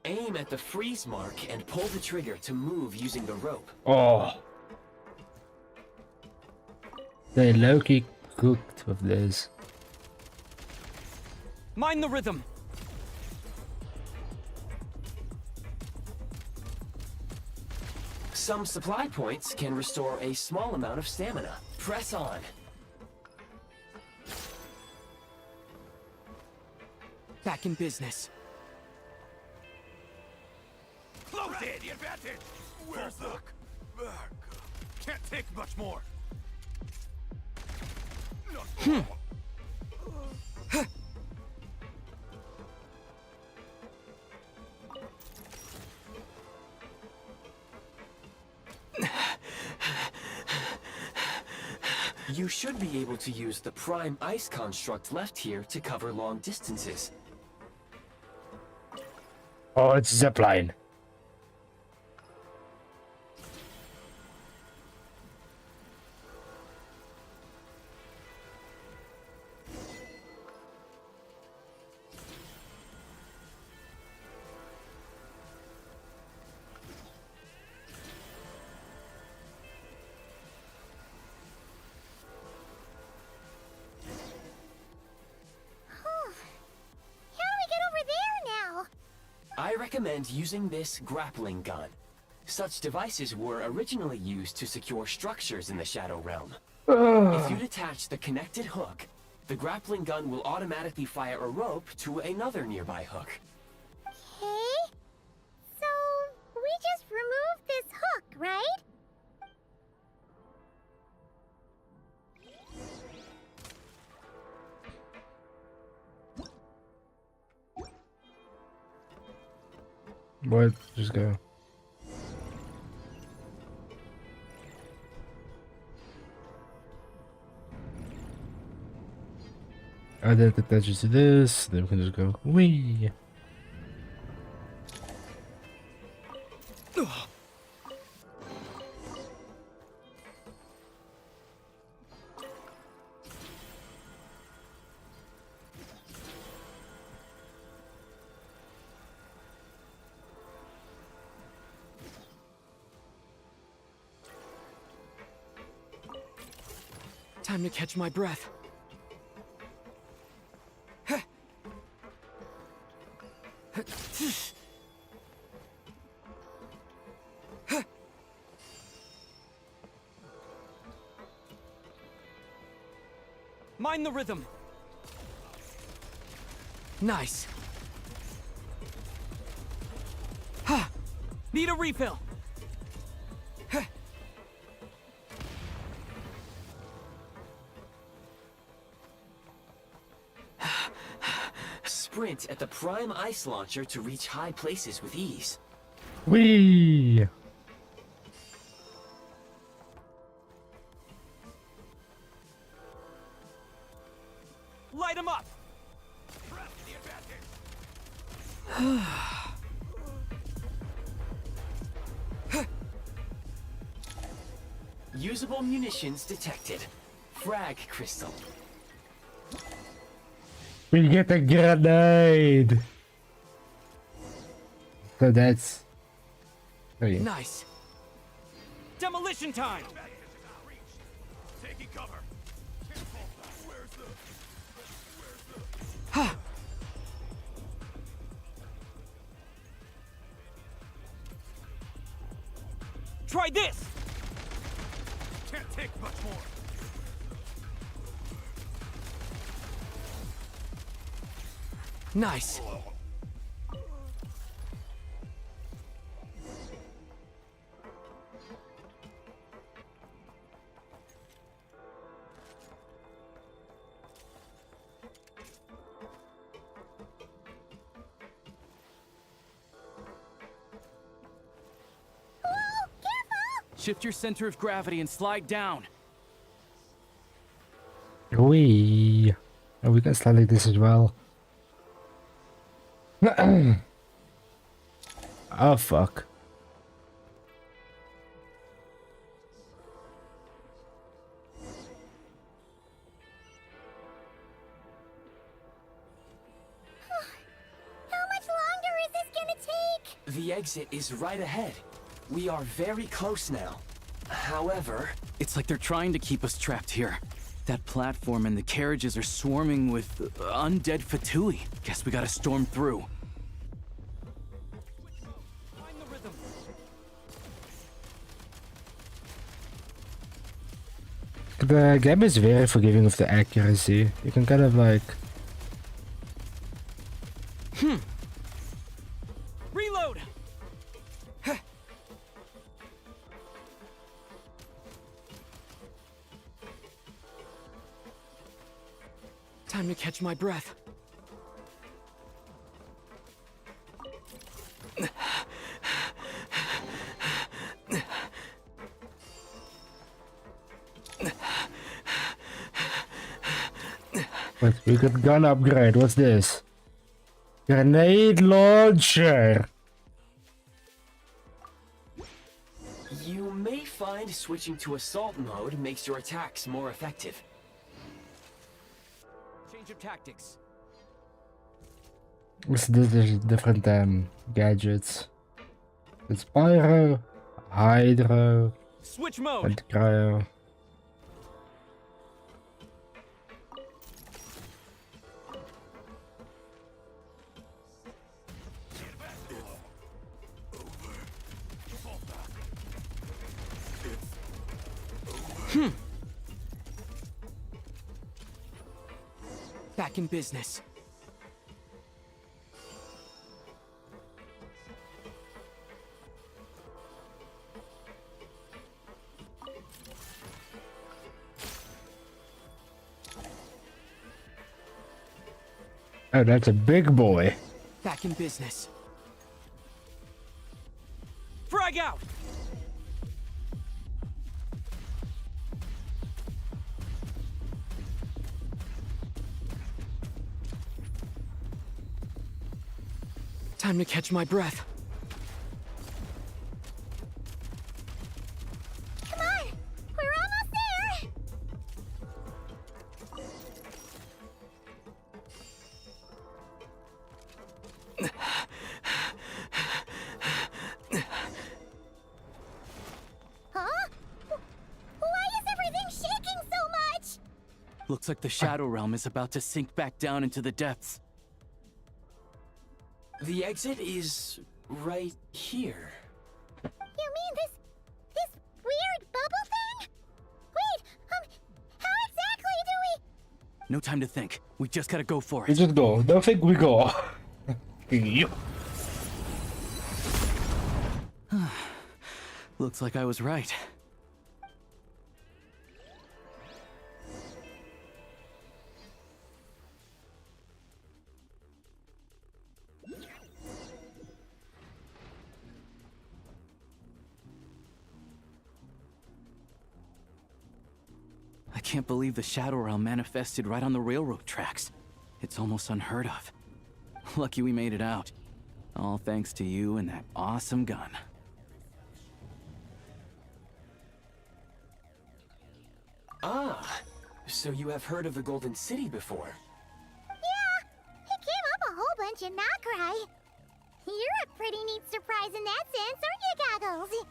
Aim at the freeze mark and pull the trigger to move using the rope. Oh. They low-key cooked with this. Mind the rhythm! Some supply points can restore a small amount of stamina. Press on. Back in business. Close it, the advantage. Where's the back? Can't take much more. You should be able to use the Prime Ice construct left here to cover long distances. Oh, it's zipline. I recommend using this grappling gun. Such devices were originally used to secure structures in the Shadow Realm. If you detach the connected hook, the grappling gun will automatically fire a rope to another nearby hook. Okay. So, we just removed this hook, right? What? Just go. And then it attaches to this, then we can just go. Whee! Time to catch my breath. Mind the rhythm. Nice. Ha! Need a refill. Sprint at the prime ice launcher to reach high places with ease. Whee! Light him up. Usable munitions detected. Frag crystal. We get a grenade! So that's... Wait. Nice. Demolition time! Taking cover. Ha! Try this! Can't take much more. Nice. Shift your center of gravity and slide down. Whee! Oh, we can slide like this as well. Oh, fuck. How much longer is this gonna take? The exit is right ahead. We are very close now. However... It's like they're trying to keep us trapped here. That platform and the carriages are swarming with undead Fatui. Guess we gotta storm through. The game is very forgiving of the accuracy. You can kind of like... Reload! Time to catch my breath. Wait, we got gun upgrade. What's this? Grenade launcher. You may find switching to assault mode makes your attacks more effective. Change of tactics. What's this? There's different gadgets. It's pyro, hydro, Switch mode. and cryo. Back in business. Oh, that's a big boy. Back in business. Frag out! Time to catch my breath. Come on! We're almost there! Huh? Why is everything shaking so much? Looks like the Shadow Realm is about to sink back down into the depths. The exit is right here. You mean this weird bubble thing? Wait, how exactly do we... No time to think. We just gotta go for We it. just go. Don't think we go. Yup. Looks like I was right. I can't believe the Shadow Realm manifested right on the railroad tracks. It's almost unheard of. Lucky we made it out. All thanks to you and that awesome gun. Ah, so you have heard of the Golden City before? Yeah, it came up a whole bunch in Nokrai. You're a pretty neat surprise in that sense, aren't you, Goggles?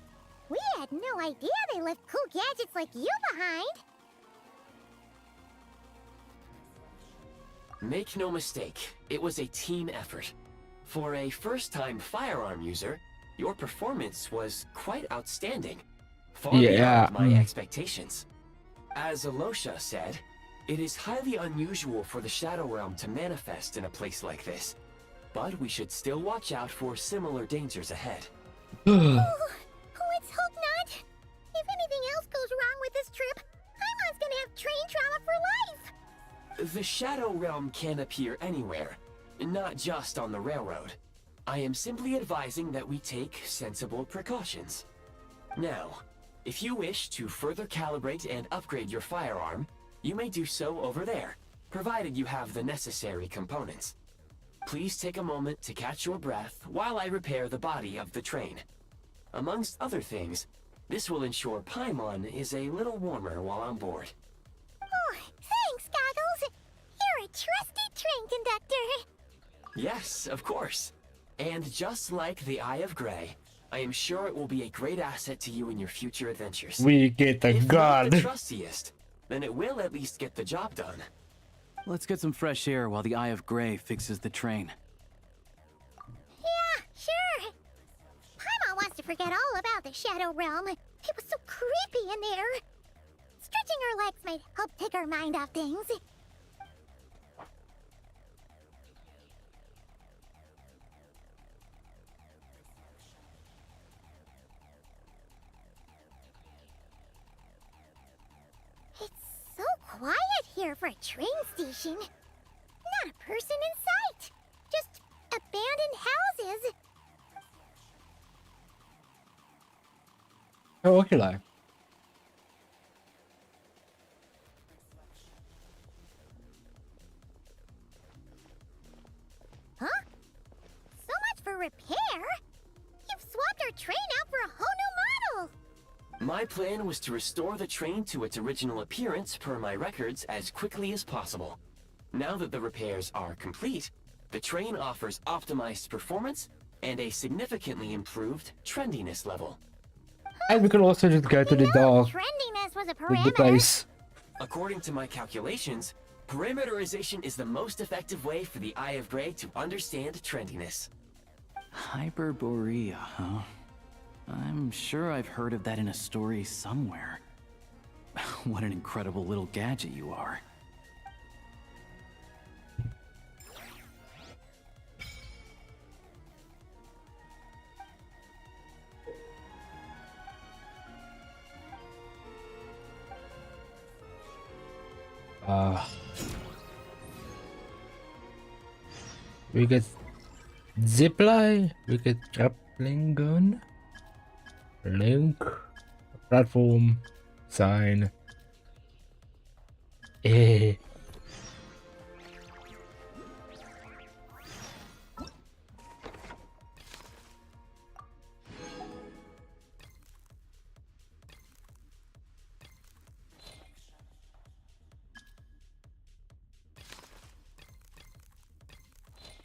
We had no idea they left cool gadgets like you behind. Make no mistake, it was a team effort. For a first-time firearm user, your performance was quite outstanding. Far beyond my expectations. As Alosha said, it is highly unusual for the Shadow Realm to manifest in a place like this. But we should still watch out for similar dangers ahead. Let's hope not. If anything else goes wrong with this trip, Paimon's gonna have train trauma for life. The Shadow Realm can appear anywhere, not just on the railroad. I am simply advising that we take sensible precautions. Now, if you wish to further calibrate and upgrade your firearm, you may do so over there, provided you have the necessary components. Please take a moment to catch your breath while I repair the body of the train. Amongst other things, this will ensure Paimon is a little warmer while on board. Oh, thanks, Goggles. You're a trusty train conductor. Yes, of course. And just like the Eye of Grey, I am sure it will be a great asset to you in your future adventures. We get a If gun. not the trustiest, then it will at least get the job done. Let's get some fresh air while the Eye of Grey fixes the train. Yeah, sure. Paimon wants to forget all about the Shadow Realm. It was so creepy in there. Stretching her legs might help take her mind off things. It's so quiet here for a train station. Not a person in sight. Just abandoned houses. Oh, okay, like. Huh? So much for repair? You've swapped our train out for a whole new model! My plan was to restore the train to its original appearance per my records as quickly as possible. Now that the repairs are complete, the train offers optimized performance and a significantly improved trendiness level. And we can also just go to the door. Trendiness was a With the parameter. place. According to my calculations, parameterization is the most effective way for the Eye of Grey to understand trendiness. Hyperborea, huh? I'm sure I've heard of that in a story somewhere. What an incredible little gadget you are. We get zipline, we get grappling gun. Link. Platform. Sign. Eh.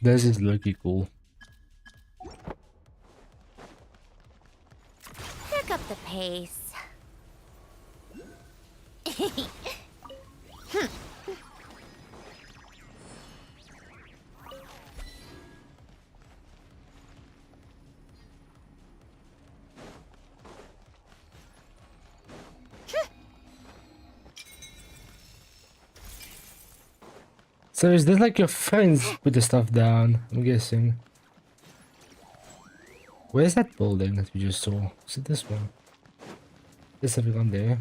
This is looking cool. Pick up the pace. So is this like your friends put the stuff down? I'm guessing. Where's that building that we just saw? Is it this one? There's something on there.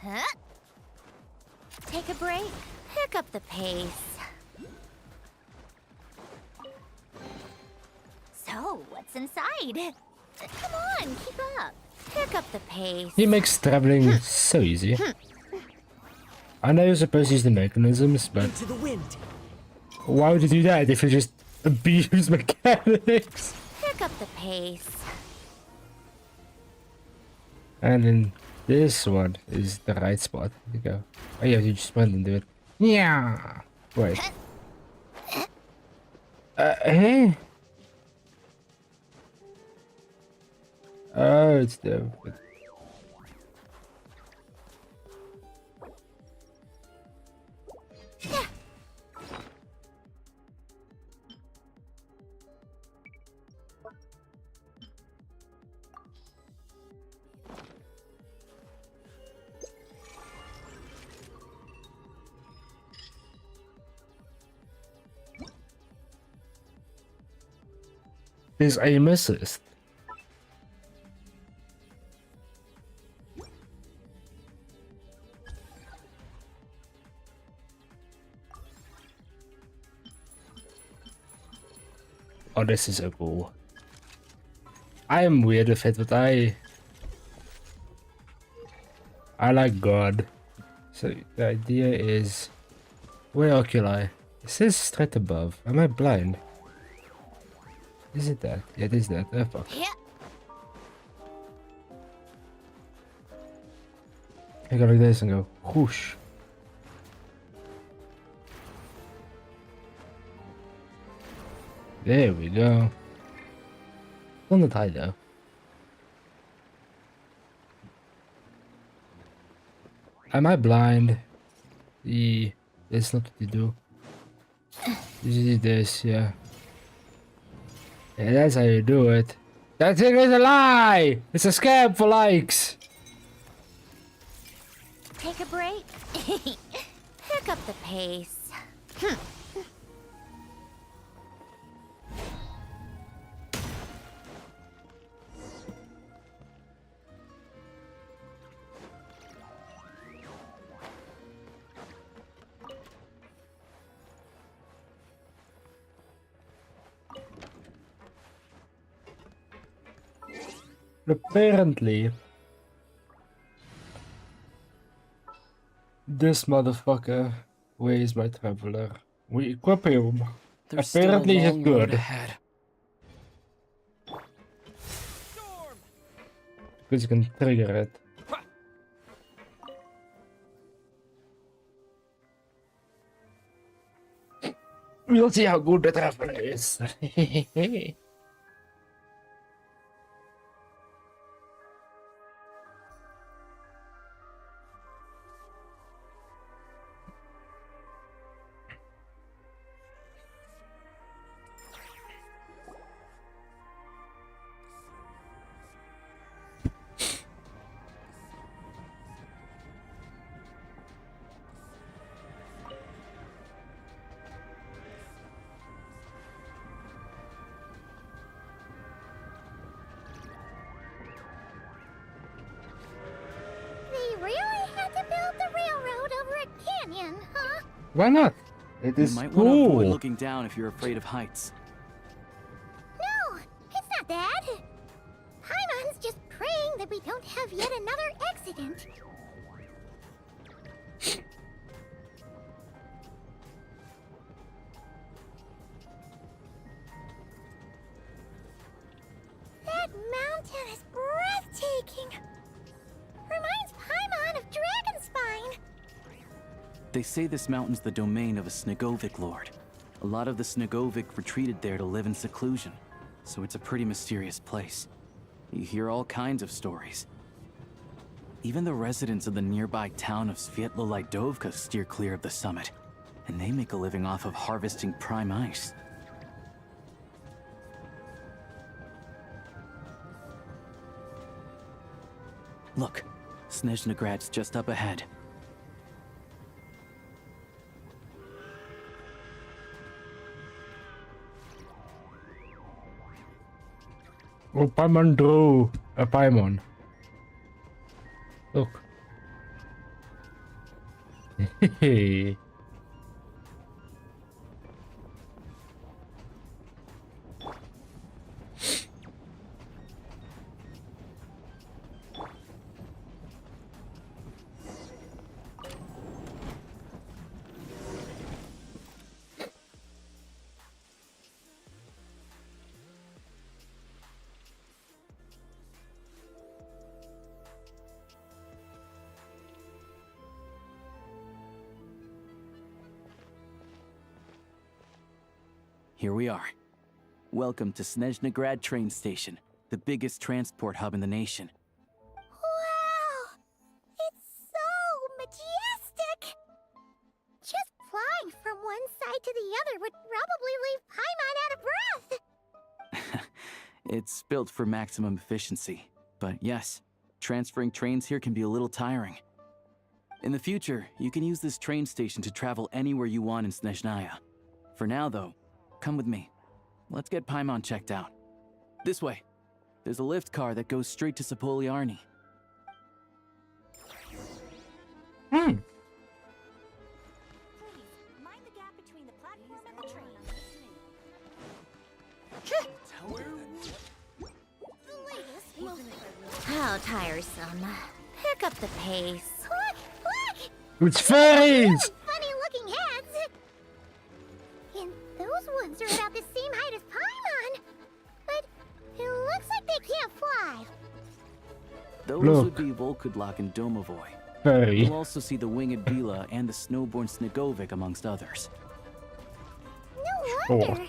Huh? Take a break. Pick up the pace. So, what's inside? Come on, keep up. Pick up the pace. He makes traveling so easy. I know you're supposed to use the mechanisms, but Into the wind. why would you do that if you just abuse mechanics? Pick up the pace. And then this one is the right spot to go. Oh yeah, you just went and do it. Yeah. Wait. Hey. Oh, it's the. There's aim assist. Oh, this is so cool. I am weird with it, but I like God. So the idea is, where oculi? It says straight above. Am I blind? Is it that? Yeah, it is that. Oh fuck. Yeah. I go like this and go whoosh. There we go. On the tie though. Am I blind? That's not what you do. You do this, yeah. Yeah, that's how you do it. That thing is a lie! It's a scam for likes! Take a break. Pick up the pace. Apparently, this motherfucker, where is my traveler? We equip him. There's Apparently still a he's long road good. ahead. Because you can trigger it. We'll see how good the traveler is. They really had to build the railroad over a canyon, huh? Why not? It You is might want to avoid cool. looking down if you're afraid of heights. No, it's not that. Paimon's just praying that we don't have yet another accident. That mountain is breathtaking. Reminds Paimon of Dragonspine. They say this mountain's the domain of a Snegovic lord. A lot of the Snegovic retreated there to live in seclusion, so it's a pretty mysterious place. You hear all kinds of stories. Even the residents of the nearby town of Svietlolaidovka steer clear of the summit, and they make a living off of harvesting prime ice. Look, Snezhnagrad's just up ahead. Oh, Paimon drew a Paimon. Look. Hehe. Here we are. Welcome to Snezhnagrad train station, the biggest transport hub in the nation. Wow! It's so majestic! Just flying from one side to the other would probably leave Paimon out of breath! It's built for maximum efficiency, but yes, transferring trains here can be a little tiring. In the future, you can use this train station to travel anywhere you want in Snezhnaya. For now, though, come with me. Let's get Paimon checked out. This way. There's a lift car that goes straight to Sapoliarni. Mind the gap between the platform and the train. How tiresome. Pick up the pace. Look! It's fairies! Funny-looking heads! And those ones are about the same height as Paimon. But it looks like they can't fly. Those Look. would be Volkudlak and Domovoy. Fairy. You'll also see the winged Bila and the snowborn Snegovic amongst others. No wonder. We'd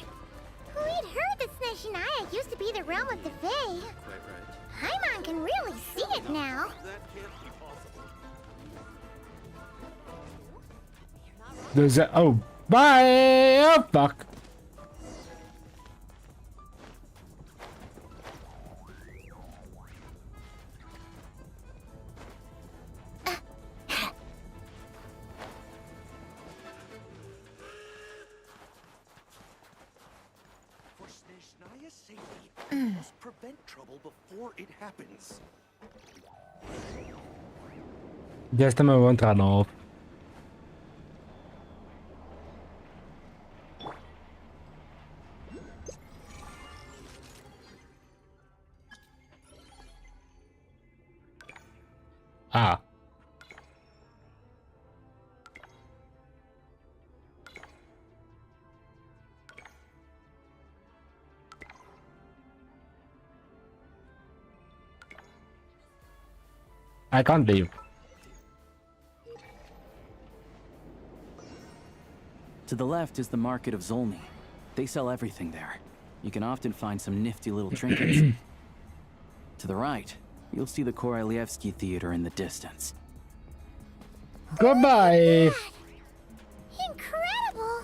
heard that Snezhnaya used to be the realm of the Fae. Paimon can really see it now. There's a... Oh, bye! Oh, fuck. For Snezhnaya's safety, we must prevent trouble before it happens. Ya esta me voy a entrar, no. Ah. I can't leave. To the left is the market of Zolny. They sell everything there. You can often find some nifty little trinkets. To the right, you'll see the Korolyevsky Theater in the distance. Goodbye! Incredible!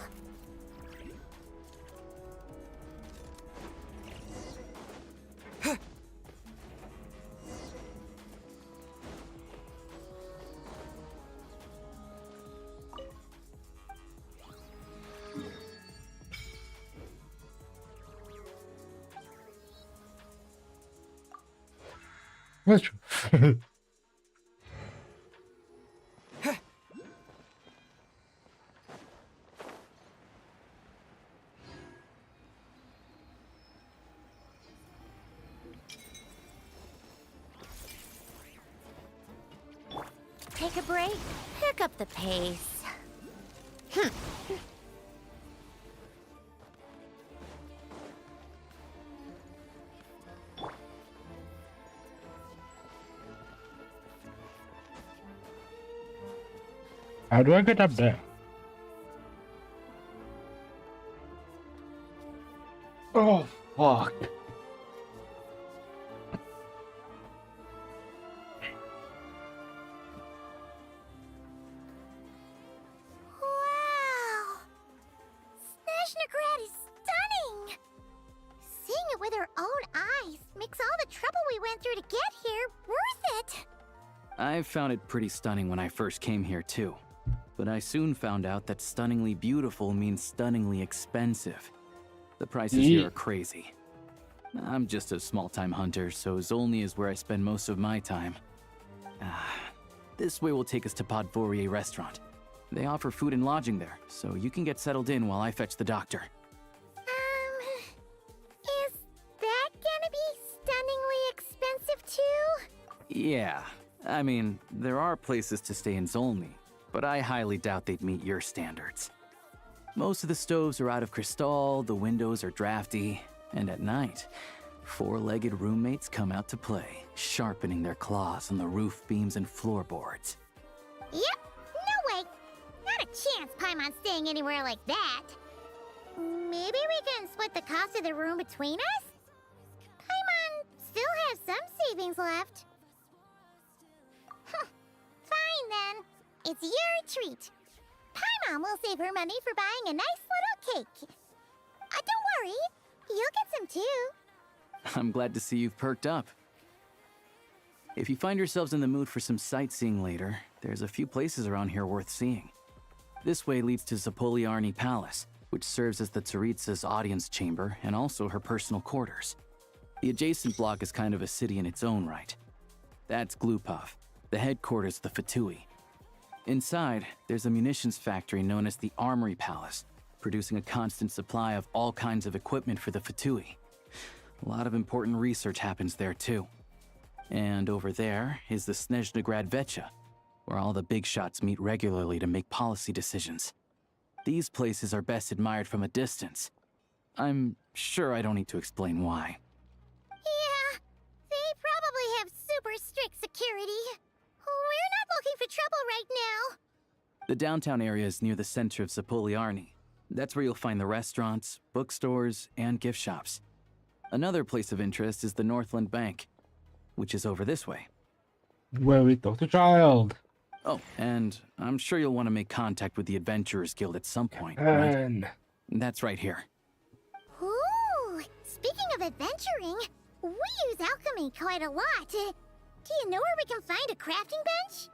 That's true. take a break, pick up the pace. How do I get up there? Oh, fuck. Wow! Snezhnaya is stunning! Seeing it with our own eyes makes all the trouble we went through to get here worth it! I found it pretty stunning when I first came here too. But I soon found out that stunningly beautiful means stunningly expensive. The prices here are crazy. I'm just a small-time hunter, so Zolny is where I spend most of my time. This way will take us to Podvorier restaurant. They offer food and lodging there, so you can get settled in while I fetch the doctor. Is that gonna be stunningly expensive too? Yeah, I mean, there are places to stay in Zolny, but I highly doubt they'd meet your standards. Most of the stoves are out of crystal, the windows are drafty, and at night, four-legged roommates come out to play, sharpening their claws on the roof beams and floorboards. Yep, no way. Not a chance Paimon's staying anywhere like that. Maybe we can split the cost of the room between us? Paimon still has some savings left. Fine then. It's your treat. Paimon will save her money for buying a nice little cake. Don't worry, you'll get some too. I'm glad to see you've perked up. If you find yourselves in the mood for some sightseeing later, there's a few places around here worth seeing. This way leads to Zapoliarny Palace, which serves as the Tsaritsa's audience chamber and also her personal quarters. The adjacent block is kind of a city in its own right. That's Glupov, the headquarters of the Fatui. Inside, there's a munitions factory known as the Armory Palace, producing a constant supply of all kinds of equipment for the Fatui. A lot of important research happens there too. And over there is the Snezhnaya Vecha, where all the big shots meet regularly to make policy decisions. These places are best admired from a distance. I'm sure I don't need to explain why. Yeah, they probably have super strict security. We're not looking for trouble right now. The downtown area is near the center of Zapoliarny. That's where you'll find the restaurants, bookstores, and gift shops. Another place of interest is the Northland Bank, which is over this way. Where we talk to child. Oh, and I'm sure you'll want to make contact with the Adventurers Guild at some point, right? That's right here. Ooh, speaking of adventuring, we use alchemy quite a lot. Do you know where we can find a crafting bench?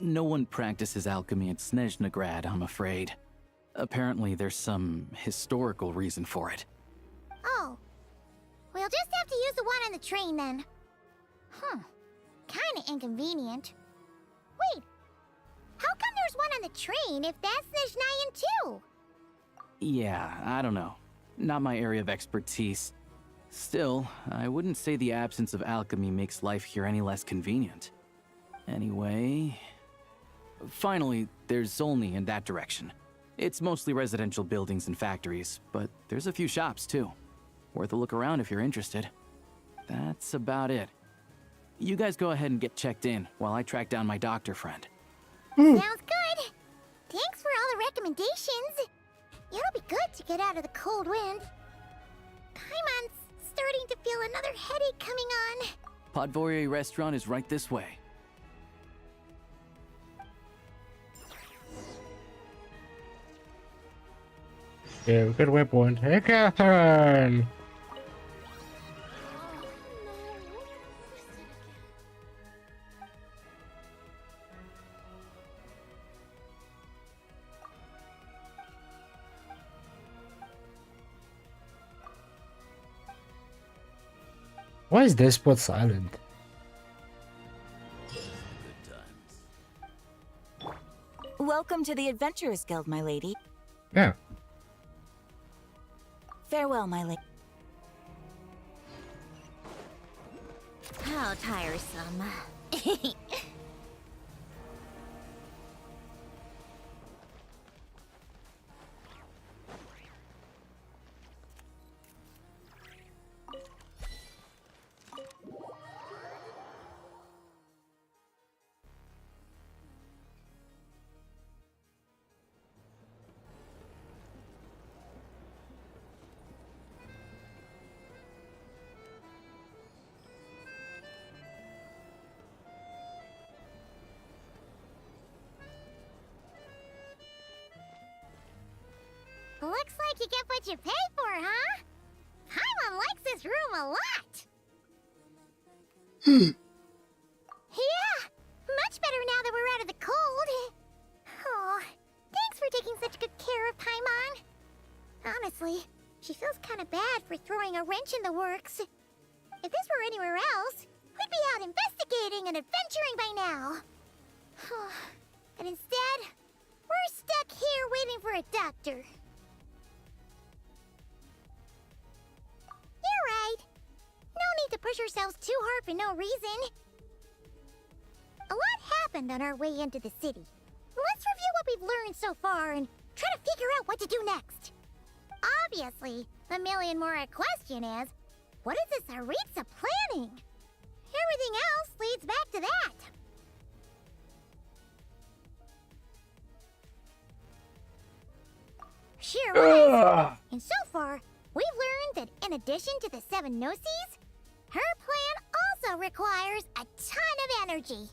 No one practices alchemy at Snezhnaya, I'm afraid. Apparently there's some historical reason for it. Oh. We'll just have to use the one on the train then. Kinda inconvenient. Wait, how come there's one on the train if that's Snezhnayan too? Yeah, I don't know. Not my area of expertise. Still, I wouldn't say the absence of alchemy makes life here any less convenient. Anyway... Finally, there's Zolny in that direction. It's mostly residential buildings and factories, but there's a few shops too. Worth a look around if you're interested. That's about it. You guys go ahead and get checked in while I track down my doctor friend. Sounds good. Thanks for all the recommendations. It'll be good to get out of the cold wind. Paimon's starting to feel another headache coming on. Podvorier restaurant is right this way. Yeah, good waypoint. Hey, Catherine! Why is this spot silent? Welcome to the Adventurers Guild, my lady. Yeah. Farewell, my lady. How tiresome. Looks like you get what you pay for, huh? Paimon likes this room a lot. Yeah, much better now that we're out of the cold. Oh, thanks for taking such good care of Paimon. Honestly, she feels kind of bad for throwing a wrench in the works. If this were anywhere else, we'd be out investigating and adventuring by now. But instead, we're stuck here waiting for a doctor. You're right. No need to push ourselves too hard for no reason. A lot happened on our way into the city. Let's review what we've learned so far and try to figure out what to do next. Obviously, the million-more question is, what is this Tsaritsa planning? Everything else leads back to that. Sure was. And so far, we've learned that in addition to the 7 Gnosis, her plan also requires a ton of energy.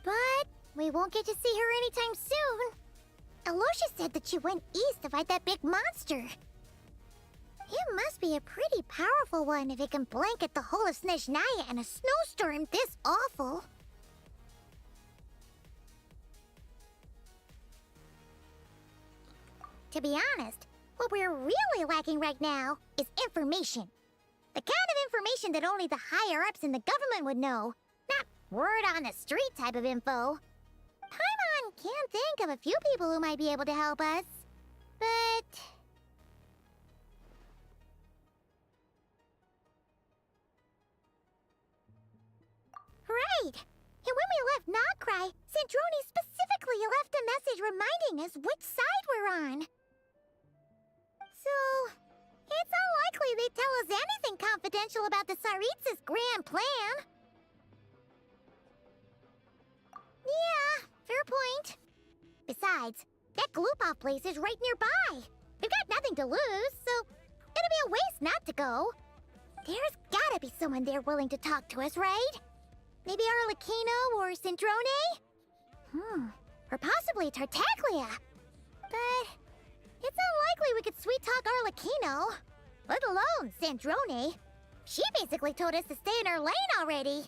But we won't get to see her anytime soon. Alosha said that she went east to fight that big monster. It must be a pretty powerful one if it can blanket the whole of Snezhnaya in a snowstorm this awful. To be honest, what we're really lacking right now is information. The kind of information that only the higher-ups in the government would know, not word-on-the-street type of info. Paimon can think of a few people who might be able to help us, but... Right! And when we left Nocry, Snezhnaya specifically left a message reminding us which side we're on. So, it's unlikely they'd tell us anything confidential about the Tsaritsa's grand plan. Yeah, fair point. Besides, that Gloopov place is right nearby. We've got nothing to lose, so it'd be a waste not to go. There's gotta be someone there willing to talk to us, right? Maybe Arlecchino or Snezhnaya? Or possibly Tartaglia. But it's unlikely we could sweet-talk Arlecchino, let alone Snezhnaya. She basically told us to stay in her lane already.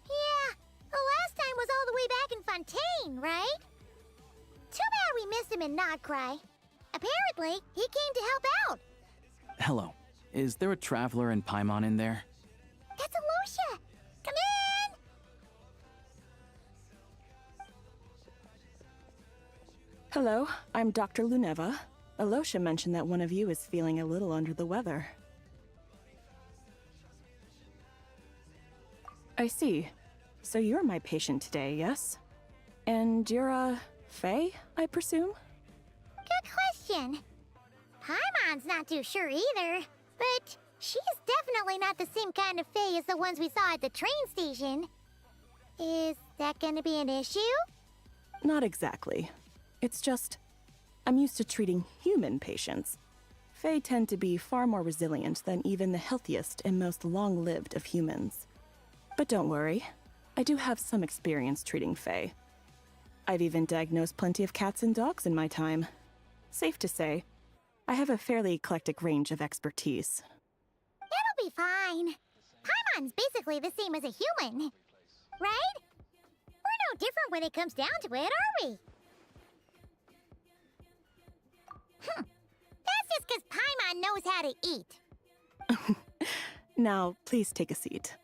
Yeah, the last time was all the way back in Fontaine, right? Too bad we missed him in Nocry. Apparently, he came to help out. Hello. Is there a traveler in Paimon in there? That's Alosha! Come in! Hello, I'm Dr. Luneva. Alosha mentioned that one of you is feeling a little under the weather. I see. So you're my patient today, yes? And you're, Faye, I presume? Good question. Paimon's not too sure either, but she's definitely not the same kind of Fae as the ones we saw at the train station. Is that gonna be an issue? Not exactly. It's just, I'm used to treating human patients. Fae tend to be far more resilient than even the healthiest and most long-lived of humans. But don't worry, I do have some experience treating Fae. I've even diagnosed plenty of cats and dogs in my time. Safe to say, I have a fairly eclectic range of expertise. It'll be fine. Paimon's basically the same as a human, right? We're no different when it comes down to it, are we? That's just because Paimon knows how to eat. Now, please take a seat.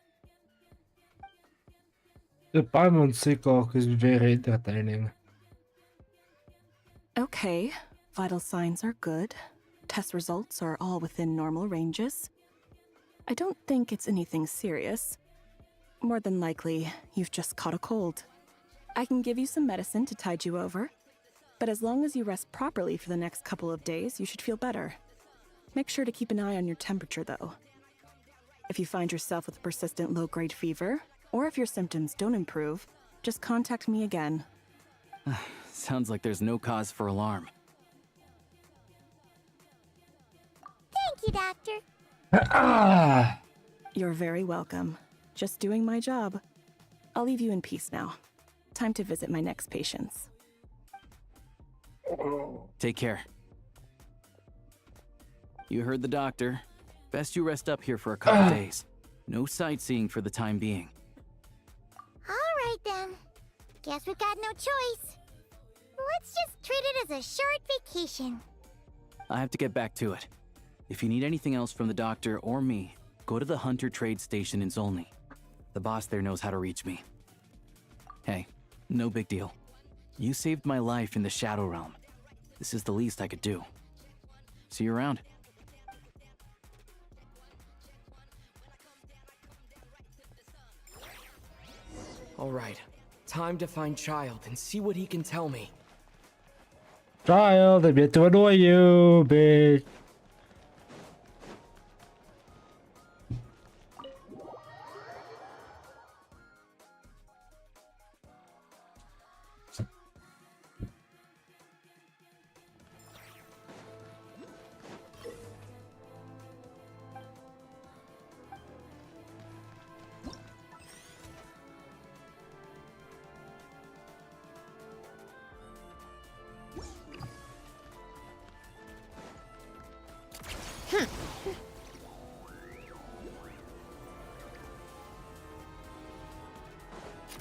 The Paimon Seacock is very entertaining. Okay, vital signs are good. Test results are all within normal ranges. I don't think it's anything serious. More than likely, you've just caught a cold. I can give you some medicine to tide you over, but as long as you rest properly for the next couple of days, you should feel better. Make sure to keep an eye on your temperature, though. If you find yourself with a persistent low-grade fever, or if your symptoms don't improve, just contact me again. Sounds like there's no cause for alarm. Thank you, Doctor. You're very welcome. Just doing my job. I'll leave you in peace now. Time to visit my next patients. Take care. You heard the doctor. Best you rest up here for a couple days. No sightseeing for the time being. Alright then. Guess we've got no choice. Let's just treat it as a short vacation. I have to get back to it. If you need anything else from the doctor or me, go to the Hunter Trade Station in Zolny. The boss there knows how to reach me. Hey, no big deal. You saved my life in the Shadow Realm. This is the least I could do. See you around. All right, time to find Child and see what he can tell me. Child, I'm here to annoy you, bitch.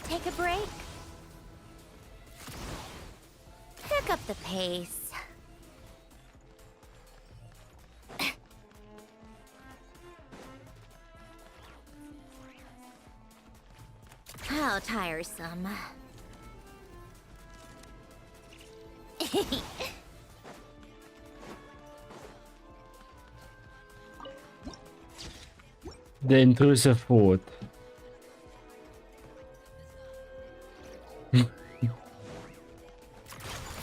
Take a break. Pick up the pace. How tiresome. The intrusive food.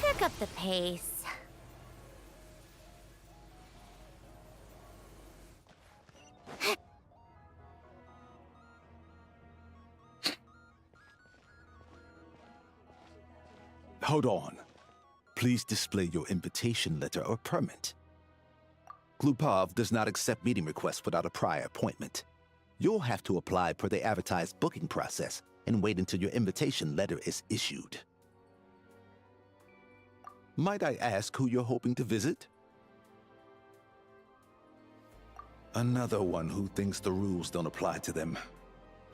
Pick up the pace. Hold on. Please display your invitation letter or permit. Glupov does not accept meeting requests without a prior appointment. You'll have to apply per the advertised booking process and wait until your invitation letter is issued. Might I ask who you're hoping to visit? Another one who thinks the rules don't apply to them.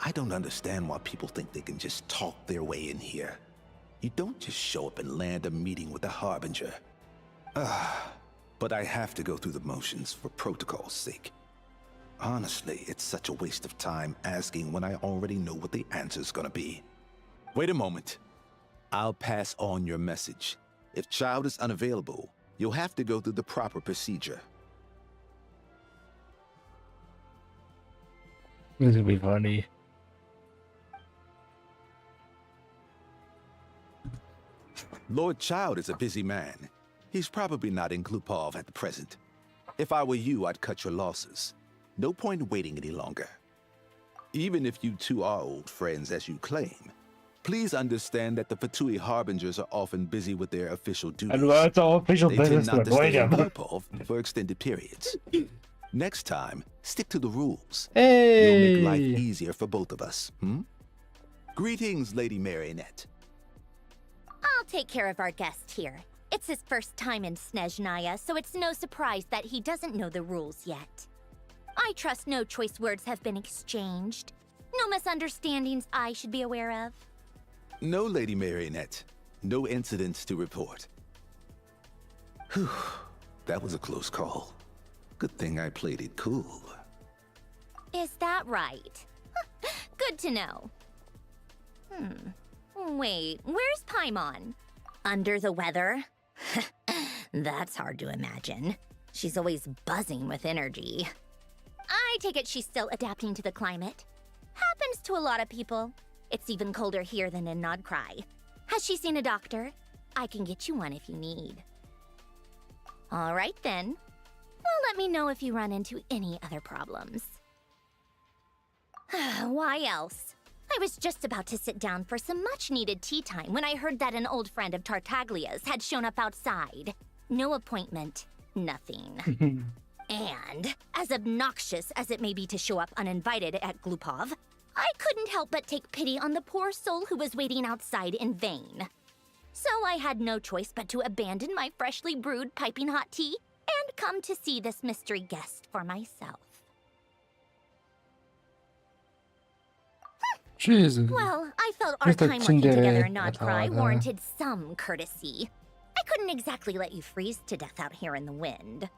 I don't understand why people think they can just talk their way in here. You don't just show up and land a meeting with the Harbinger. But I have to go through the motions for protocol's sake. Honestly, it's such a waste of time asking when I already know what the answer's gonna be. Wait a moment. I'll pass on your message. If Child is unavailable, you'll have to go through the proper procedure. This will be funny. Lord Child is a busy man. He's probably not in Glupov at the present. If I were you, I'd cut your losses. No point waiting any longer. Even if you two are old friends as you claim, please understand that the Fatui Harbingers are often busy with their official duties. And it's all official they business tend not to to stay in avoid him. Glupov for extended periods. Next time, stick to the rules. Hey! You'll make life easier for both of us, Greetings, Lady Marionette. I'll take care of our guest here. It's his first time in Snezhnaya, so it's no surprise that he doesn't know the rules yet. I trust no choice words have been exchanged. No misunderstandings I should be aware of. No, Lady Marionette. No incidents to report. Whew. That was a close call. Good thing I played it cool. Is that right? Good to know. Wait, where's Paimon? Under the weather? That's hard to imagine. She's always buzzing with energy. I take it she's still adapting to the climate. Happens to a lot of people. It's even colder here than in Nodcry. Has she seen a doctor? I can get you one if you need. All right then. Well, let me know if you run into any other problems. Why else? I was just about to sit down for some much-needed tea time when I heard that an old friend of Tartaglia's had shown up outside. No appointment, nothing. And, as obnoxious as it may be to show up uninvited at Glupov, I couldn't help but take pity on the poor soul who was waiting outside in vain. So I had no choice but to abandon my freshly brewed piping hot tea and come to see this mystery guest for myself. Jesus. Well, I felt our time working together in Notcry warranted some courtesy. I couldn't exactly let you freeze to death out here in the wind.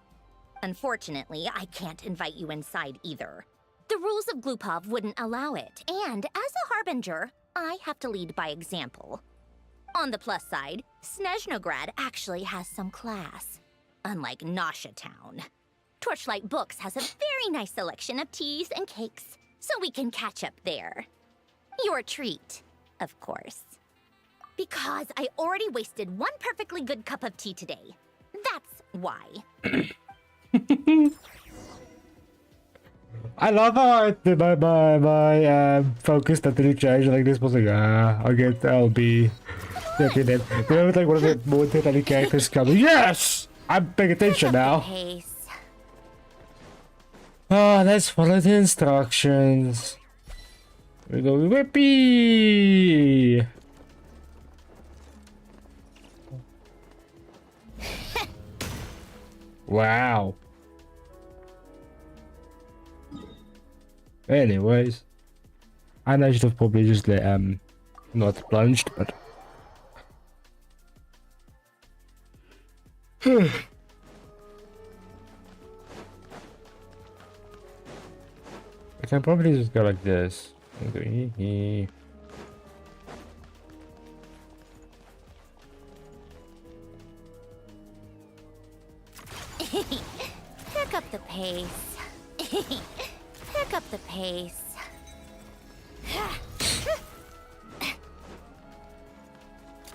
Unfortunately, I can't invite you inside either. The rules of Glupov wouldn't allow it, and as a harbinger, I have to lead by example. On the plus side, Snezhnograd actually has some class, unlike Nasha Town. Torchlight Books has a very nice selection of teas and cakes, so we can catch up there. Your treat, of course. Because I already wasted one perfectly good cup of tea today. That's why. I love how my focus totally changed. Like this was like, I'll be taking it. You know, like one of the more tiny characters coming. Yes! I'm paying attention now. Oh, let's follow the instructions. We go whippy. Wow. Anyways, I know I should have probably just not plunged, but I can probably just go like this. Okay. Pick up the pace. Pick up the pace.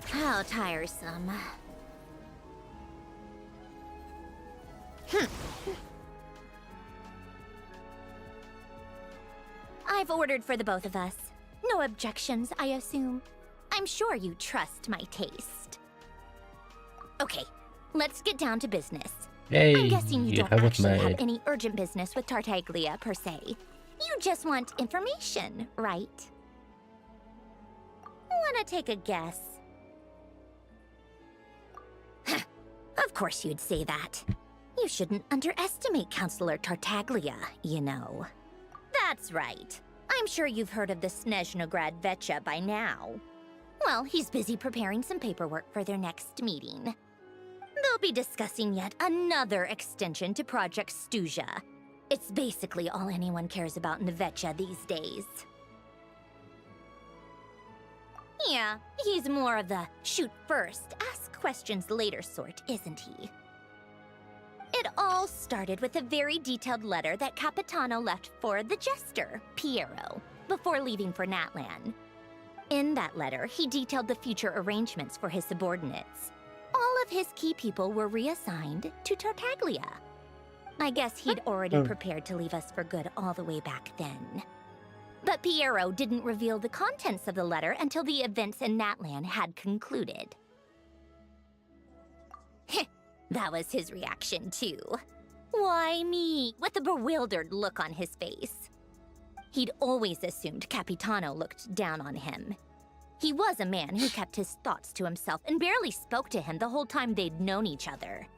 How tiresome. I've ordered for the both of us. No objections, I assume. I'm sure you trust my taste. Okay, let's get down to business. Hey, I'm guessing you don't actually have any urgent business with Tartaglia, per se. You just want information, right? Wanna take a guess? Of course you'd say that. You shouldn't underestimate Counselor Tartaglia, you know. That's right. I'm sure you've heard of the Snezhnograd Vetcha by now. Well, he's busy preparing some paperwork for their next meeting. They'll be discussing yet another extension to Project Stuzha. It's basically all anyone cares about in the Vetcha these days. Yeah, he's more of the shoot first, ask questions later sort, isn't he? It all started with a very detailed letter that Capitano left for the Jester, Piero, before leaving for Natlan. In that letter, he detailed the future arrangements for his subordinates. All of his key people were reassigned to Tartaglia. I guess he'd already prepared to leave us for good all the way back then. But Piero didn't reveal the contents of the letter until the events in Natlan had concluded. That was his reaction, too. Why me? With a bewildered look on his face. He'd always assumed Capitano looked down on him. He was a man who kept his thoughts to himself and barely spoke to him the whole time they'd known each other.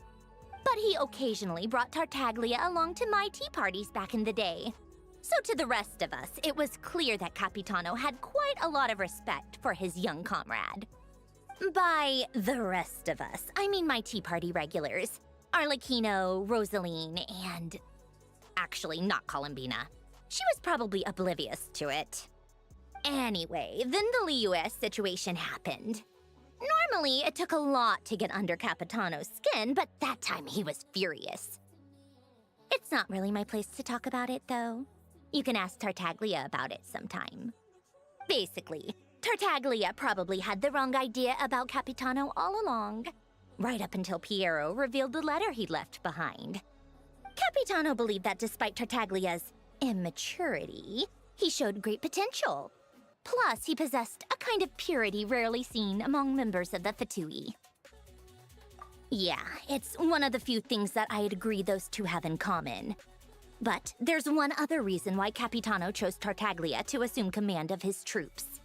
But he occasionally brought Tartaglia along to my tea parties back in the day. So to the rest of us, it was clear that Capitano had quite a lot of respect for his young comrade. By the rest of us, I mean my tea party regulars. Arlecchino, Rosaline, and... actually, not Columbina. She was probably oblivious to it. Anyway, then the Liu's situation happened. Normally, it took a lot to get under Capitano's skin, but that time he was furious. It's not really my place to talk about it, though. You can ask Tartaglia about it sometime. Basically, Tartaglia probably had the wrong idea about Capitano all along, right up until Piero revealed the letter he'd left behind. Capitano believed that despite Tartaglia's immaturity, he showed great potential. Plus, he possessed a kind of purity rarely seen among members of the Fatui. Yeah, it's one of the few things that I'd agree those two have in common. But there's one other reason why Capitano chose Tartaglia to assume command of his troops.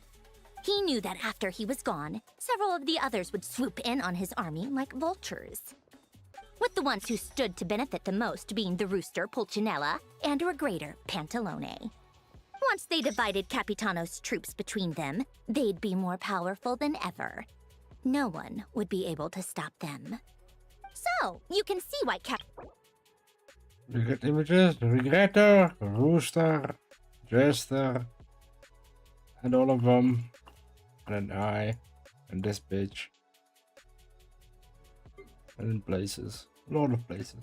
He knew that after he was gone, several of the others would swoop in on his army like vultures. With the ones who stood to benefit the most being the rooster Pulcinella and Regrator Pantalone. Once they divided Capitano's troops between them, they'd be more powerful than ever. No one would be able to stop them. So, you can see why Look at images, Regrator, Rooster, Jester, and all of them. And an eye, and this bitch. And in places. A lot of places.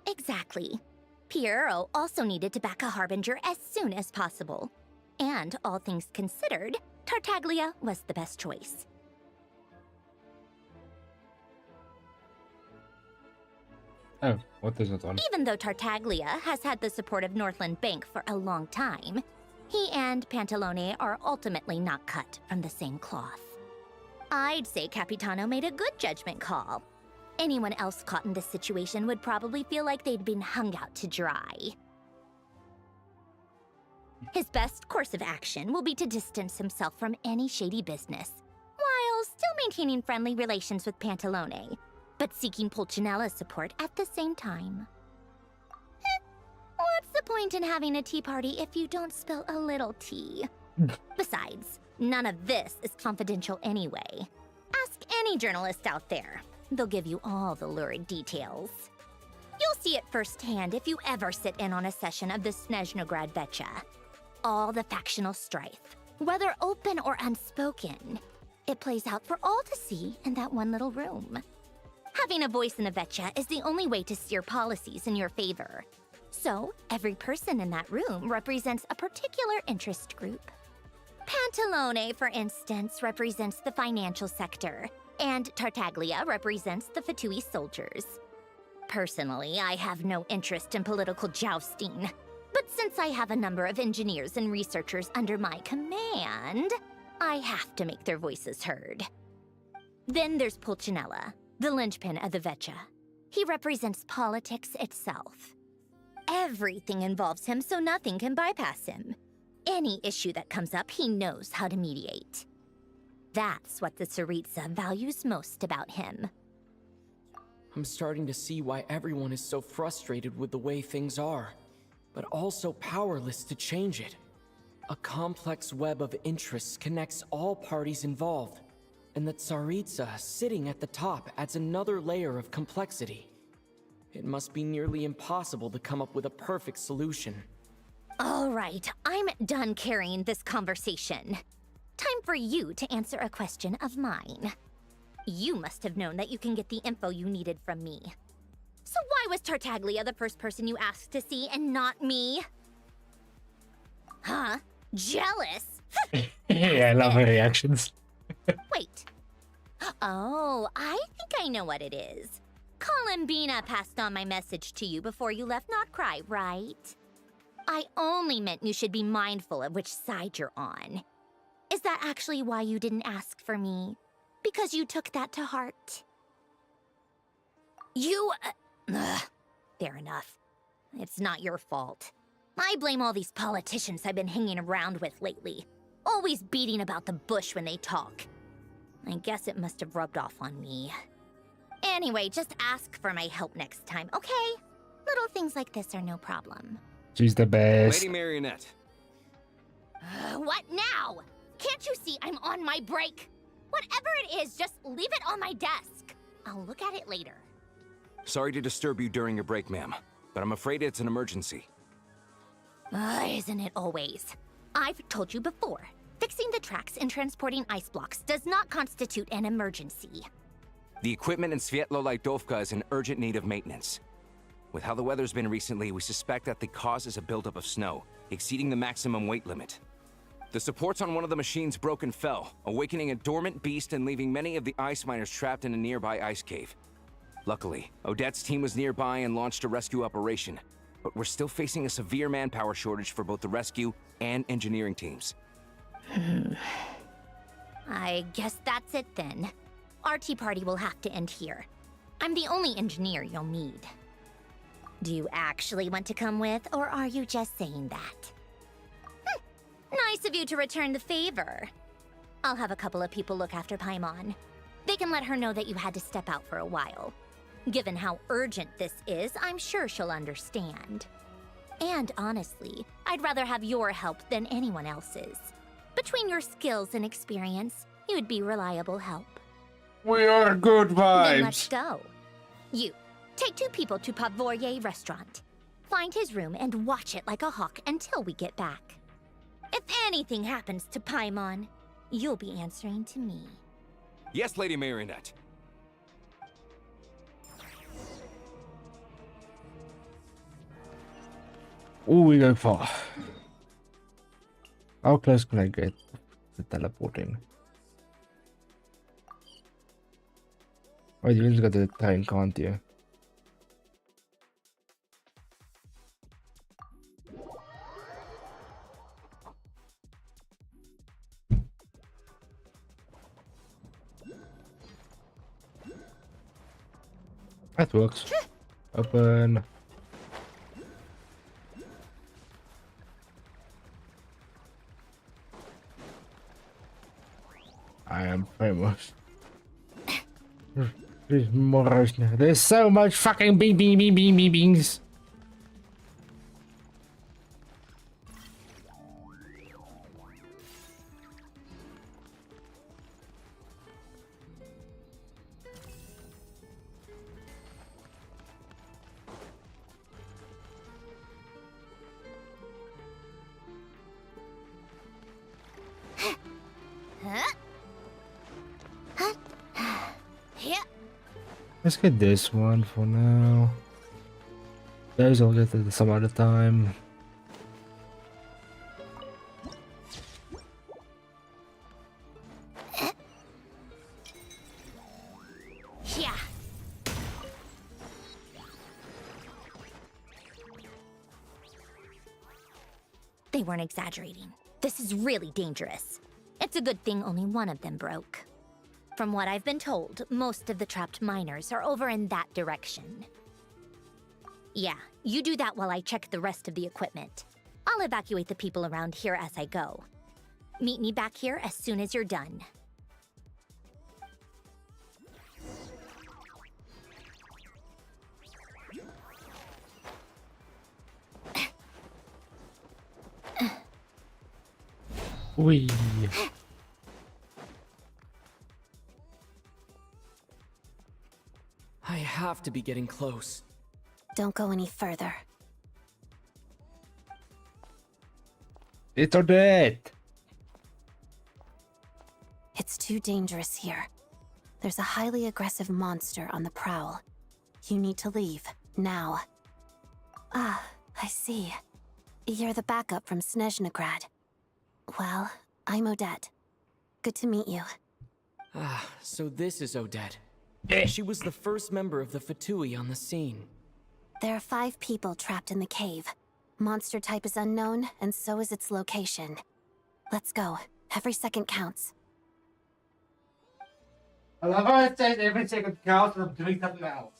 Exactly. Piero also needed to back a Harbinger as soon as possible. And all things considered, Tartaglia was the best choice. Oh, what is it on? Even though Tartaglia has had the support of Northland Bank for a long time, he and Pantalone are ultimately not cut from the same cloth. I'd say Capitano made a good judgment call. Anyone else caught in this situation would probably feel like they'd been hung out to dry. His best course of action will be to distance himself from any shady business, while still maintaining friendly relations with Pantalone, but seeking Pulcinella's support at the same time. What's the point in having a tea party if you don't spill a little tea? Besides, none of this is confidential anyway. Ask any journalist out there. They'll give you all the lurid details. You'll see it firsthand if you ever sit in on a session of the Snezhnaya Vecha. All the factional strife, whether open or unspoken, it plays out for all to see in that one little room. Having a voice in the Vecha is the only way to steer policies in your favor. So, every person in that room represents a particular interest group. Pantalone, for instance, represents the financial sector, and Tartaglia represents the Fatui soldiers. Personally, I have no interest in political jousting, but since I have a number of engineers and researchers under my command, I have to make their voices heard. Then there's Pulcinella, the linchpin of the Vecha. He represents politics itself. Everything involves him, so nothing can bypass him. Any issue that comes up, he knows how to mediate. That's what the Tsaritsa values most about him. I'm starting to see why everyone is so frustrated with the way things are, but also powerless to change it. A complex web of interests connects all parties involved, and the Tsaritsa sitting at the top adds another layer of complexity. It must be nearly impossible to come up with a perfect solution. All right, I'm done carrying this conversation. Time for you to answer a question of mine. You must have known that you can get the info you needed from me. So why was Tartaglia the first person you asked to see and not me? Huh? Jealous? Yeah, I love her reactions. Wait. Oh, I think I know what it is. Columbina passed on my message to you before you left Not Cry, right? I only meant you should be mindful of which side you're on. Is that actually why you didn't ask for me? Because you took that to heart? You... fair enough. It's not your fault. I blame all these politicians I've been hanging around with lately. Always beating about the bush when they talk. I guess it must have rubbed off on me. Anyway, just ask for my help next time, okay? Little things like this are no problem. She's the best. Lady Marionette. What now? Can't you see I'm on my break? Whatever it is, just leave it on my desk. I'll look at it later. Sorry to disturb you during your break, ma'am, but I'm afraid it's an emergency. Isn't it always? I've told you before, fixing the tracks and transporting ice blocks does not constitute an emergency. The equipment in Svietlo-Lidovka is in urgent need of maintenance. With how the weather's been recently, we suspect that the cause is a buildup of snow, exceeding the maximum weight limit. The supports on one of the machines broke and fell, awakening a dormant beast and leaving many of the ice miners trapped in a nearby ice cave. Luckily, Odette's team was nearby and launched a rescue operation, but we're still facing a severe manpower shortage for both the rescue and engineering teams. I guess that's it then. Our tea party will have to end here. I'm the only engineer you'll need. Do you actually want to come with, or are you just saying that? Nice Nice of you to return the favor. I'll have a couple of people look after Paimon. They can let her know that you had to step out for a while. Given how urgent this is, I'm sure she'll understand. And honestly, I'd rather have your help than anyone else's. Between your skills and experience, you'd be reliable help. We are good vibes. Then let's go. You, take 2 people to Pavorier restaurant. Find his room and watch it like a hawk until we get back. If anything happens to Paimon, you'll be answering to me. Yes, Lady Marionette. Ooh, we go far. How close can I get to teleporting? Oh, you just got the train, can't you? That works. Open. I am famous. There's more roast now. There's so much fucking beans. Let's get this one for now. Those I'll get at some other time. Yeah. They weren't exaggerating. This is really dangerous. It's a good thing only one of them broke. From what I've been told, most of the trapped miners are over in that direction. Yeah, you do that while I check the rest of the equipment. I'll evacuate the people around here as I go. Meet me back here as soon as you're done. Wee. I have to be getting close. Don't go any further. It's Odette. It's too dangerous here. There's a highly aggressive monster on the prowl. You need to leave, now. Ah, I see. You're the backup from Snezhnaya. Well, I'm Odette. Good to meet you. Ah, so this is Odette. She was the first member of the Fatui on the scene. There are 5 people trapped in the cave. Monster type is unknown, and so is its location. Let's go. Every second counts. I love how it says every second counts and I'm doing something else.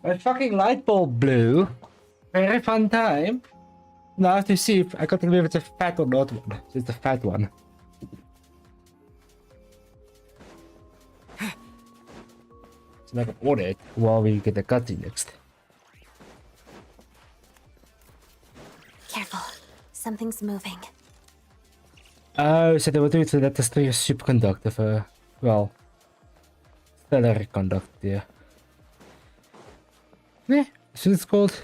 My fucking light bulb blew. Very fun time. Now I have to see if I got to believe it's a fat or not one. It's the fat one. So I can order it while we get the cutscene next. Careful. Something's moving. Oh, so they were doing so that the thing is superconductive, well, stellar conduct, yeah. Yeah, so it's called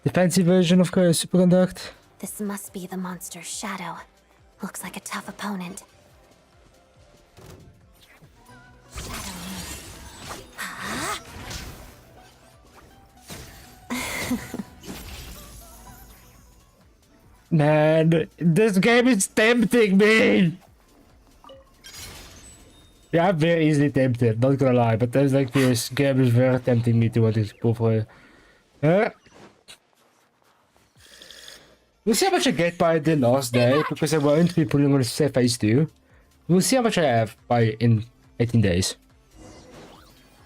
the fancy version of superconduct. This must be the monster's shadow. Looks like a tough opponent. Man, this game is tempting me! Yeah, I'm very easily tempted, not gonna lie, but there's like this game is very tempting me to want to explore for it. We'll see how much I get by the last day, because I won't be putting on set phase 2. We'll see how much I have by in 18 days.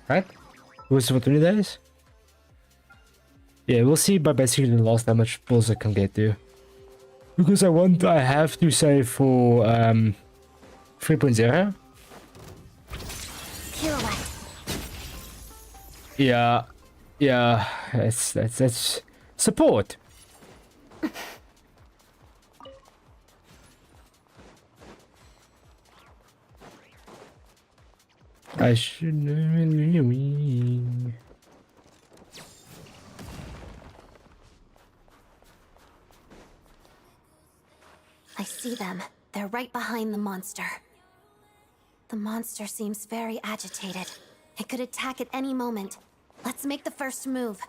Right? Was it for 20 days? Yeah, we'll see by basically the last how much pulls I can get to. Because I have to save for 3.0. Yeah, that's support. I should. I see them. They're right behind the monster. The monster seems very agitated. It could attack at any moment. Let's make the first move.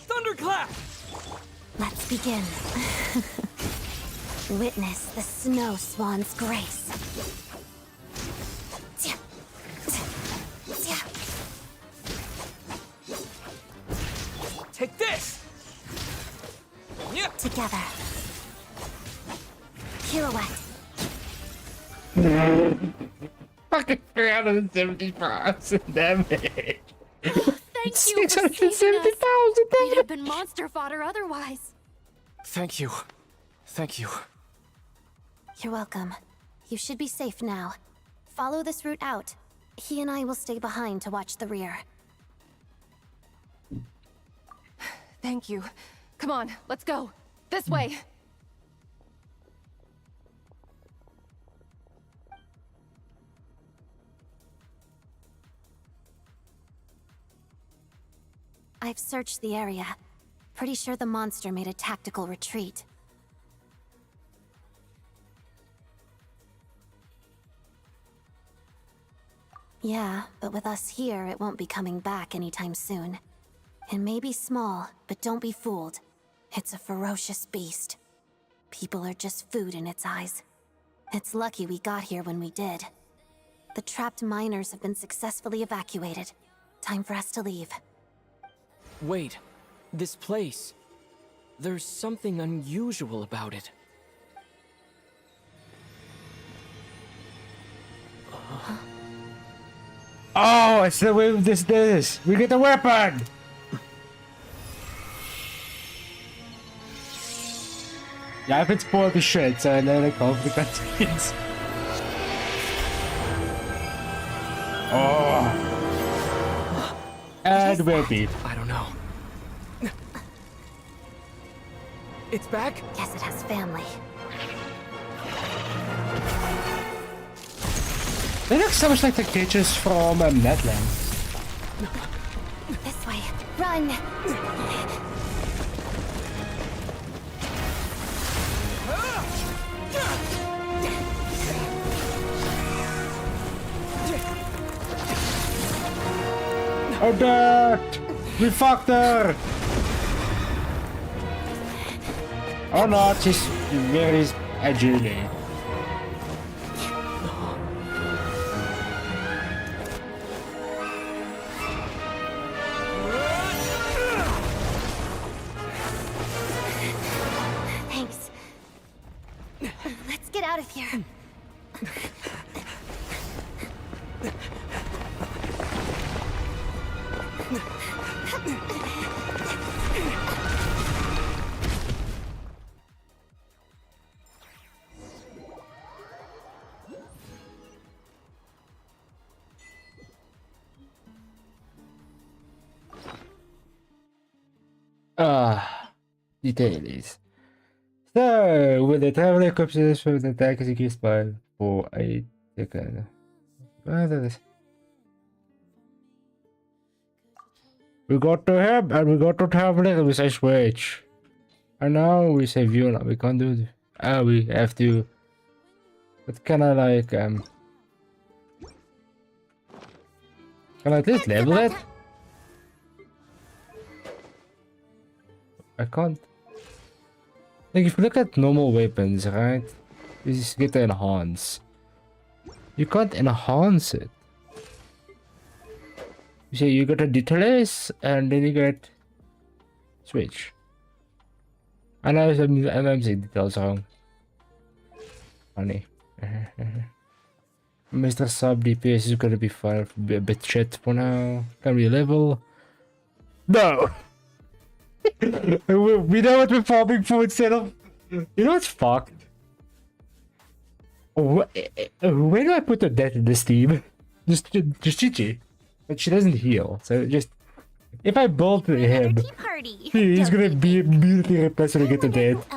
Thunderclap! Let's begin. Witness the snow swan's grace. Take this! Together. Pirouette. Fucking 370,000 damage. Thank you for saving us. 670,000 We'd have been monster fodder otherwise. Thank you. Thank you. You're welcome. You should be safe now. Follow this route out. He and I will stay behind to watch the rear. Thank you. Come on, let's go. This way. I've searched the area. Pretty sure the monster made a tactical retreat. Yeah, but with us here, it won't be coming back anytime soon. It may be small, but don't be fooled. It's a ferocious beast. People are just food in its eyes. It's lucky we got here when we did. The trapped miners have been successfully evacuated. Time for us to leave. Wait, this place. There's something unusual about it. Oh, it's the way this. We get a weapon! Yeah, I've been spoiled to shit, so I know I can't the cutscenes. Oh. And we're beat. I don't know. It's back? Guess it has family. They look so much like the creatures from Netland. This way. Run! Oh, dirt! We fucked her! Or not, she's very agile. Thanks. Let's get out of here. Details. So, when the traveler corpses from the attack is increased by 4 8 seconds. We got to him and we got to traveler and we say switch. And now we say view now. We can't do it. We have to. But can I like can I at least level it? I can't. Like if you look at normal weapons, right? You just get to enhance. You can't enhance it. You say you got a details and then you get switch. I know I'm saying details wrong. Funny. Mr. Sub DPS is gonna be fine, a bit shit for now. Can we level? No! we know what we're farming for instead of... You know what's fucked? Where do I put the death in this team? Just Chichi. But she doesn't heal, so just... If I bolt him, he's gonna be immediately replaced when I get the death.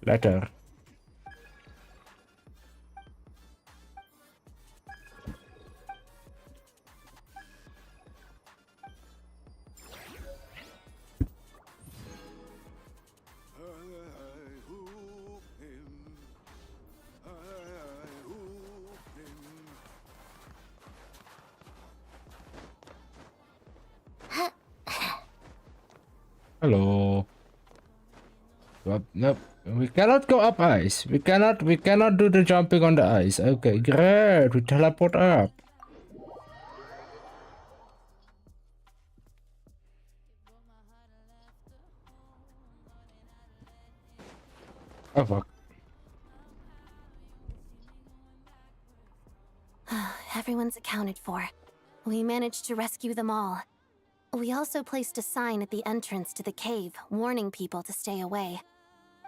Letter. Hello. Nope. We cannot go up ice. We cannot do the jumping on the ice. Okay, great. We teleport up. Oh fuck. Everyone's accounted for. We managed to rescue them all. We also placed a sign at the entrance to the cave, warning people to stay away.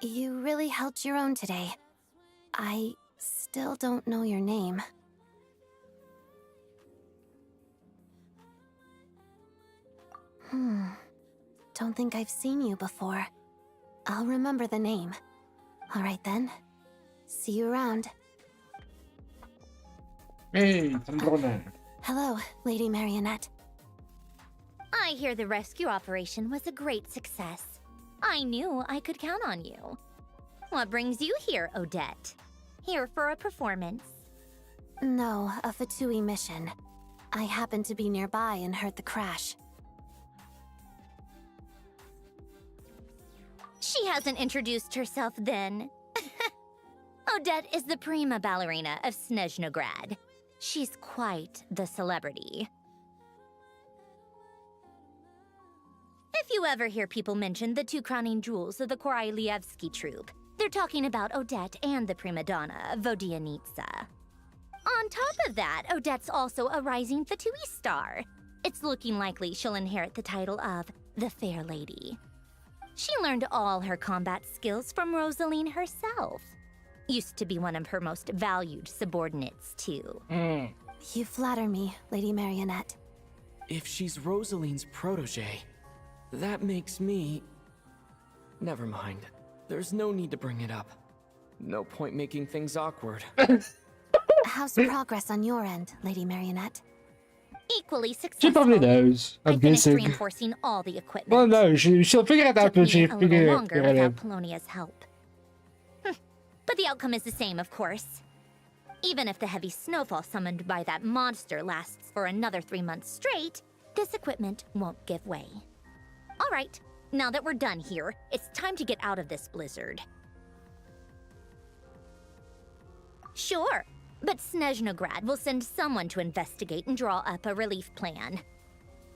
You really held your own today. I still don't know your name. Don't think I've seen you before. I'll remember the name. All right then. See you around. Hey, Hello, Lady Marionette. I hear the rescue operation was a great success. I knew I could count on you. What brings you here, Odette? Here for a performance? No, a Fatui mission. I happened to be nearby and heard the crash. She hasn't introduced herself then. Odette is the prima ballerina of Snezhnograd. She's quite the celebrity. If you ever hear people mention the two crowning jewels of the Korailievsky troupe, they're talking about Odette and the prima donna, Vodianitsa. On top of that, Odette's also a rising Fatui star. It's looking likely she'll inherit the title of the Fair Lady. She learned all her combat skills from Rosaline herself. Used to be one of her most valued subordinates, too. You flatter me, Lady Marionette. If she's Rosaline's protege, that makes me... Never mind. There's no need to bring it up. No point making things awkward. How's progress on your end, Lady Marionette? Equally successful. She probably knows. I'm guessing. Reinforcing all the equipment. Well, no, she'll figure it out when she Took me a figure little it longer out. without Polonia's help. But the outcome is the same, of course. Even if the heavy snowfall summoned by that monster lasts for another 3 months straight, this equipment won't give way. All right, now that we're done here, it's time to get out of this blizzard. Sure, but Snezhnograd will send someone to investigate and draw up a relief plan.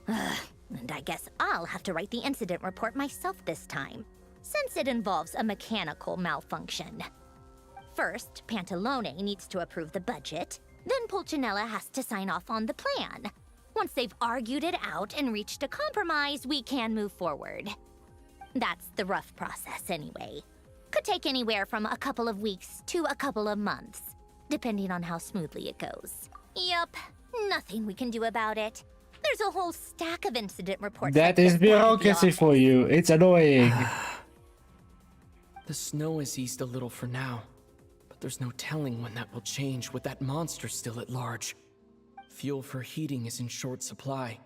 And I guess I'll have to write the incident report myself this time, since it involves a mechanical malfunction. First, Pantalone needs to approve the budget, then Pulcinella has to sign off on the plan. Once they've argued it out and reached a compromise, we can move forward. That's the rough process anyway. Could take anywhere from a couple of weeks to a couple of months, depending on how smoothly it goes. Yup, nothing we can do about it. There's a whole stack of incident reports. That is bureaucracy for you. It's annoying. The snow has eased a little for now, but there's no telling when that will change with that monster still at large. Fuel for heating is in short supply,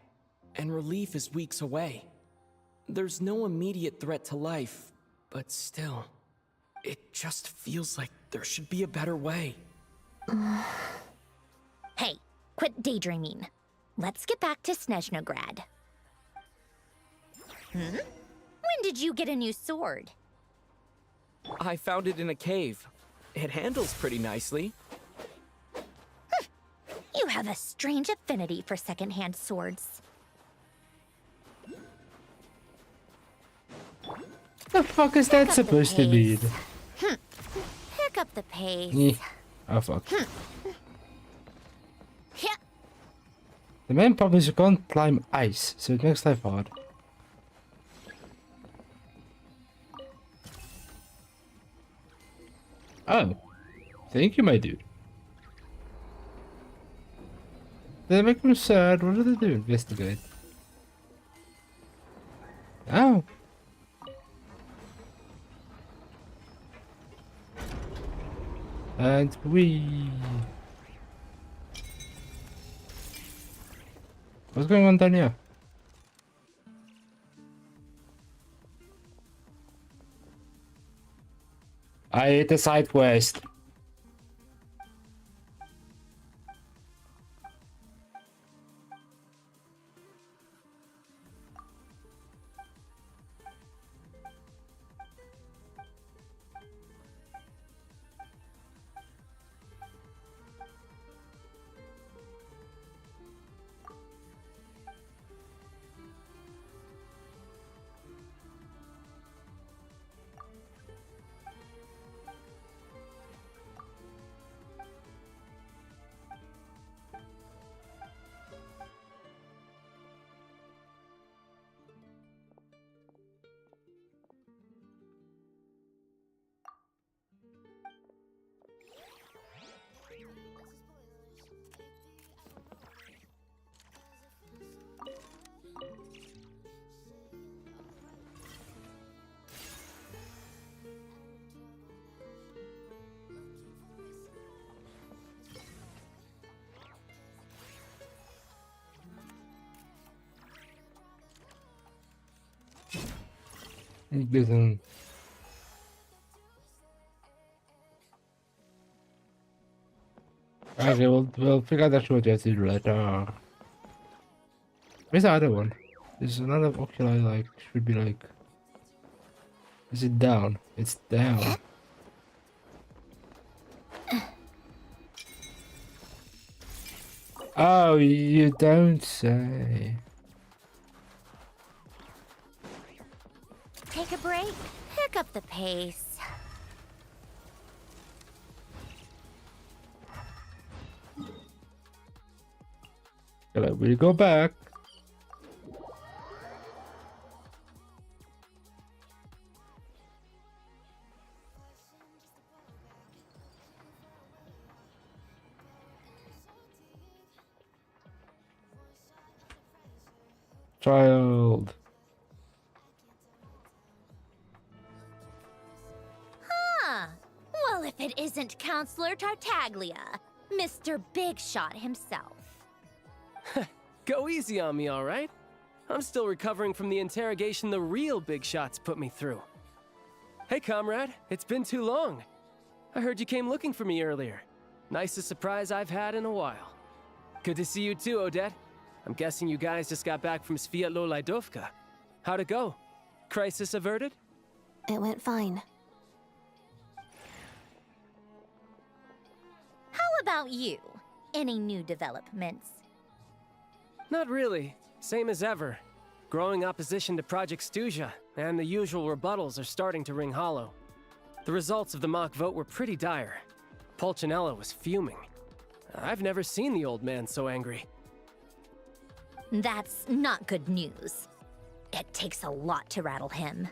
and relief is weeks away. There's no immediate threat to life, but still, it just feels like there should be a better way. Hey, quit daydreaming. Let's get back to Snezhnograd. When did you get a new sword? I found it in a cave. It handles pretty nicely. You have a strange affinity for secondhand swords. The fuck is that supposed to mean? Pick up the pace. Oh fuck. The main problem is you can't climb ice, so it makes life hard. Oh. Thank you, my dude. Did they make me sad? What did they do? Investigate. Oh. And what's going on down here? I ate a side quest. Listen. Okay, we'll figure out what you have to do later. Where's the other one? There's another oculi, like, should be like... Is it down? It's down. Oh, you don't say. Take a break, pick up the pace. We'll go back. Child. Huh. Well, if it isn't Counselor Tartaglia, Mr. Big Shot himself. Go easy on me, all right? I'm still recovering from the interrogation the real Big Shots put me through. Hey, comrade, it's been too long. I heard you came looking for me earlier. Nicest surprise I've had in a while. Good to see you too, Odette. I'm guessing you guys just got back from Sviatlo Lajdovka. How'd it go? Crisis averted? It went fine. How about you? Any new developments? Not really. Same as ever. Growing opposition to Project Stuzia, and the usual rebuttals are starting to ring hollow. The results of the mock vote were pretty dire. Pulcinella was fuming. I've never seen the old man so angry. That's not good news. It takes a lot to rattle him.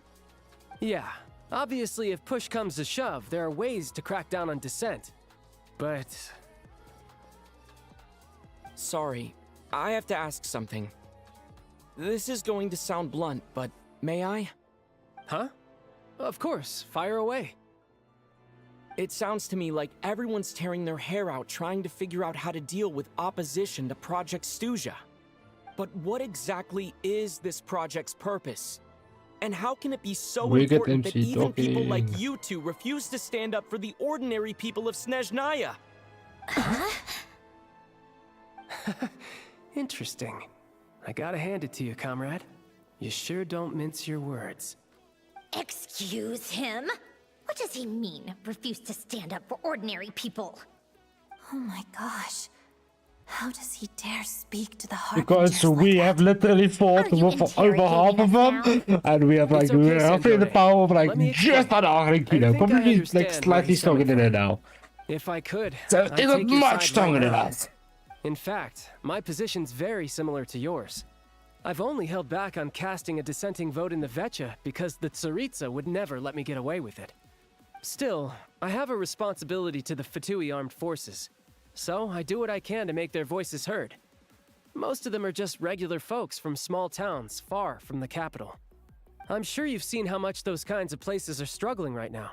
Yeah, obviously if push comes to shove, there are ways to crack down on dissent. But... Sorry, I have to ask something. This is going to sound blunt, but may I? Huh? Of course, fire away. It sounds to me like everyone's tearing their hair out trying to figure out how to deal with opposition to Project Stuzia. But what exactly is this project's purpose? And how can it be so important that even people like you two refuse to stand up for the ordinary people of Snezhnaya? Interesting. I gotta hand it to you, comrade. You sure don't mince your words. Excuse him? What does he mean, refuse to stand up for ordinary people? Oh my gosh. How does he dare speak to the Because we have literally fought with over half of them, and we have like roughly the power of like just an Argentino. Completely like slightly stronger than it now. If I could, So I'd it's not take your much side stronger right than now. us. In fact, my position's very similar to yours. I've only held back on casting a dissenting vote in the Vetcha because the Tsaritsa would never let me get away with it. Still, I have a responsibility to the Fatui armed forces, so I do what I can to make their voices heard. Most of them are just regular folks from small towns far from the capital. I'm sure you've seen how much those kinds of places are struggling right now.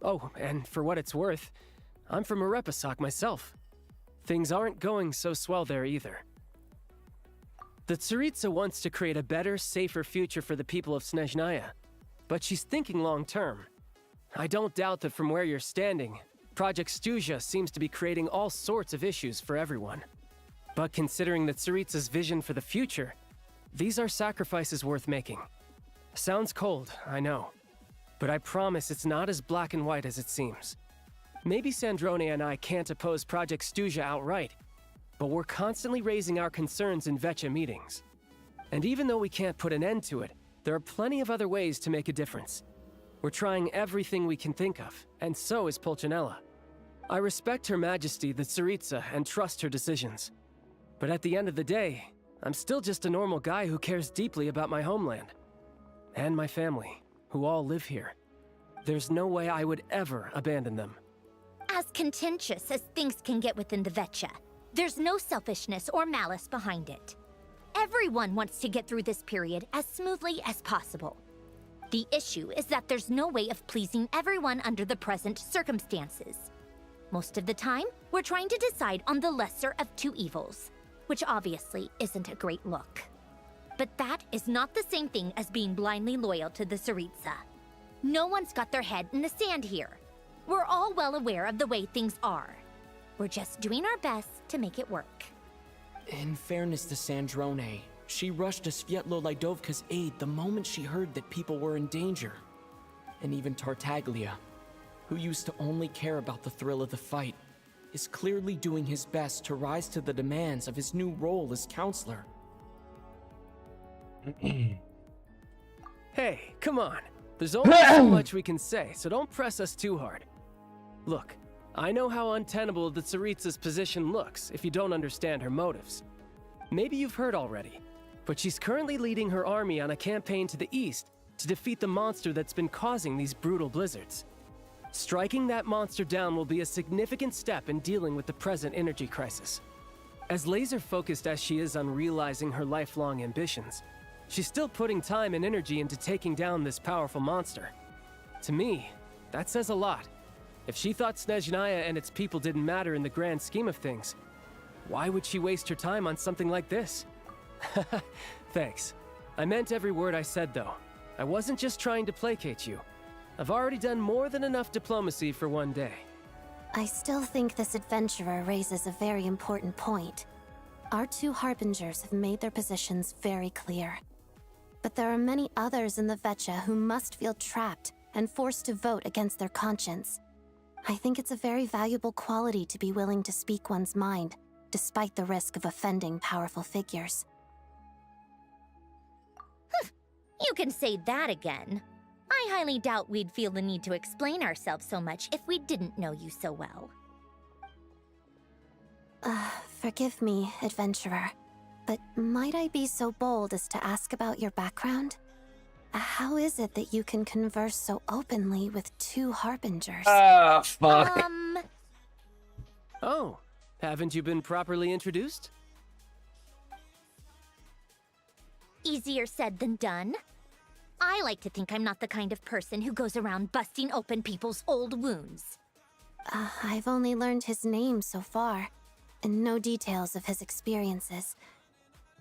Oh, and for what it's worth, I'm from Arepasak myself. Things aren't going so swell there either. The Tsaritsa wants to create a better, safer future for the people of Snezhnaya, but she's thinking long-term. I don't doubt that from where you're standing, Project Stuzha seems to be creating all sorts of issues for everyone. But considering the Tsaritsa's vision for the future, these are sacrifices worth making. Sounds cold, I know, but I promise it's not as black and white as it seems. Maybe Snezhnaya and I can't oppose Project Stuzha outright, but we're constantly raising our concerns in Vetcha meetings. And even though we can't put an end to it, there are plenty of other ways to make a difference. We're trying everything we can think of, and so is Pulcinella. I respect Her Majesty, the Tsaritsa, and trust her decisions. But at the end of the day, I'm still just a normal guy who cares deeply about my homeland. And my family, who all live here. There's no way I would ever abandon them. As contentious as things can get within the Vetcha, there's no selfishness or malice behind it. Everyone wants to get through this period as smoothly as possible. The issue is that there's no way of pleasing everyone under the present circumstances. Most of the time, we're trying to decide on the lesser of two evils, which obviously isn't a great look. But that is not the same thing as being blindly loyal to the Tsaritsa. No one's got their head in the sand here. We're all well aware of the way things are. We're just doing our best to make it work. In fairness to Snezhnaya, she rushed to Svietlo Lidovka's aid the moment she heard that people were in danger. And even Tartaglia, who used to only care about the thrill of the fight, is clearly doing his best to rise to the demands of his new role as counselor. Hey, come on. There's only so much we can say, so don't press us too hard. Look, I know how untenable the Tsaritsa's position looks if you don't understand her motives. Maybe you've heard already, but she's currently leading her army on a campaign to the east to defeat the monster that's been causing these brutal blizzards. Striking that monster down will be a significant step in dealing with the present energy crisis. As laser-focused as she is on realizing her lifelong ambitions, she's still putting time and energy into taking down this powerful monster. To me, that says a lot. If she thought Snezhnaya and its people didn't matter in the grand scheme of things, why would she waste her time on something like this? Thanks. I meant every word I said, though. I wasn't just trying to placate you. I've already done more than enough diplomacy for one day. I still think this adventurer raises a very important point. Our two harbingers have made their positions very clear. But there are many others in the Vetcha who must feel trapped and forced to vote against their conscience. I think it's a very valuable quality to be willing to speak one's mind, despite the risk of offending powerful figures. You can say that again. I highly doubt we'd feel the need to explain ourselves so much if we didn't know you so well. Forgive me, adventurer, but might I be so bold as to ask about your background? How is it that you can converse so openly with two harbingers? Fuck. Oh, haven't you been properly introduced? Easier said than done. I like to think I'm not the kind of person who goes around busting open people's old wounds. I've only learned his name so far, and no details of his experiences.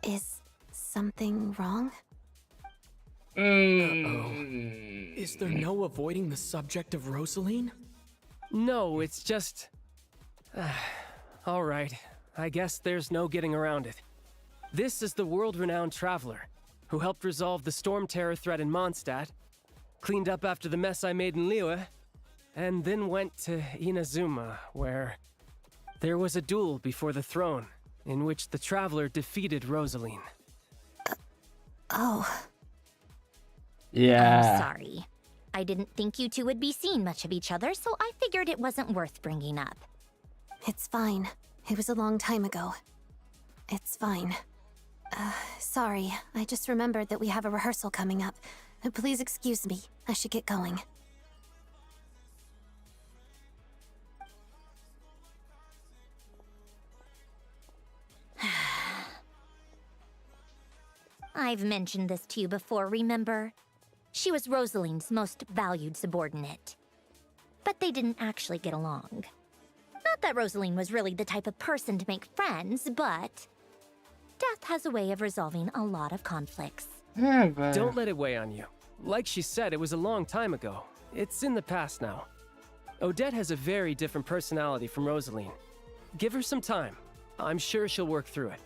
Is something wrong? Is there no avoiding the subject of Rosaline? No, it's just... all right, I guess there's no getting around it. This is the world-renowned traveler, who helped resolve the storm terror threat in Mondstadt, cleaned up after the mess I made in Liyue, and then went to Inazuma, where there was a duel before the throne, in which the Traveler defeated Rosaline. Oh. Yeah. I'm sorry. I didn't think you two would be seeing much of each other, so I figured it wasn't worth bringing up. It's fine. It was a long time ago. It's fine. Sorry. I just remembered that we have a rehearsal coming up. Please excuse me. I should get going. I've mentioned this to you before, remember? She was Rosaline's most valued subordinate. But they didn't actually get along. Not that Rosaline was really the type of person to make friends, but death has a way of resolving a lot of conflicts. Yeah, but... Don't let it weigh on you. Like she said, it was a long time ago. It's in the past now. Odette has a very different personality from Rosaline. Give her some time. I'm sure she'll work through it.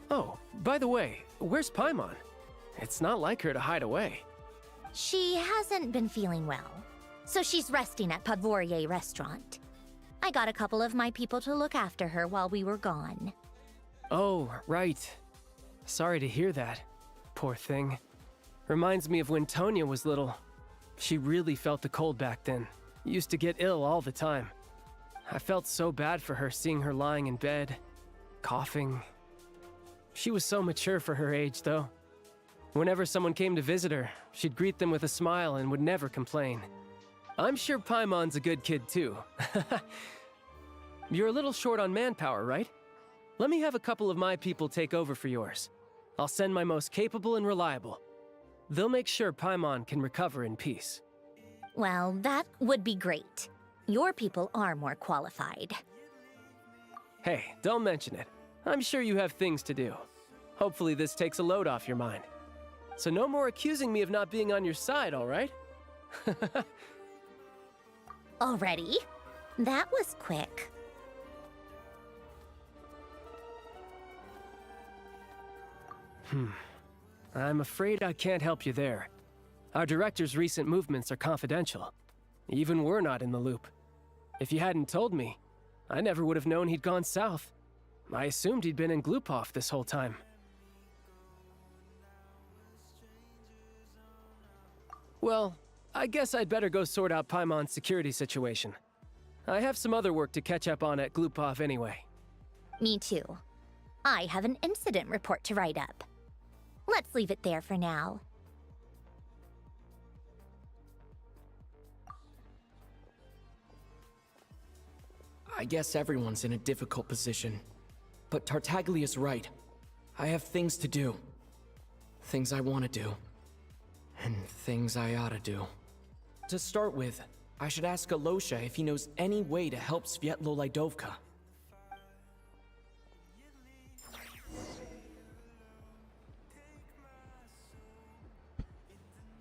Oh, by the way, where's Paimon? It's not like her to hide away. She hasn't been feeling well, so she's resting at Podvorier Restaurant. I got a couple of my people to look after her while we were gone. Oh, right. Sorry to hear that. Poor thing. Reminds me of when Tonya was little. She really felt the cold back then. Used to get ill all the time. I felt so bad for her seeing her lying in bed, coughing. She was so mature for her age, though. Whenever someone came to visit her, she'd greet them with a smile and would never complain. I'm sure Paimon's a good kid, too. You're a little short on manpower, right? Let me have a couple of my people take over for yours. I'll send my most capable and reliable. They'll make sure Paimon can recover in peace. Well, that would be great. Your people are more qualified. Hey, don't mention it. I'm sure you have things to do. Hopefully this takes a load off your mind. So no more accusing me of not being on your side, all right? Already? That was quick. I'm afraid I can't help you there. Our director's recent movements are confidential. Even we're not in the loop. If you hadn't told me, I never would have known he'd gone south. I assumed he'd been in Glupov this whole time. Well, I guess I'd better go sort out Paimon's security situation. I have some other work to catch up on at Glupov anyway. Me too. I have an incident report to write up. Let's leave it there for now. I guess everyone's in a difficult position. But Tartaglia's right. I have things to do. Things I want to do. And things I ought to do. To start with, I should ask Alosha if he knows any way to help Svietlo Lydovka.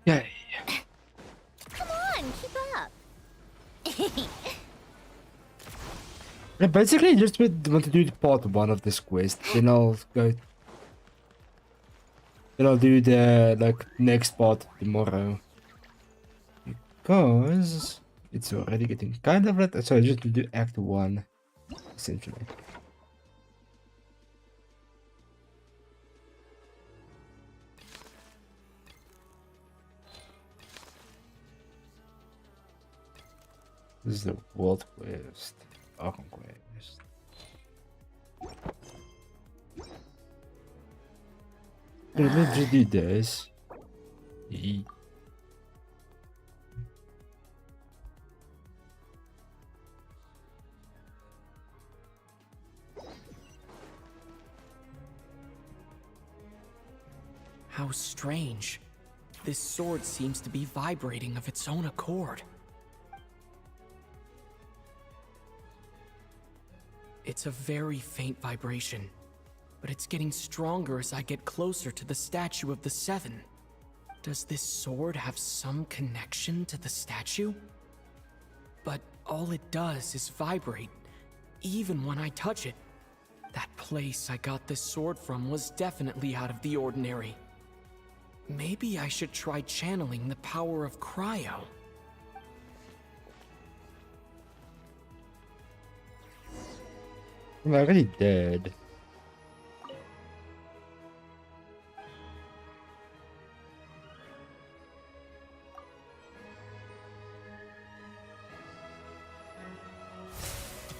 Yay. Come on, keep up. Yeah, basically, just want to do the part 1 of this quest, then I'll go. Then I'll do the next part tomorrow. Because it's already getting kind of late, so I just do Act 1, essentially. This is the world quest. Arkham quest. Let's just do this. How strange. This sword seems to be vibrating of its own accord. It's a very faint vibration, but it's getting stronger as I get closer to the statue of the Seven. Does this sword have some connection to the statue? But all it does is vibrate, even when I touch it. That place I got this sword from was definitely out of the ordinary. Maybe I should try channeling the power of cryo. I'm already dead.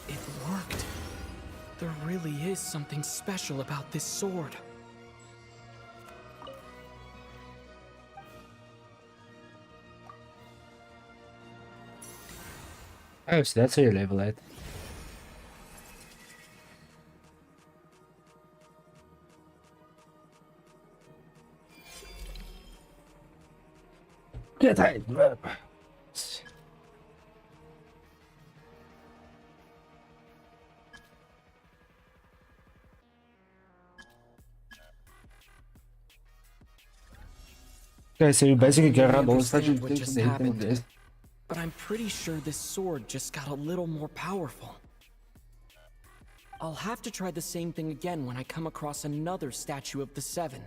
It worked. There really is something special about this sword. Oh, so that's how you level it. Get out! Okay, so you basically get around all the stuff What just happened, but I'm pretty sure this sword just got a little more powerful. I'll have to try the same thing again when I come across another statue of the Seven.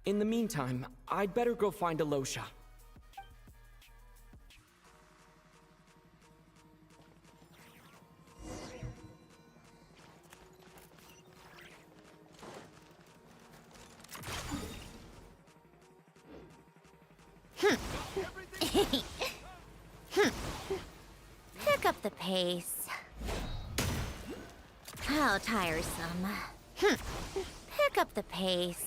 In the meantime, I'd better go find Alosha. Pick up the pace. How tiresome. Pick up the pace.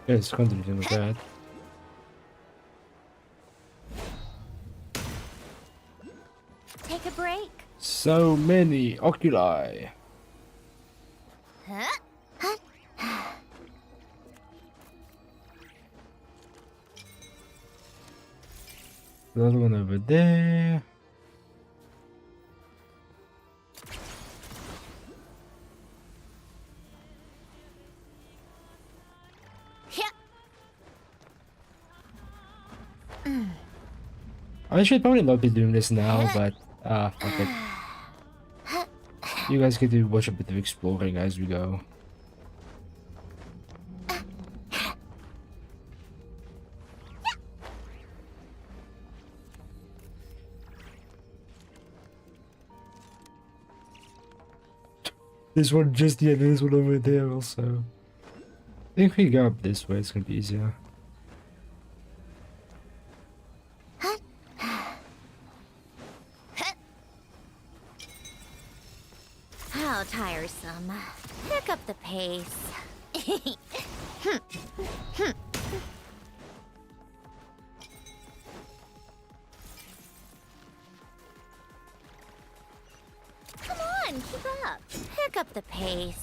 Yes, continue with that. Take a break. So many oculi. Another one over there. I should probably not be doing this now, but fuck it. You guys get to watch a bit of exploring as we go. This one just yet, this one over there also. I think if we go up this way, it's gonna be easier. How tiresome. Pick up the pace. Come on, keep up. Pick up the pace.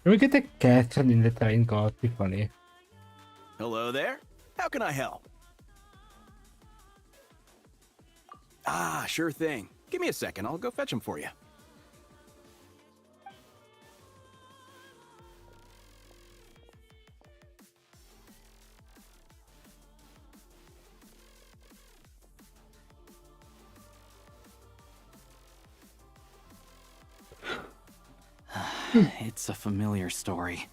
Can we get the cat in the train car? It'd be funny. Hello there. How can I help? Ah, sure thing. Give me a second. I'll go fetch him for you. It's a familiar story.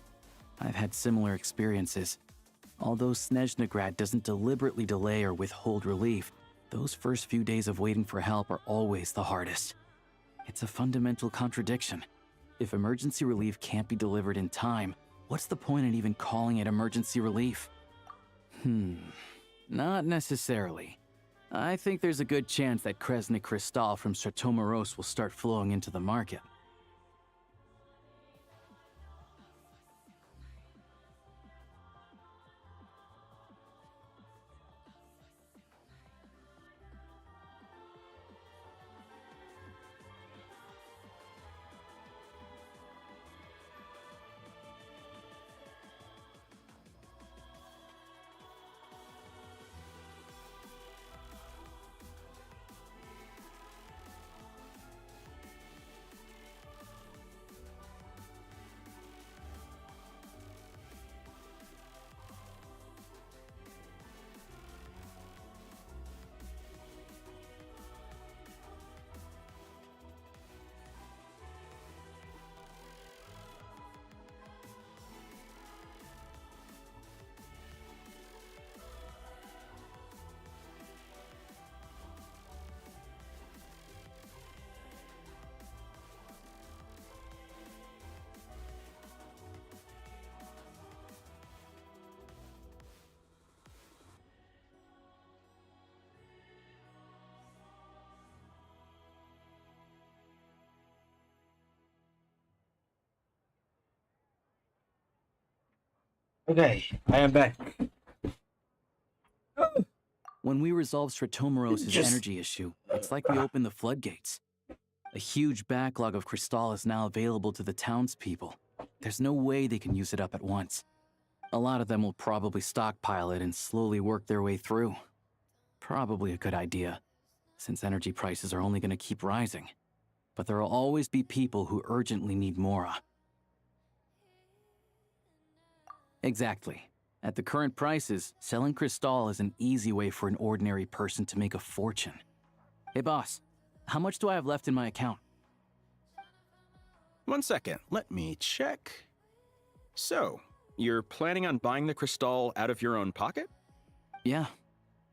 I've had similar experiences. Although Snezhnaya doesn't deliberately delay or withhold relief, those first few days of waiting for help are always the hardest. It's a fundamental contradiction. If emergency relief can't be delivered in time, what's the point in even calling it emergency relief? Not necessarily. I think there's a good chance that Kresnik Crystal from Stratomeros will start flowing into the market. Okay, I am back. When we resolve Stratomeros' energy issue, it's like we open the floodgates. A huge backlog of crystal is now available to the townspeople. There's no way they can use it up at once. A lot of them will probably stockpile it and slowly work their way through. Probably a good idea, since energy prices are only going to keep rising. But there will always be people who urgently need Mora. Exactly. At the current prices, selling crystal is an easy way for an ordinary person to make a fortune. Hey boss, how much do I have left in my account? 1 second, let me check. So, you're planning on buying the crystal out of your own pocket? Yeah.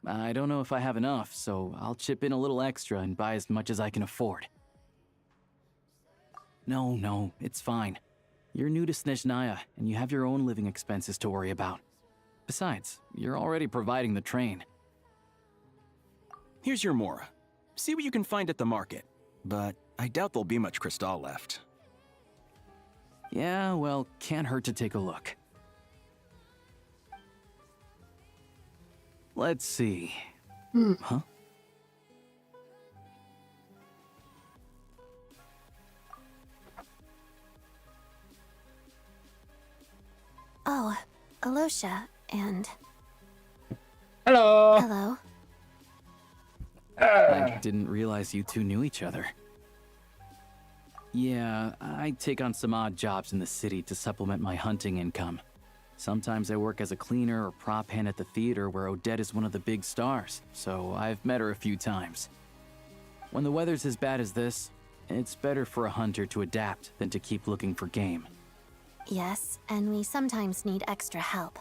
I don't know if I have enough, so I'll chip in a little extra and buy as much as I can afford. No, it's fine. You're new to Snezhnaya, and you have your own living expenses to worry about. Besides, you're already providing the train. Here's your Mora. See what you can find at the market, but I doubt there'll be much crystal left. Yeah, well, can't hurt to take a look. Let's see. Huh? Oh, Alosha, and... Hello! Hello. I didn't realize you two knew each other. Yeah, I take on some odd jobs in the city to supplement my hunting income. Sometimes I work as a cleaner or prop hand at the theater where Odette is one of the big stars, so I've met her a few times. When the weather's as bad as this, it's better for a hunter to adapt than to keep looking for game. Yes, and we sometimes need extra help.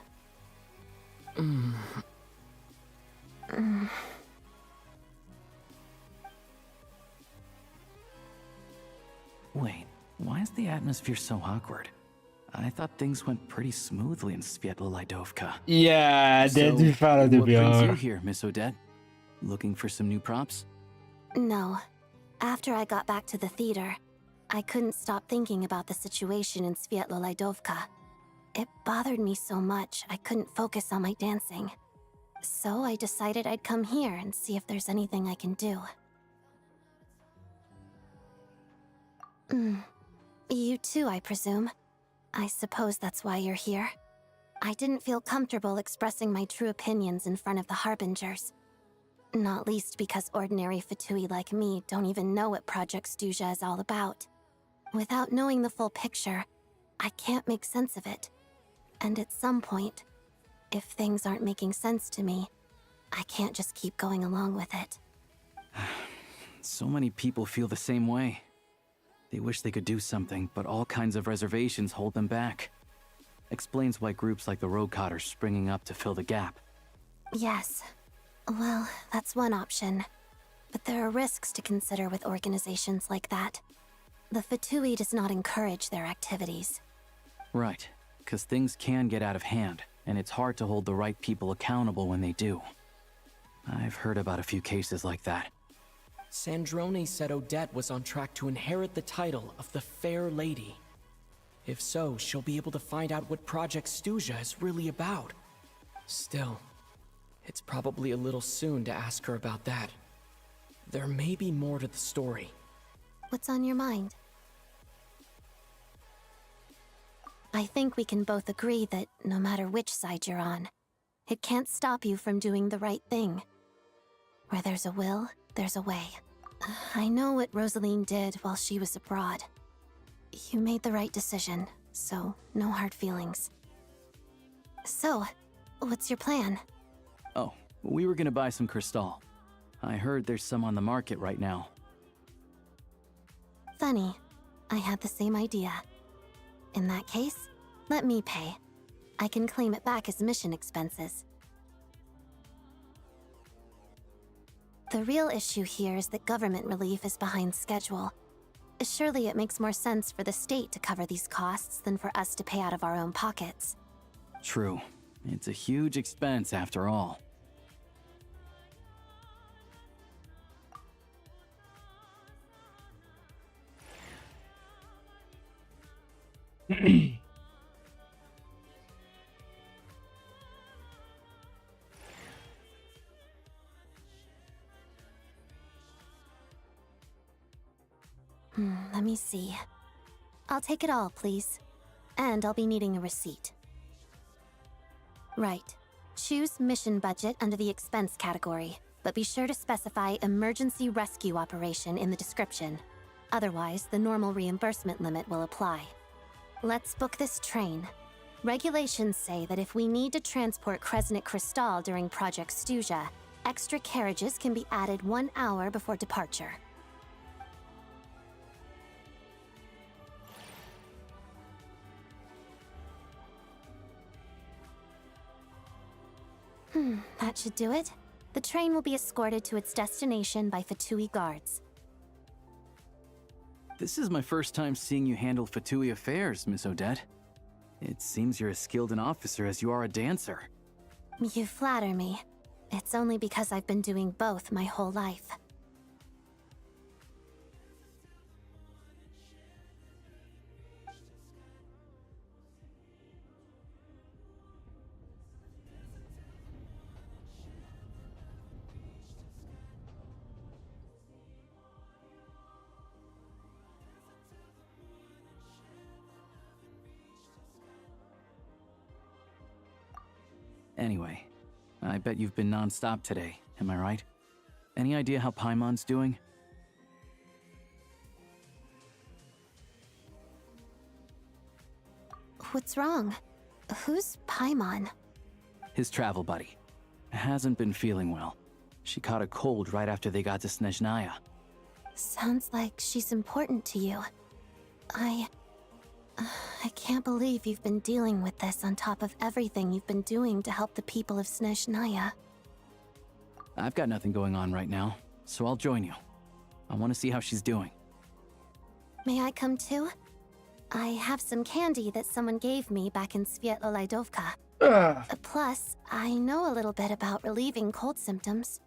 Wait, why is the atmosphere so awkward? I thought things went pretty smoothly in Svietlolaidovka. Yeah, that we found to what be brings you hard. here, Miss Odette? Looking for some new props? No. After I got back to the theater, I couldn't stop thinking about the situation in Svietlolaidovka. It bothered me so much, I couldn't focus on my dancing. So I decided I'd come here and see if there's anything I can do. You too, I presume. I suppose that's why you're here. I didn't feel comfortable expressing my true opinions in front of the Harbingers. Not least because ordinary Fatui like me don't even know what Project Stuzha is all about. Without knowing the full picture, I can't make sense of it. And at some point, if things aren't making sense to me, I can't just keep going along with it. So many people feel the same way. They wish they could do something, but all kinds of reservations hold them back. Explains why groups like the Roadcott are springing up to fill the gap. Yes. Well, that's one option. But there are risks to consider with organizations like that. The Fatui does not encourage their activities. Right, because things can get out of hand, and it's hard to hold the right people accountable when they do. I've heard about a few cases like that. Sandrone said Odette was on track to inherit the title of the Fair Lady. If so, she'll be able to find out what Project Stuja is really about. Still, it's probably a little soon to ask her about that. There may be more to the story. What's on your mind? I think we can both agree that no matter which side you're on, it can't stop you from doing the right thing. Where there's a will, there's a way. I know what Rosaline did while she was abroad. You made the right decision, so no hard feelings. So, what's your plan? Oh, we were gonna buy some Crystal. I heard there's some on the market right now. Funny. I had the same idea. In that case, let me pay. I can claim it back as mission expenses. The real issue here is that government relief is behind schedule. Surely it makes more sense for the state to cover these costs than for us to pay out of our own pockets. True. It's a huge expense after all. Let me see. I'll take it all, please. And I'll be needing a receipt. Right. Choose mission budget under the expense category, but be sure to specify emergency rescue operation in the description. Otherwise, the normal reimbursement limit will apply. Let's book this train. Regulations say that if we need to transport Kresnik Crystal during Project Stuja, extra carriages can be added 1 hour before departure. That should do it. The train will be escorted to its destination by Fatui guards. This is my first time seeing you handle Fatui affairs, Miss Odette. It seems you're as skilled an officer as you are a dancer. You flatter me. It's only because I've been doing both my whole life. Anyway, I bet you've been non-stop today, am I right? Any idea how Paimon's doing? What's wrong? Who's Paimon? His travel buddy. Hasn't been feeling well. She caught a cold right after they got to Snezhnaya. Sounds like she's important to you. I can't believe you've been dealing with this on top of everything you've been doing to help the people of Snezhnaya. I've got nothing going on right now, so I'll join you. I want to see how she's doing. May I come too? I have some candy that someone gave me back in Svietlolaidovka. Plus, I know a little bit about relieving cold symptoms.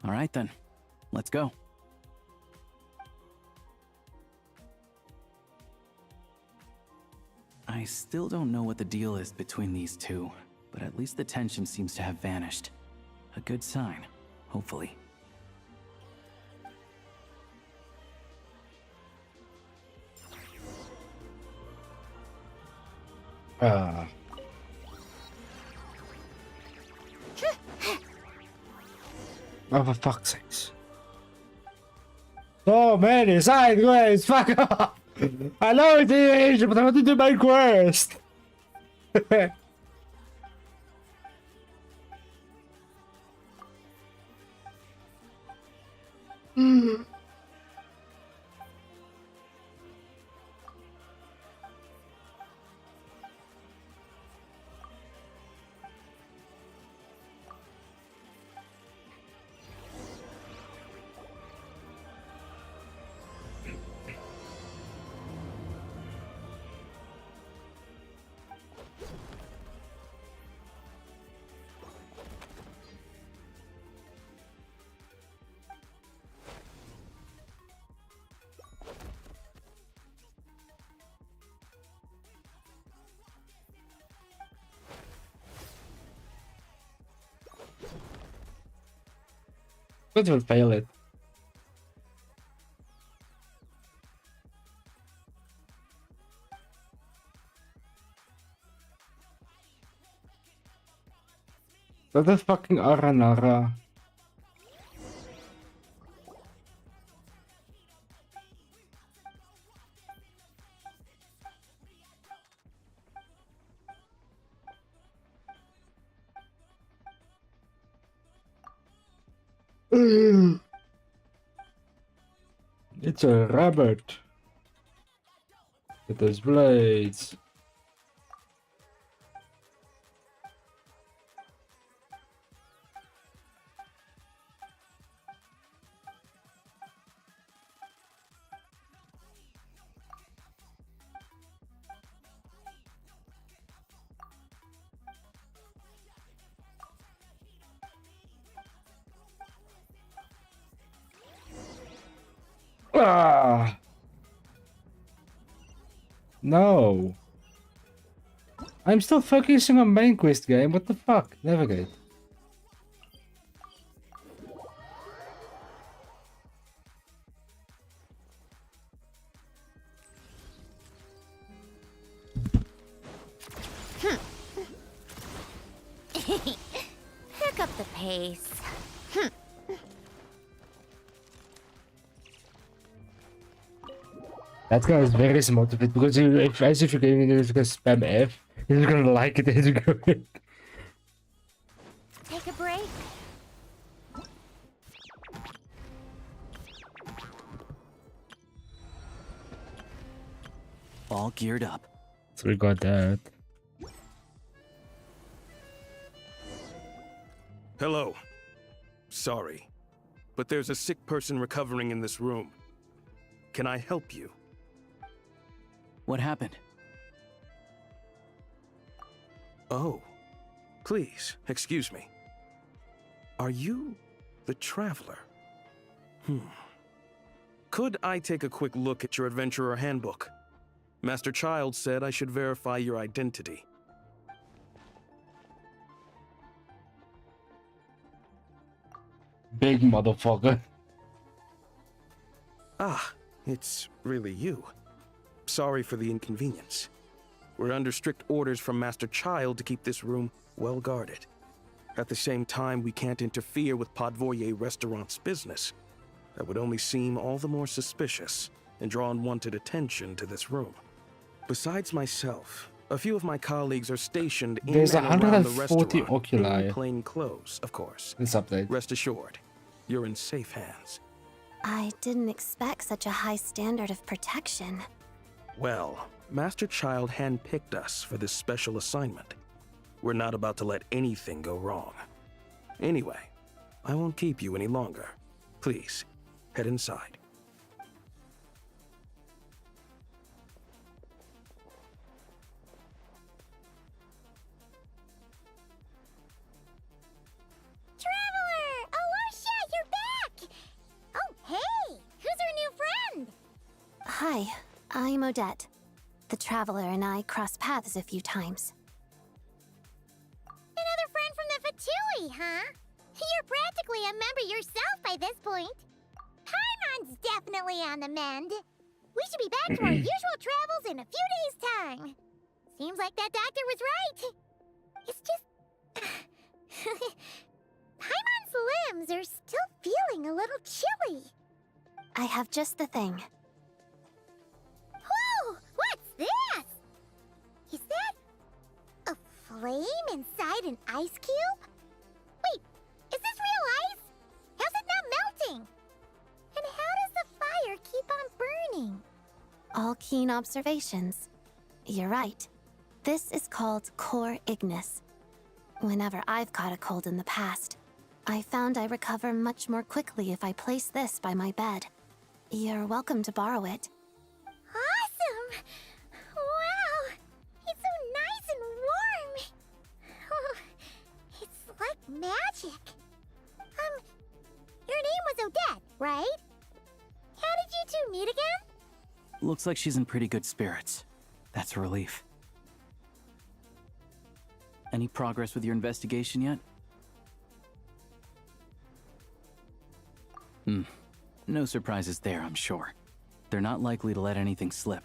All right then, let's go. I still don't know what the deal is between these two, but at least the tension seems to have vanished. A good sign, hopefully. Oh, for fuck's sakes. So many sideways, fuck off! I know it's Asia, but I want to do my quest! But we'll fail it. Dat is fucking Aranara. It's a rabbit. With those blades. Ah! No. I'm still focusing on main quest game. What the fuck? Navigate. Pick up the pace. That guy is very smart of it because as if you're going to spam F, he's gonna like it as you go in. Take a break. All geared up. So we got that. Hello. Sorry, but there's a sick person recovering in this room. Can I help you? What happened? Oh, please, excuse me. Are you the Traveler? Could I take a quick look at your Adventurer Handbook? Master Child said I should verify your identity. Big motherfucker. Ah, it's really you. Sorry for the inconvenience. We're under strict orders from Master Child to keep this room well guarded. At the same time, we can't interfere with Podvoye Restaurant's business. That would only seem all the more suspicious and draw unwanted attention to this room. Besides myself, a few of my colleagues are stationed in There's and around the 140 restaurant oculi. in plain clothes, of course. This update. Rest assured, you're in safe hands. I didn't expect such a high standard of protection. Well, Master Child handpicked us for this special assignment. We're not about to let anything go wrong. Anyway, I won't keep you any longer. Please, head inside. Traveler! Alosha, you're back! Oh, hey! Who's our new friend? Hi, I'm Odette. The Traveler and I crossed paths a few times. Another friend from the Fatui, huh? You're practically a member yourself by this point. Paimon's definitely on the mend. We should be back to our usual travels in a few days' time. Seems like that doctor was right. It's just... Paimon's limbs are still feeling a little chilly. I have just the thing. Whoa! What's this? Is that... a flame inside an ice cube? Wait, is this real ice? How's it not melting? And how does the fire keep on burning? All keen observations. You're right. This is called core ignis. Whenever I've caught a cold in the past, I found I recover much more quickly if I place this by my bed. You're welcome to borrow it. Awesome! Wow! It's so nice and warm! Oh, it's like magic. Your name was Odette, right? How did you two meet again? Looks like she's in pretty good spirits. That's a relief. Any progress with your investigation yet? No surprises there, I'm sure. They're not likely to let anything slip.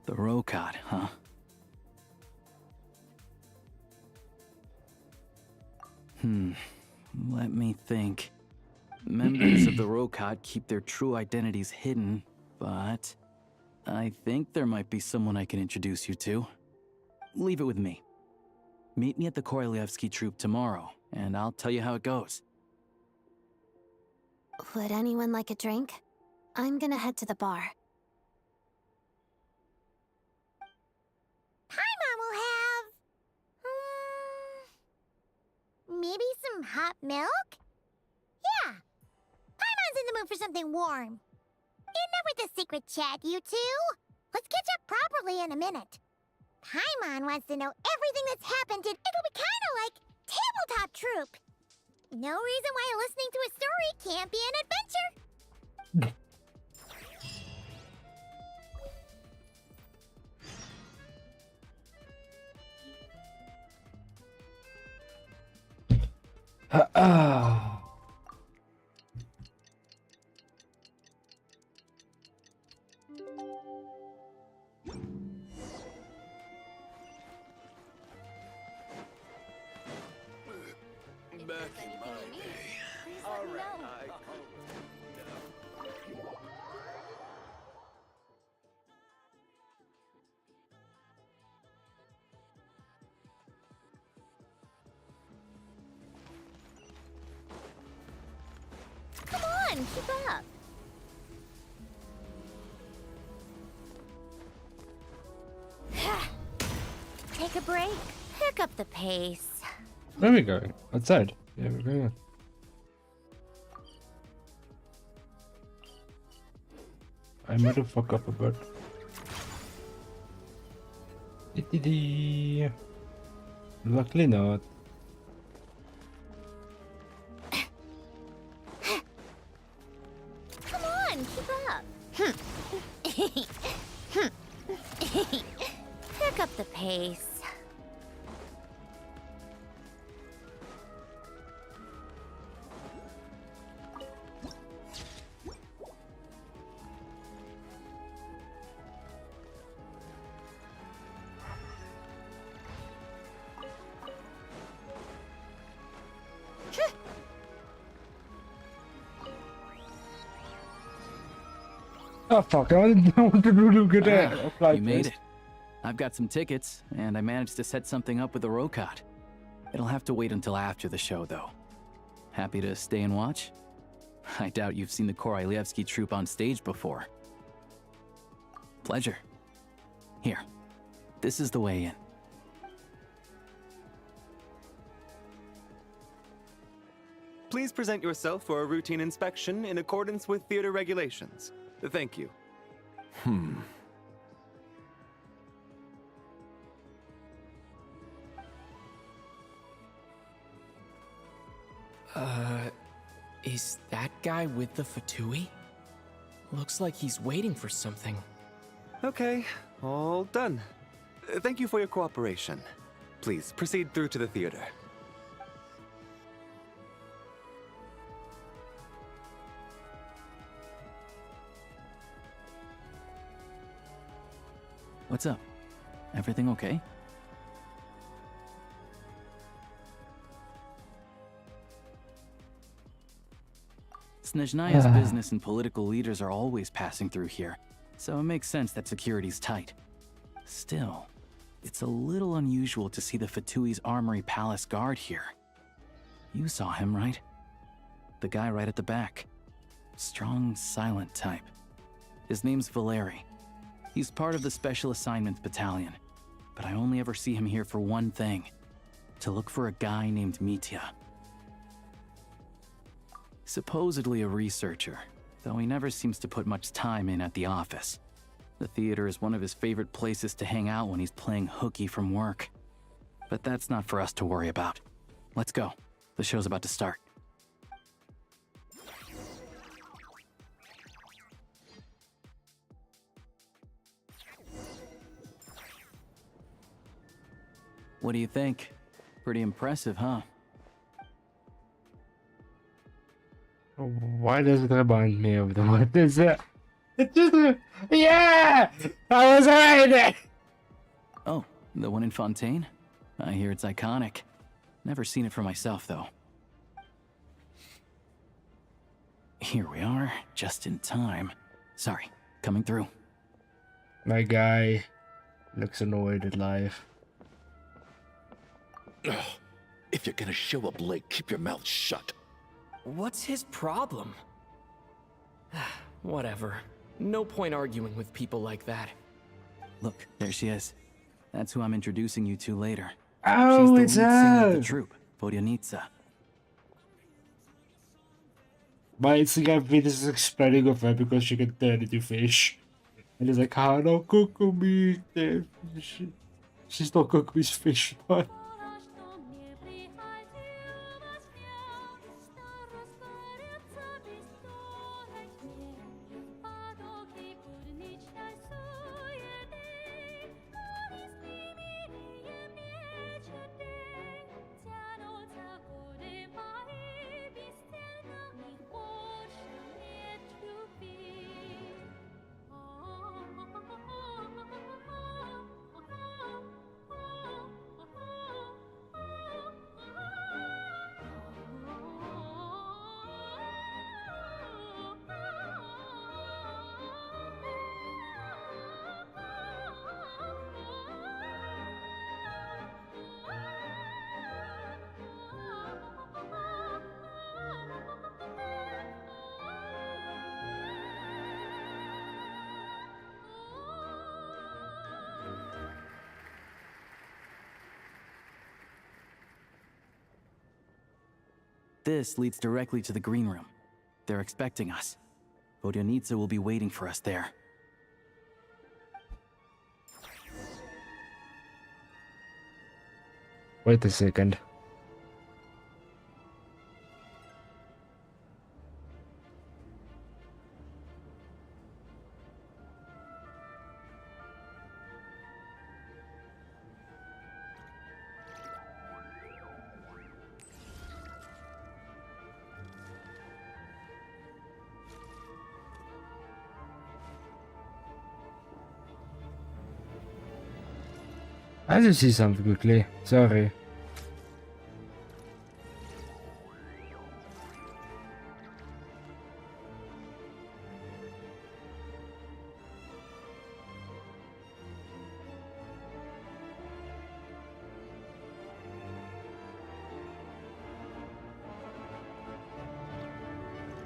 The Rokad, huh? Let me think. Members of the Rokad keep their true identities hidden, but I think there might be someone I can introduce you to. Leave it with me. Meet me at the Korolyevsky troop tomorrow, and I'll tell you how it goes. Would anyone like a drink? I'm gonna head to the bar. Paimon will have... maybe some hot milk? Yeah. Paimon's in the mood for something warm. Enough with the secret chat, you two. Let's catch up properly in a minute. Paimon wants to know everything that's happened, and it'll be kind of like Tabletop Troop. No reason why listening to a story can't be an adventure. Back in my day. All right. Come on, keep up. Take a break. Pick up the pace. Where are we going? Outside. Yeah, we're going on. I might have fucked up a bit. Luckily not. Come on, keep up. Pick up the pace. Oh fuck, I didn't know what to do good at. You made it. I've got some tickets, and I managed to set something up with the Rokad. It'll have to wait until after the show, though. Happy to stay and watch? I doubt you've seen the Korolyevsky troupe on stage before. Pleasure. Here, this is the way in. Please present yourself for a routine inspection in accordance with theater regulations. Thank you. Is that guy with the Fatui? Looks like he's waiting for something. Okay, all done. Thank you for your cooperation. Please proceed through to the theater. What's up? Everything okay? Snezhnaya's business and political leaders are always passing through here, so it makes sense that security's tight. Still, it's a little unusual to see the Fatui's Armory Palace guard here. You saw him, right? The guy right at the back. Strong, silent type. His name's Valeri. He's part of the Special Assignments Battalion, but I only ever see him here for one thing: to look for a guy named Mitya. Supposedly a researcher, though he never seems to put much time in at the office. The theater is one of his favorite places to hang out when he's playing hooky from work. But that's not for us to worry about. Let's go. The show's about to start. What do you think? Pretty impressive, huh? Why does it remind me of the what is it? It's just yeah! I was right! Oh, the one in Fontaine? I hear it's iconic. Never seen it for myself, though. Here we are, just in time. Sorry, coming through. My guy looks annoyed at life. If you're gonna show up late, keep your mouth shut. What's his problem? Whatever. No point arguing with people like that. Look, there she is. That's who I'm introducing you to later. Oh, She's it's the lead singer of her! the troupe, Vodyanitsa. My Instagram feed is exploding with her because she can turn into fish. And it's like, how no cook me? She's not cook me's fish, but. This leads directly to the green room. They're expecting us. Vodyanitsa will be waiting for us there. Wait a second. I just see something quickly. Sorry.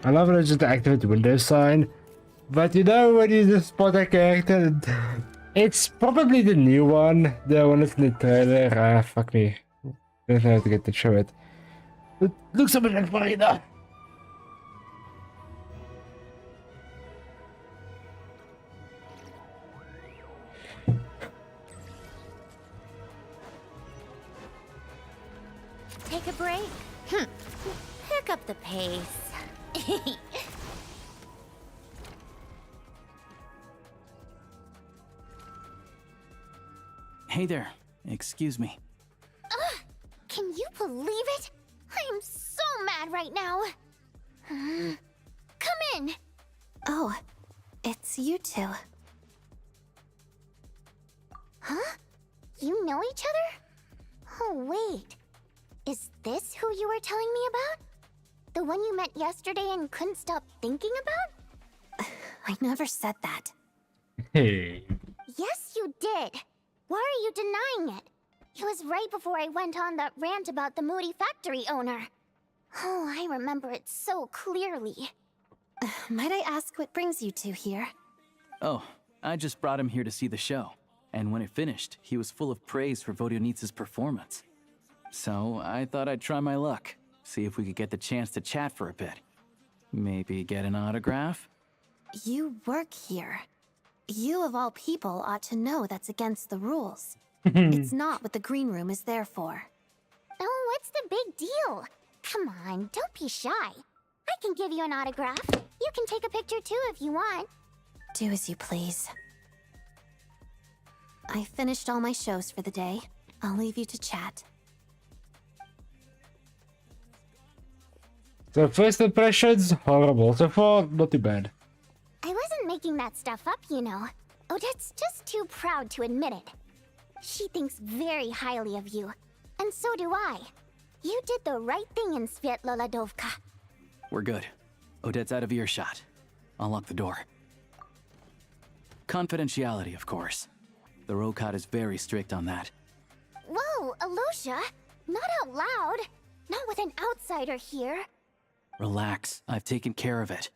I love it just to activate the Windows sign, but you know when you just spot a character, it's probably the new one, the one that's in the trailer. Ah, fuck me. Don't know how to get to show it. It looks so much like Farida. Take a break? Pick up the pace. Hey there. Excuse me. Can you believe it? I am so mad right now. Come in. Oh, it's you two. Huh? You know each other? Oh, wait. Is this who you were telling me about? The one you met yesterday and couldn't stop thinking about? I never said that. Hey. Yes, you did. Why are you denying it? It was right before I went on that rant about the moody factory owner. Oh, I remember it so clearly. Might I ask what brings you two here? Oh, I just brought him here to see the show. And when it finished, he was full of praise for Vodyanitsa's performance. So I thought I'd try my luck, see if we could get the chance to chat for a bit. Maybe get an autograph? You work here. You of all people ought to know that's against the rules. It's not what the green room is there for. Oh, what's the big deal? Come on, don't be shy. I can give you an autograph. You can take a picture too if you want. Do as you please. I finished all my shows for the day. I'll leave you to chat. So first impressions, horrible. So far, not too bad. I wasn't making that stuff up, you know. Odette's just too proud to admit it. She thinks very highly of you, and so do I. You did the right thing in Svietloladovka. We're good. Odette's out of earshot. I'll lock the door. Confidentiality, of course. The Rokot is very strict on that. Whoa, Alosha! Not out loud! Not with an outsider here! Relax, I've taken care of it.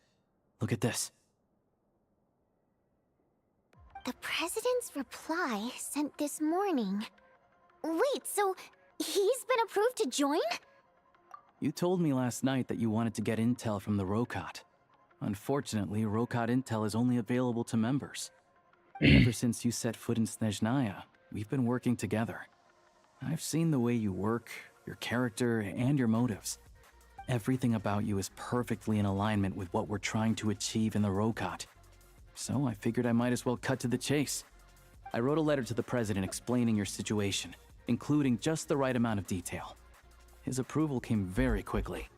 Look at this. The President's reply sent this morning. Wait, so he's been approved to join? You told me last night that you wanted to get intel from the Rokot. Unfortunately, Rokot intel is only available to members. Ever since you set foot in Snezhnaya, we've been working together. I've seen the way you work, your character, and your motives. Everything about you is perfectly in alignment with what we're trying to achieve in the Rokot. So I figured I might as well cut to the chase. I wrote a letter to the President explaining your situation, including just the right amount of detail. His approval came very quickly.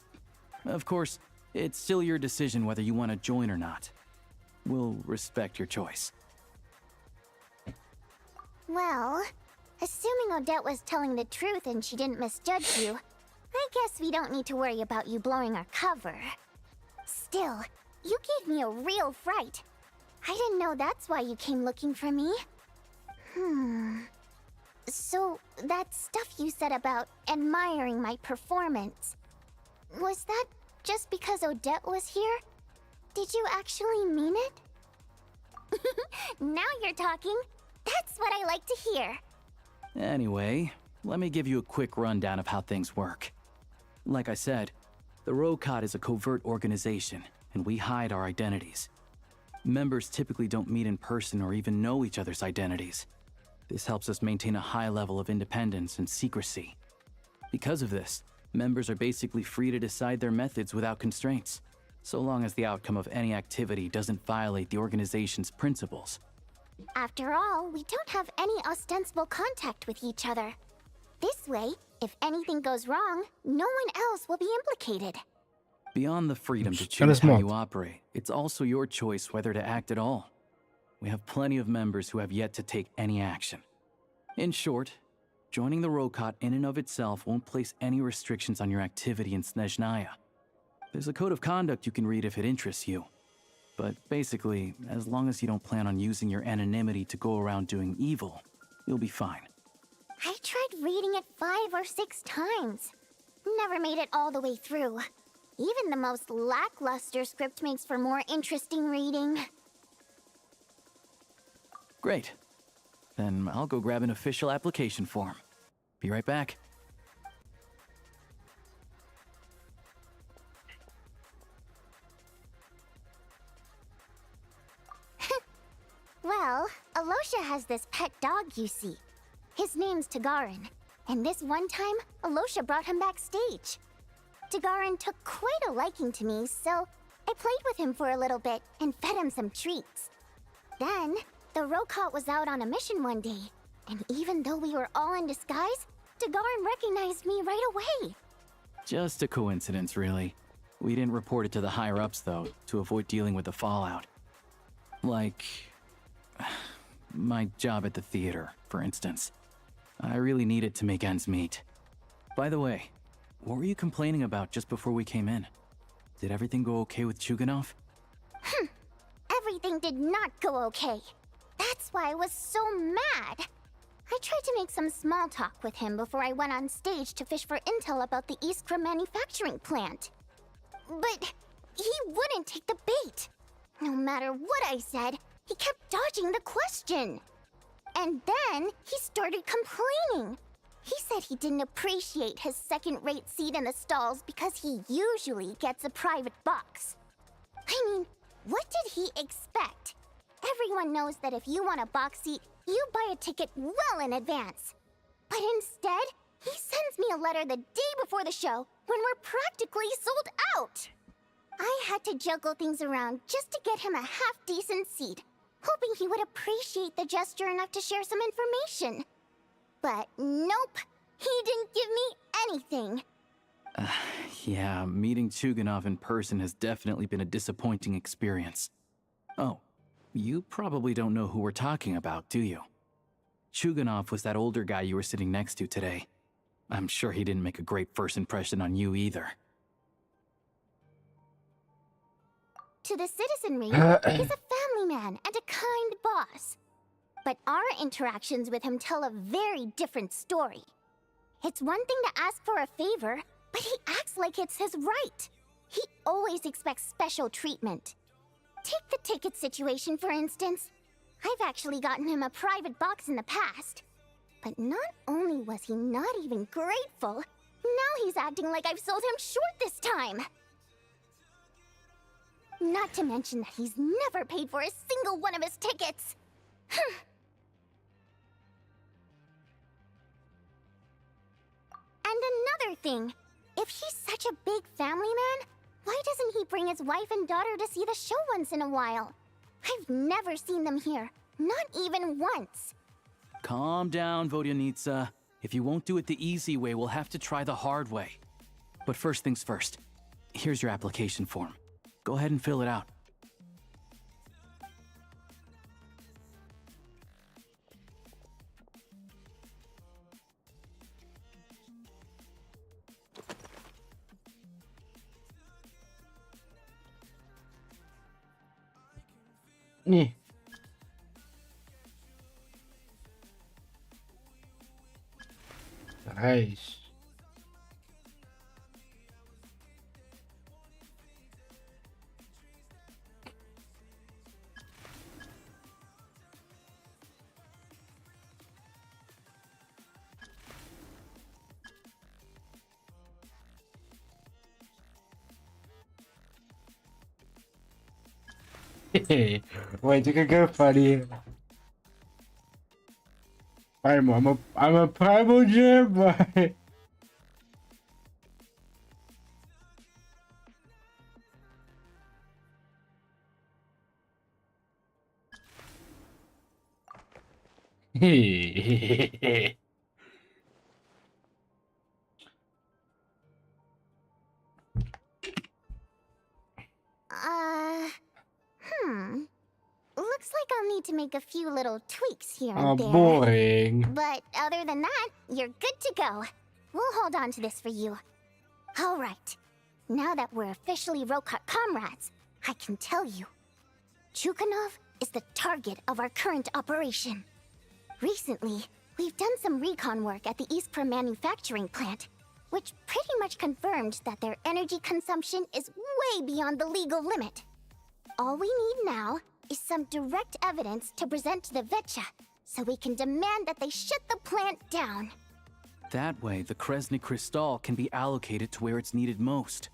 Of course, it's still your decision whether you want to join or not. We'll respect your choice. Well, assuming Odette was telling the truth and she didn't misjudge you, I guess we don't need to worry about you blowing our cover. Still, you gave me a real fright. I didn't know that's why you came looking for me. So, that stuff you said about admiring my performance, was that just because Odette was here? Did you actually mean it? Now you're talking. That's what I like to hear. Anyway, let me give you a quick rundown of how things work. Like I said, the Rokot is a covert organization, and we hide our identities. Members typically don't meet in person or even know each other's identities. This helps us maintain a high level of independence and secrecy. Because of this, members are basically free to decide their methods without constraints, so long as the outcome of any activity doesn't violate the organization's principles. After all, we don't have any ostensible contact with each other. This way, if anything goes wrong, no one else will be implicated. Beyond the freedom to choose how you operate, it's also your choice whether to act at all. We have plenty of members who have yet to take any action. In short, joining the Rokot in and of itself won't place any restrictions on your activity in Snezhnaya. There's a code of conduct you can read if it interests you. But basically, as long as you don't plan on using your anonymity to go around doing evil, you'll be fine. I tried reading it 5 or 6 times. Never made it all the way through. Even the most lackluster script makes for more interesting reading. Great. Then I'll go grab an official application form. Be right back. Well, Alosha has this pet dog, you see. His name's Tagarin, and this one time, Alosha brought him backstage. Tagarin took quite a liking to me, so I played with him for a little bit and fed him some treats. Then, the Rokot was out on a mission one day, and even though we were all in disguise, Tagarin recognized me right away. Just a coincidence, really. We didn't report it to the higher-ups, though, to avoid dealing with the fallout. Like my job at the theater, for instance. I really need it to make ends meet. By the way, what were you complaining about just before we came in? Did everything go okay with Chuganov? Everything did not go okay. That's why I was so mad. I tried to make some small talk with him before I went on stage to fish for intel about the Iskra manufacturing plant. But he wouldn't take the bait. No matter what I said, he kept dodging the question. And then he started complaining. He said he didn't appreciate his second-rate seat in the stalls because he usually gets a private box. I mean, what did he expect? Everyone knows that if you want a box seat, you buy a ticket well in advance. But instead, he sends me a letter the day before the show when we're practically sold out. I had to juggle things around just to get him a half-decent seat, hoping he would appreciate the gesture enough to share some information. But nope, he didn't give me anything. Yeah, meeting Chuganov in person has definitely been a disappointing experience. Oh, you probably don't know who we're talking about, do you? Chuganov was that older guy you were sitting next to today. I'm sure he didn't make a great first impression on you either. To the citizenry, he's a family man and a kind boss. But our interactions with him tell a very different story. It's one thing to ask for a favor, but he acts like it's his right. He always expects special treatment. Take the ticket situation, for instance. I've actually gotten him a private box in the past. But not only was he not even grateful, now he's acting like I've sold him short this time. Not to mention that he's never paid for a single one of his tickets. And another thing, if he's such a big family man, why doesn't he bring his wife and daughter to see the show once in a while? I've never seen them here, not even once. Calm down, Vodyanitsa. If you won't do it the easy way, we'll have to try the hard way. But first things first, here's your application form. Go ahead and fill it out. Yeah. Nice. Wait, you can go funny. I'm a primal gym, but Looks like I'll need to make a few little tweaks here and oh, there. boring. But other than that, you're good to go. We'll hold on to this for you. All right. Now that we're officially Rokat comrades, I can tell you. Chuganov is the target of our current operation. Recently, we've done some recon work at the Iskra manufacturing plant, which pretty much confirmed that their energy consumption is way beyond the legal limit. All we need now is some direct evidence to present to the Vetcha, so we can demand that they shut the plant down. That way, the Kresny Crystal can be allocated to where it's needed most.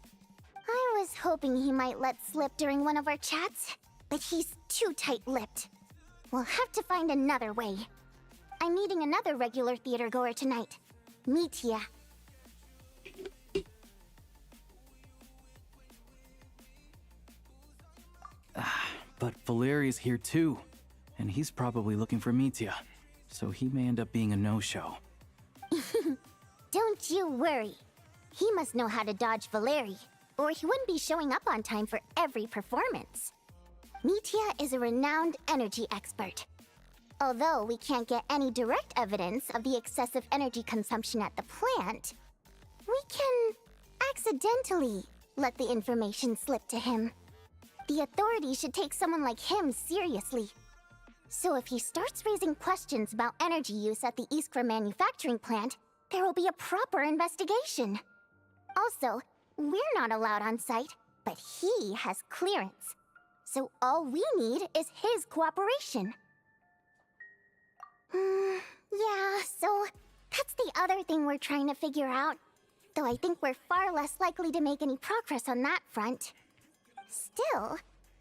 I was hoping he might let slip during one of our chats, but he's too tight-lipped. We'll have to find another way. I'm meeting another regular theater goer tonight, Mitya. But Valeri's here too, and he's probably looking for Mitya, so he may end up being a no-show. Don't you worry. He must know how to dodge Valeri, or he wouldn't be showing up on time for every performance. Mitya is a renowned energy expert. Although we can't get any direct evidence of the excessive energy consumption at the plant, we can accidentally let the information slip to him. The authorities should take someone like him seriously. So if he starts raising questions about energy use at the Iskra manufacturing plant, there will be a proper investigation. Also, we're not allowed on site, but he has clearance. So all we need is his cooperation. Yeah, so that's the other thing we're trying to figure out. Though I think we're far less likely to make any progress on that front. Still,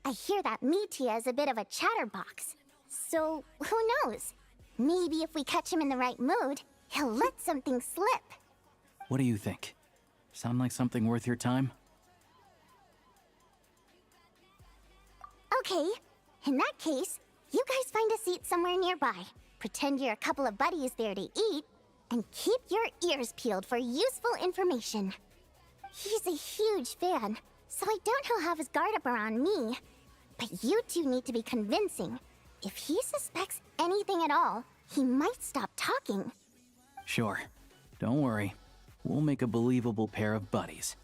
I hear that Mitya is a bit of a chatterbox. So, who knows? Maybe if we catch him in the right mood, he'll let something slip. What do you think? Sound like something worth your time? Okay, in that case, you guys find a seat somewhere nearby. Pretend you're a couple of buddies there to eat, and keep your ears peeled for useful information. He's a huge fan, so I doubt he'll have his guard up around me. But you two need to be convincing. If he suspects anything at all, he might stop talking. Sure. Don't worry. We'll make a believable pair of buddies.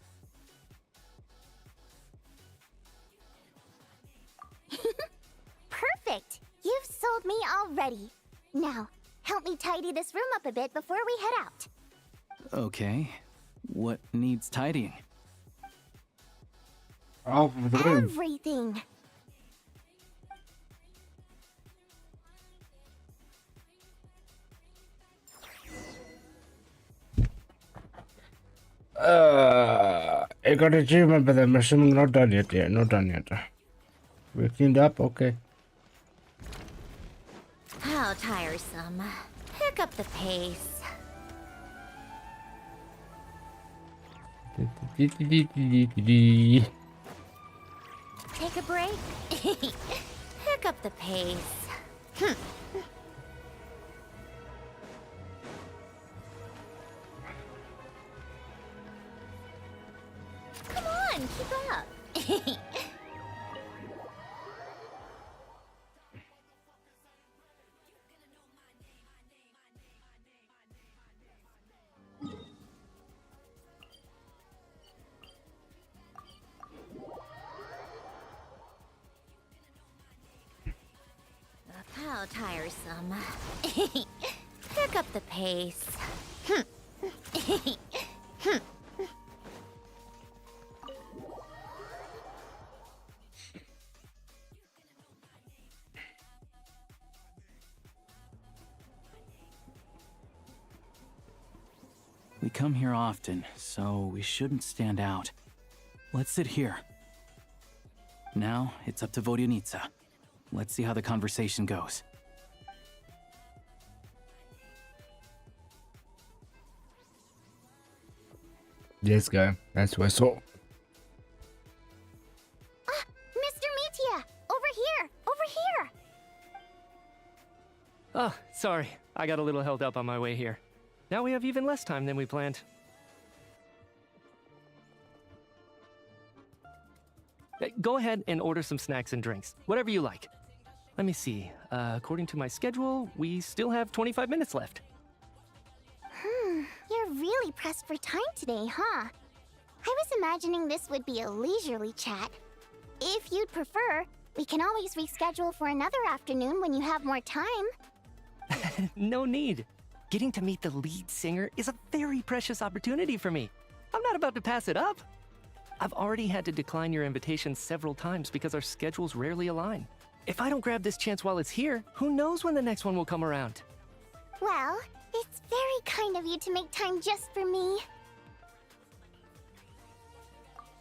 Perfect! You've sold me already. Now, help me tidy this room up a bit before we head out. Okay. What needs tidying? Everything! I got achievement, but I'm assuming not done yet. Yeah, not done yet. We cleaned up, okay. How tiresome. Pick up the pace. Take a break. Pick up the pace. Come on, keep up. How tiresome. Pick up the pace. We come here often, so we shouldn't stand out. Let's sit here. Now, it's up to Vodyanitsa. Let's see how the conversation goes. This guy, that's what I saw. Mr. Metia! Over here! Over here! Oh, sorry. I got a little held up on my way here. Now we have even less time than we planned. Go ahead and order some snacks and drinks. Whatever you like. Let me see. According to my schedule, we still have 25 minutes left. You're really pressed for time today, huh? I was imagining this would be a leisurely chat. If you'd prefer, we can always reschedule for another afternoon when you have more time. No need. Getting to meet the lead singer is a very precious opportunity for me. I'm not about to pass it up. I've already had to decline your invitation several times because our schedules rarely align. If I don't grab this chance while it's here, who knows when the next one will come around? Well, it's very kind of you to make time just for me.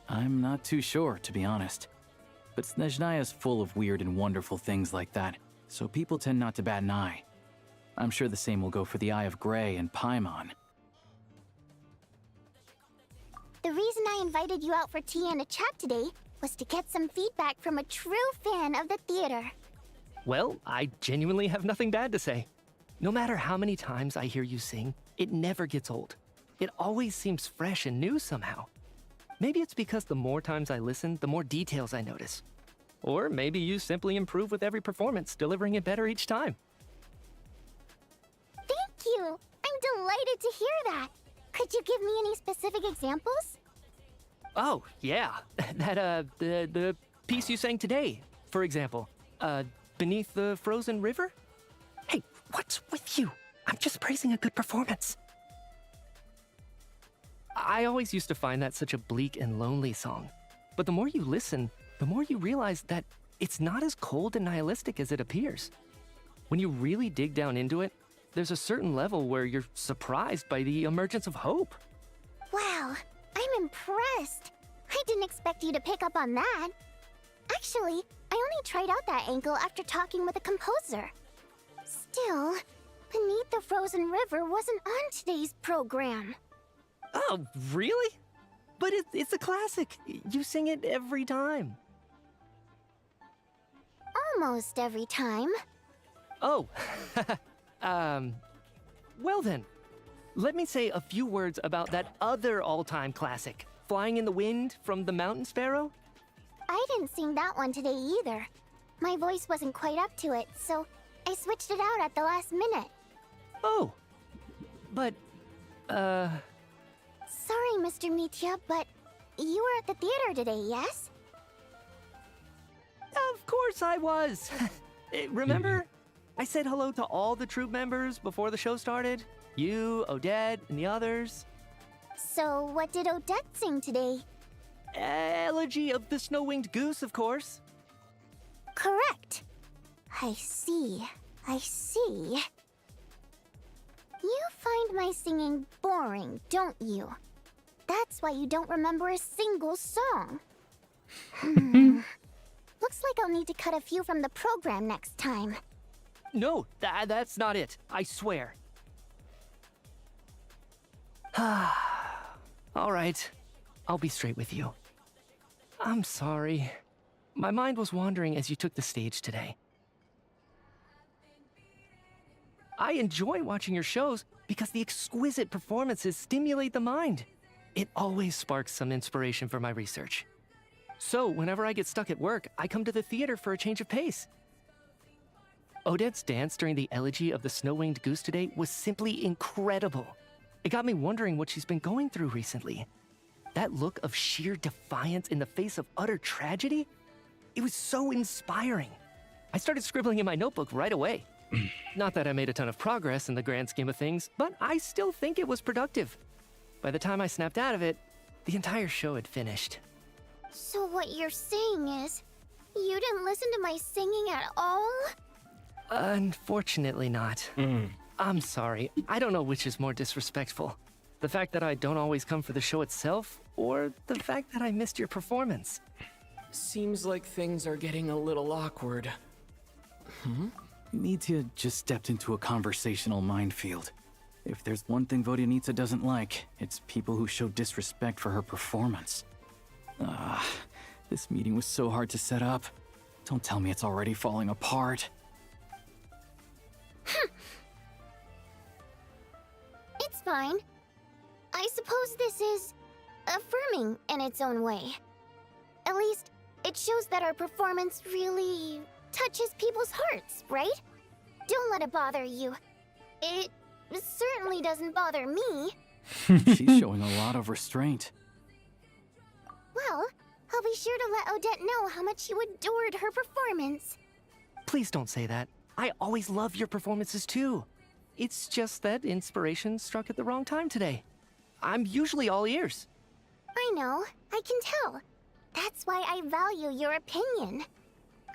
I'm not too sure, to be honest. But Snezhnaya is full of weird and wonderful things like that, so people tend not to bat an eye. I'm sure the same will go for the Eye of Grey and Paimon. The reason I invited you out for tea and a chat today was to get some feedback from a true fan of the theater. Well, I genuinely have nothing bad to say. No matter how many times I hear you sing, it never gets old. It always seems fresh and new somehow. Maybe it's because the more times I listen, the more details I notice. Or maybe you simply improve with every performance, delivering it better each time. Thank you! I'm delighted to hear that! Could you give me any specific examples? Oh, yeah. That, the piece you sang today, for example. Beneath the Frozen River? Hey, what's with you? I'm just praising a good performance. I always used to find that such a bleak and lonely song. But the more you listen, the more you realize that it's not as cold and nihilistic as it appears. When you really dig down into it, there's a certain level where you're surprised by the emergence of hope. Wow, I'm impressed. I didn't expect you to pick up on that. Actually, I only tried out that angle after talking with a composer. Still, Beneath the Frozen River wasn't on today's program. Oh, really? But it's a classic. You sing it every time. Almost every time. Oh, well then. Let me say a few words about that other all-time classic, Flying in the Wind from the Mountain Sparrow? I didn't sing that one today either. My voice wasn't quite up to it, so I switched it out at the last minute. Oh. But, Sorry, Mr. Mitya, but you were at the theater today, yes? Of course I was. Remember? I said hello to all the troupe members before the show started. You, Odette, and the others. So, what did Odette sing today? Elegy of the Snow-Winged Goose, of course. Correct. I see. I see. You find my singing boring, don't you? That's why you don't remember a single song. Looks like I'll need to cut a few from the program next time. No, that's not it. I swear. All right. I'll be straight with you. I'm sorry. My mind was wandering as you took the stage today. I enjoy watching your shows because the exquisite performances stimulate the mind. It always sparks some inspiration for my research. So, whenever I get stuck at work, I come to the theater for a change of pace. Odette's dance during the Elegy of the Snow-Winged Goose today was simply incredible. It got me wondering what she's been going through recently. That look of sheer defiance in the face of utter tragedy? It was so inspiring. I started scribbling in my notebook right away. Not that I made a ton of progress in the grand scheme of things, but I still think it was productive. By the time I snapped out of it, the entire show had finished. So what you're saying is, you didn't listen to my singing at all? Unfortunately not. I'm sorry. I don't know which is more disrespectful. The fact that I don't always come for the show itself, or the fact that I missed your performance. Seems like things are getting a little awkward. Mitya just stepped into a conversational minefield. If there's one thing Vodyanitsa doesn't like, it's people who show disrespect for her performance. This meeting was so hard to set up. Don't tell me it's already falling apart. It's fine. I suppose this is affirming in its own way. At least, it shows that our performance really touches people's hearts, right? Don't let it bother you. It certainly doesn't bother me. She's showing a lot of restraint. Well, I'll be sure to let Odette know how much you adored her performance. Please don't say that. I always love your performances too. It's just that inspiration struck at the wrong time today. I'm usually all ears. I know, I can tell. That's why I value your opinion.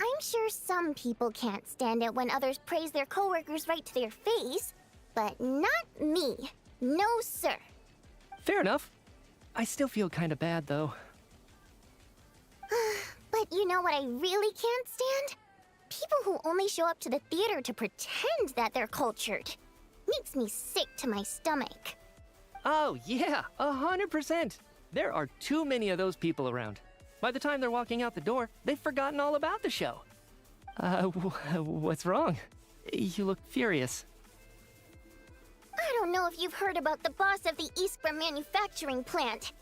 I'm sure some people can't stand it when others praise their coworkers right to their face, but not me. No, sir. Fair enough. I still feel kind of bad, though. But you know what I really can't stand? People who only show up to the theater to pretend that they're cultured. Makes me sick to my stomach. Oh, yeah, 100%. There are too many of those people around. By the time they're walking out the door, they've forgotten all about the show. What's wrong? You look furious. I don't know if you've heard about the boss of the Iskra manufacturing plant.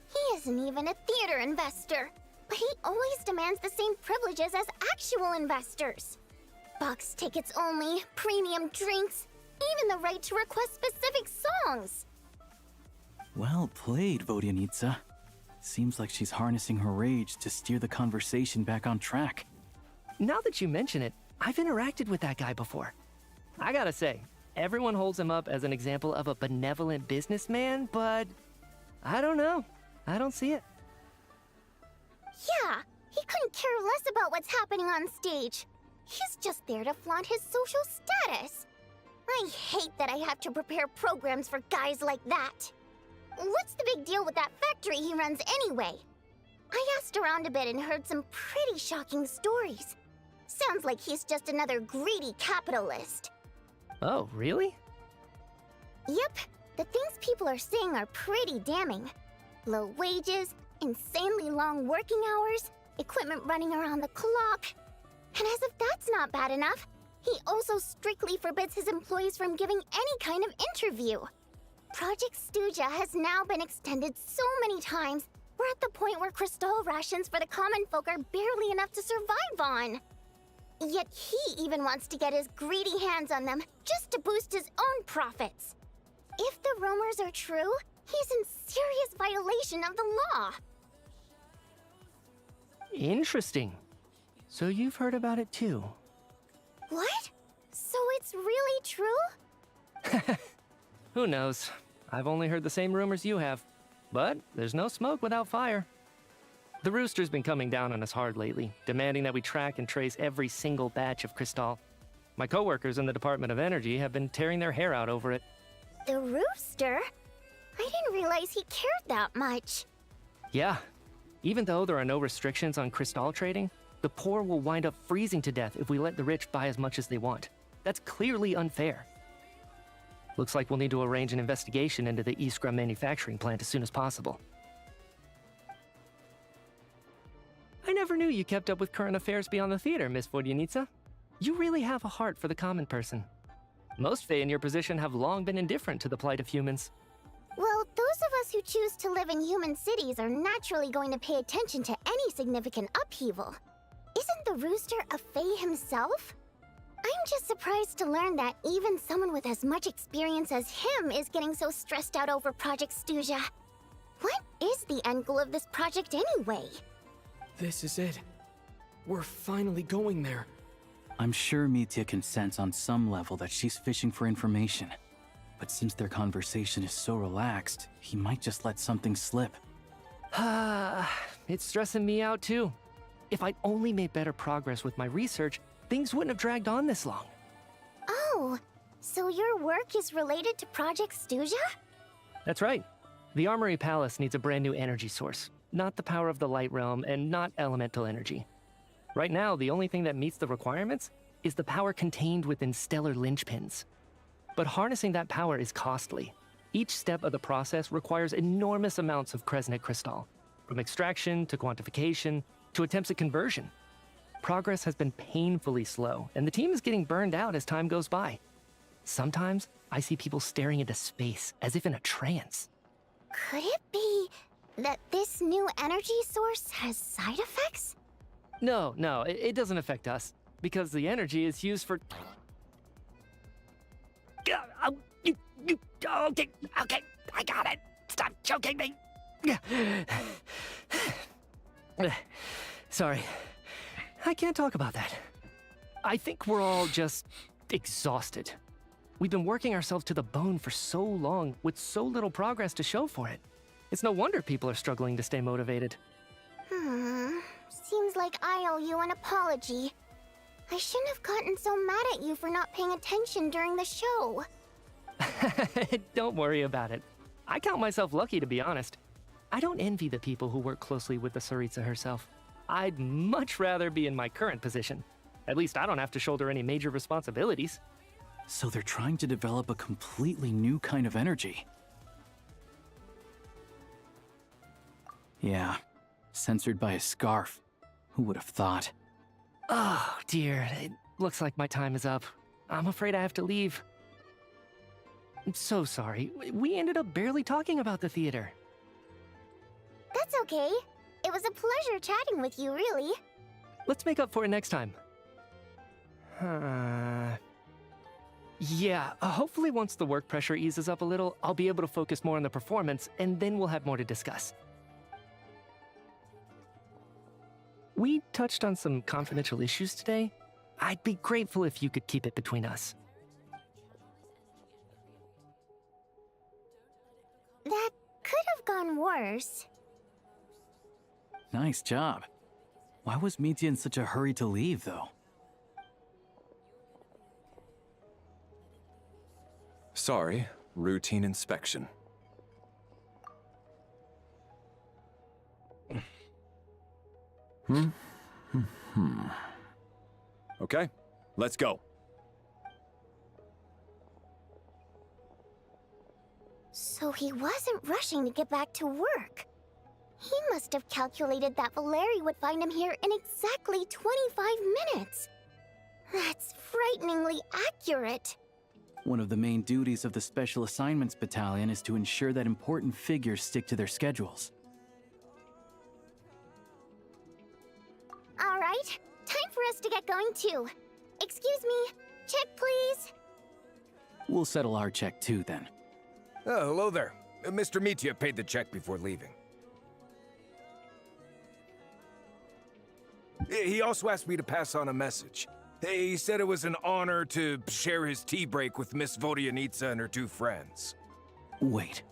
He isn't even a theater investor, but he always demands the same privileges as actual investors. Box tickets only, premium drinks, even the right to request specific songs. Well played, Vodyanitsa. Seems like she's harnessing her rage to steer the conversation back on track. Now that you mention it, I've interacted with that guy before. I gotta say, everyone holds him up as an example of a benevolent businessman, but I don't know. I don't see it. Yeah, he couldn't care less about what's happening on stage. He's just there to flaunt his social status. I hate that I have to prepare programs for guys like that. What's the big deal with that factory he runs anyway? I asked around a bit and heard some pretty shocking stories. Sounds like he's just another greedy capitalist. Oh, really? Yep, the things people are saying are pretty damning. Low wages, insanely long working hours, equipment running around the clock. And as if that's not bad enough, he also strictly forbids his employees from giving any kind of interview. Project Stuja has now been extended so many times We're at the point where crystal rations for the common folk are barely enough to survive on. Yet he even wants to get his greedy hands on them just to boost his own profits. If the rumors are true, he's in serious violation of the law. Interesting. So you've heard about it too? What? So it's really true? Who knows? I've only heard the same rumors you have. But there's no smoke without fire. The Rooster's been coming down on us hard lately, demanding that we track and trace every single batch of Crystal. My coworkers in the Department of Energy have been tearing their hair out over it. The Rooster? I didn't realize he cared that much. Yeah. Even though there are no restrictions on Crystal trading, the poor will wind up freezing to death if we let the rich buy as much as they want. That's clearly unfair. Looks like we'll need to arrange an investigation into the Iskra manufacturing plant as soon as possible. I never knew you kept up with current affairs beyond the theater, Miss Vodyanica. You really have a heart for the common person. Most Fae in your position have long been indifferent to the plight of humans. Well, those of us who choose to live in human cities are naturally going to pay attention to any significant upheaval. Isn't the Rooster a Fae himself? I'm just surprised to learn that even someone with as much experience as him is getting so stressed out over Project Stuzia. What is the end goal of this project anyway? This is it. We're finally going there. I'm sure Mitya can sense on some level that she's fishing for information. But since their conversation is so relaxed, he might just let something slip. It's stressing me out too. If I'd only made better progress with my research, things wouldn't have dragged on this long. Oh, so your work is related to Project Stuzia? That's right. The Armory Palace needs a brand new energy source. Not the power of the Light Realm, and not elemental energy. Right now, the only thing that meets the requirements is the power contained within stellar linchpins. But harnessing that power is costly. Each step of the process requires enormous amounts of Kresnik crystal, from extraction to quantification to attempts at conversion. Progress has been painfully slow, and the team is getting burned out as time goes by. Sometimes, I see people staring into space as if in a trance. Could it be that this new energy source has side effects? No, it doesn't affect us, because the energy is used for... Okay, I got it. Stop choking me. Sorry, I can't talk about that. I think we're all just exhausted. We've been working ourselves to the bone for so long with so little progress to show for it. It's no wonder people are struggling to stay motivated. Seems like I owe you an apology. I shouldn't have gotten so mad at you for not paying attention during the show. Don't worry about it. I count myself lucky, to be honest. I don't envy the people who work closely with the Tsaritsa herself. I'd much rather be in my current position. At least I don't have to shoulder any major responsibilities. So they're trying to develop a completely new kind of energy. Yeah, censored by a scarf. Who would have thought? Oh, dear. It looks like my time is up. I'm afraid I have to leave. I'm so sorry. We ended up barely talking about the theater. That's okay. It was a pleasure chatting with you, really. Let's make up for it next time. Yeah, hopefully once the work pressure eases up a little, I'll be able to focus more on the performance, and then we'll have more to discuss. We touched on some confidential issues today. I'd be grateful if you could keep it between us. That could have gone worse. Nice job. Why was Mitya in such a hurry to leave, though? Sorry, routine inspection. Okay, let's go. So he wasn't rushing to get back to work. He must have calculated that Valeri would find him here in exactly 25 minutes. That's frighteningly accurate. One of the main duties of the Special Assignments Battalion is to ensure that important figures stick to their schedules. All right, time for us to get going too. Excuse me, check please. We'll settle our check too then. Oh, hello there. Mr. Mitya paid the check before leaving. He also asked me to pass on a message. He said it was an honor to share his tea break with Miss Vodyanitsa and her 2 friends. Wait.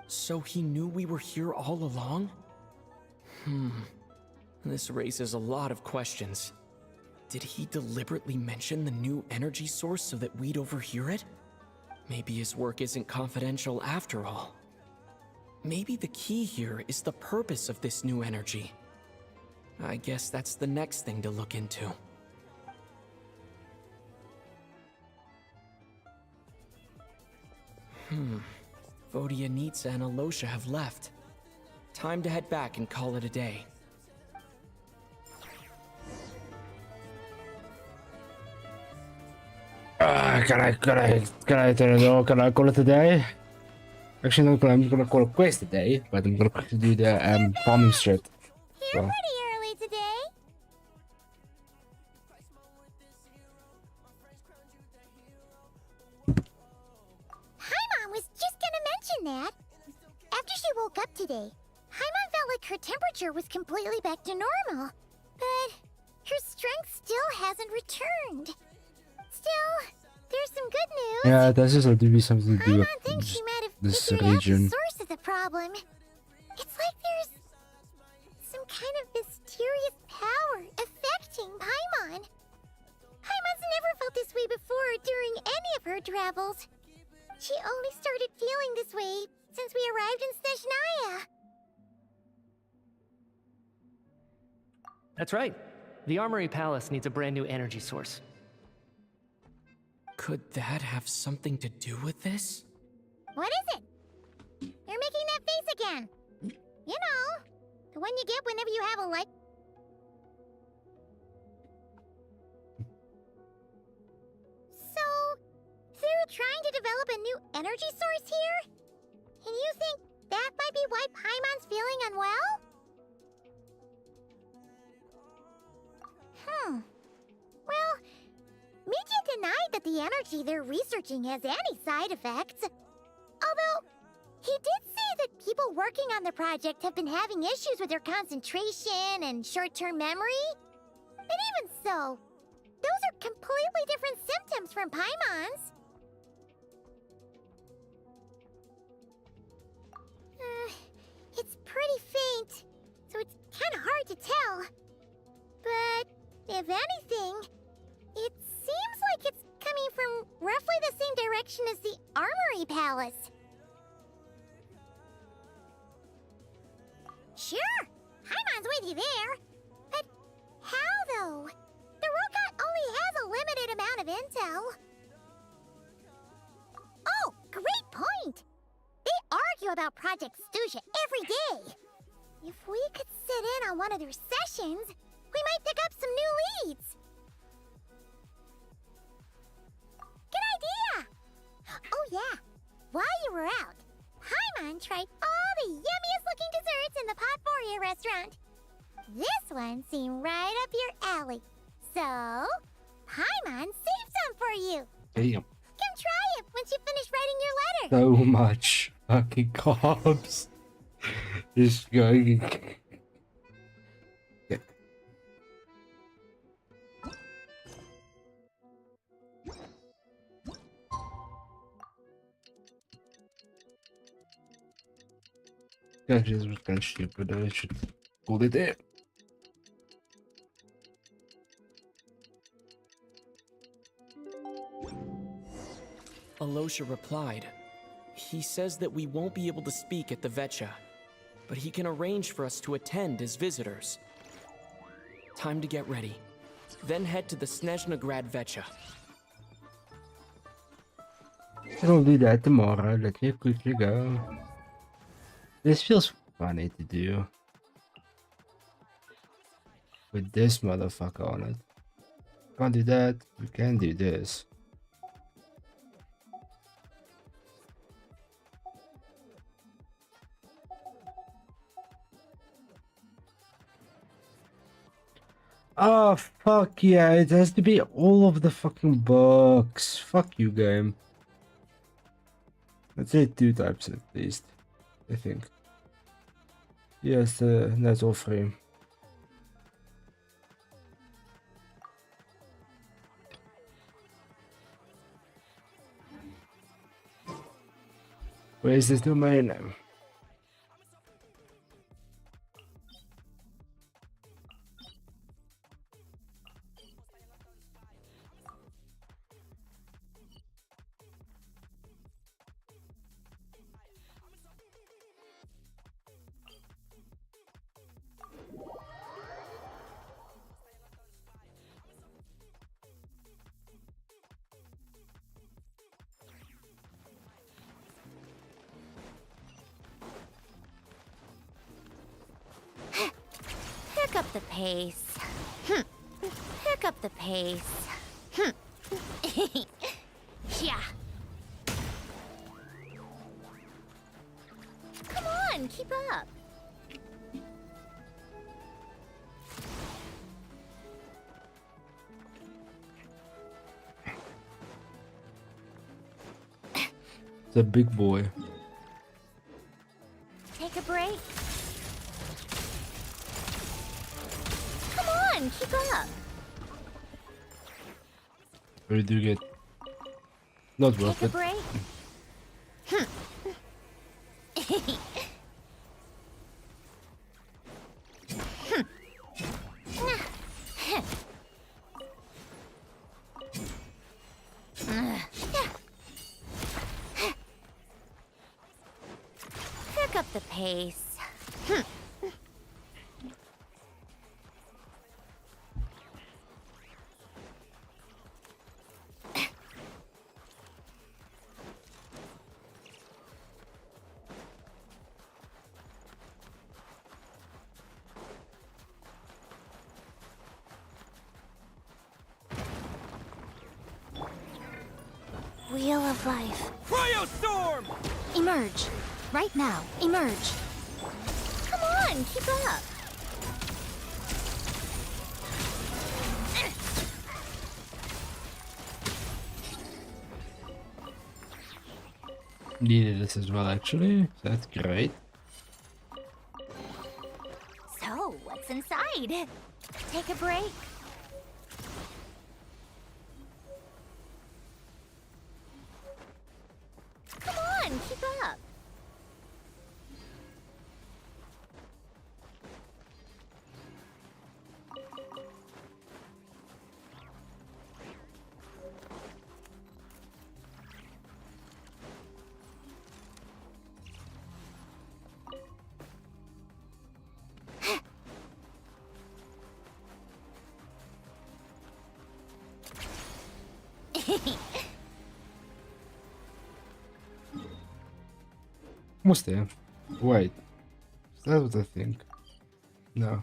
So he knew we were here all along? This raises a lot of questions. Did he deliberately mention the new energy source so that we'd overhear it? Maybe his work isn't confidential after all. Maybe the key here is the purpose of this new energy. I guess that's the next thing to look into. Vodyanitsa and Alosha have left. Time to head back and call it a day. Can I turn it on? Can I call it a day? Actually, no, I'm gonna call it quest a day, but I'm gonna quickly do the farming strip. You're pretty early today. Paimon was just gonna mention that. After she woke up today, Paimon felt like her temperature was completely back to normal. But her strength still hasn't returned. Still, there's some good news. Yeah, that's just to be something to do with She might have this figured out region. the source of the problem. It's like there's some kind of mysterious power affecting Paimon. Paimon's never felt this way before during any of her travels. She only started feeling this way since we arrived in Snezhnaya. That's right. The Armory Palace needs a brand new energy source. Could that have something to do with this? What is it? You're making that face again. You know, the one you get whenever you have a light. So, they're trying to develop a new energy source here? And you think that might be why Paimon's feeling unwell? Well, Mitya denied that the energy they're researching has any side effects. Although, he did say that people working on the project have been having issues with their concentration and short-term memory. But even so, those are completely different symptoms from Paimon's. It's pretty faint, so it's kind of hard to tell. But if anything, it seems like it's coming from roughly the same direction as the Armory Palace. Sure, Paimon's with you there. But how, though? The robot only has a limited amount of intel. Oh, great point! They argue about Project Snezhnaya every day. If we could sit in on one of their sessions, we might pick up some new leads. Good idea! Oh yeah, while you were out, Paimon tried all the yummiest looking desserts in the Potpourri restaurant. This one seemed right up your alley. So, Paimon saved some for you. Damn. Come try it once you finish writing your letter. So much fucking carbs. This guy. Yeah, this was kind of stupid. I should pull it there. Alosha replied. He says that we won't be able to speak at the Vetcha, but he can arrange for us to attend as visitors. Time to get ready. Then head to the Snezhnaya Vetcha. I'll do that tomorrow. Let me quickly go. This feels funny to do. With this motherfucker on it. Can't do that. We can do this. Oh, fuck yeah, it has to be all of the fucking books. Fuck you, game. Let's say 2 types at least, I think. Yes, that's all 3. Where is this domain? Pick up the pace. Pick up the pace. Yeah. Come on, keep up. It's a big boy. Take a break. Come on, keep up. Where do you get? Not worth Take a it. break. Pick up the pace. Wheel of life. Cryostorm! Emerge. Right now. Emerge. Come on, keep up. Needed this as well, actually. That's great. So, what's inside? Take a break. Come on, keep up. Almost there. Wait. Is that what I think? No.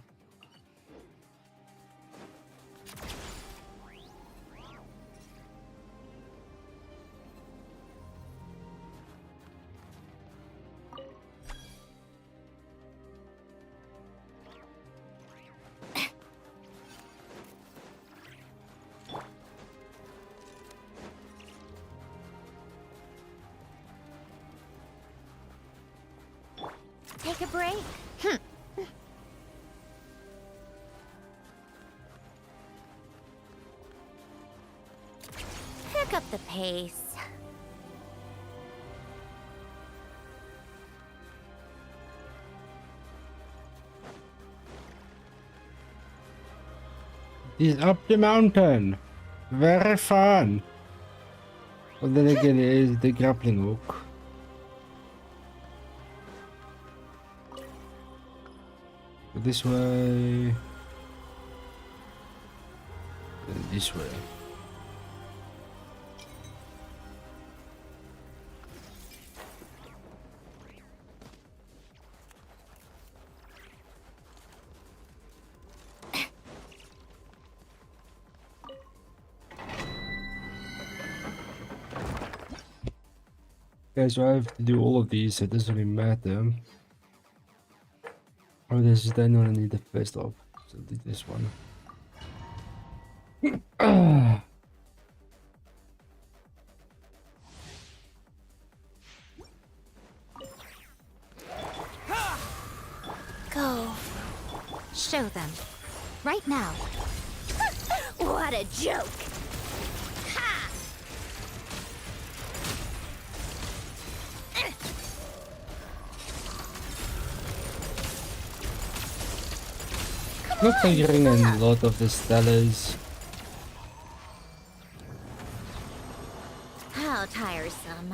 Take a break. Pick up the pace. He's up the mountain. Very fun. But then again, it is the grappling hook. This way. And this way. Okay, so I have to do all of these, so it doesn't really matter. Oh, this is then when I need the first off. So do this one. Go. Show them. Right now. What a joke! Ha! Not figuring a lot of the stellas. How tiresome.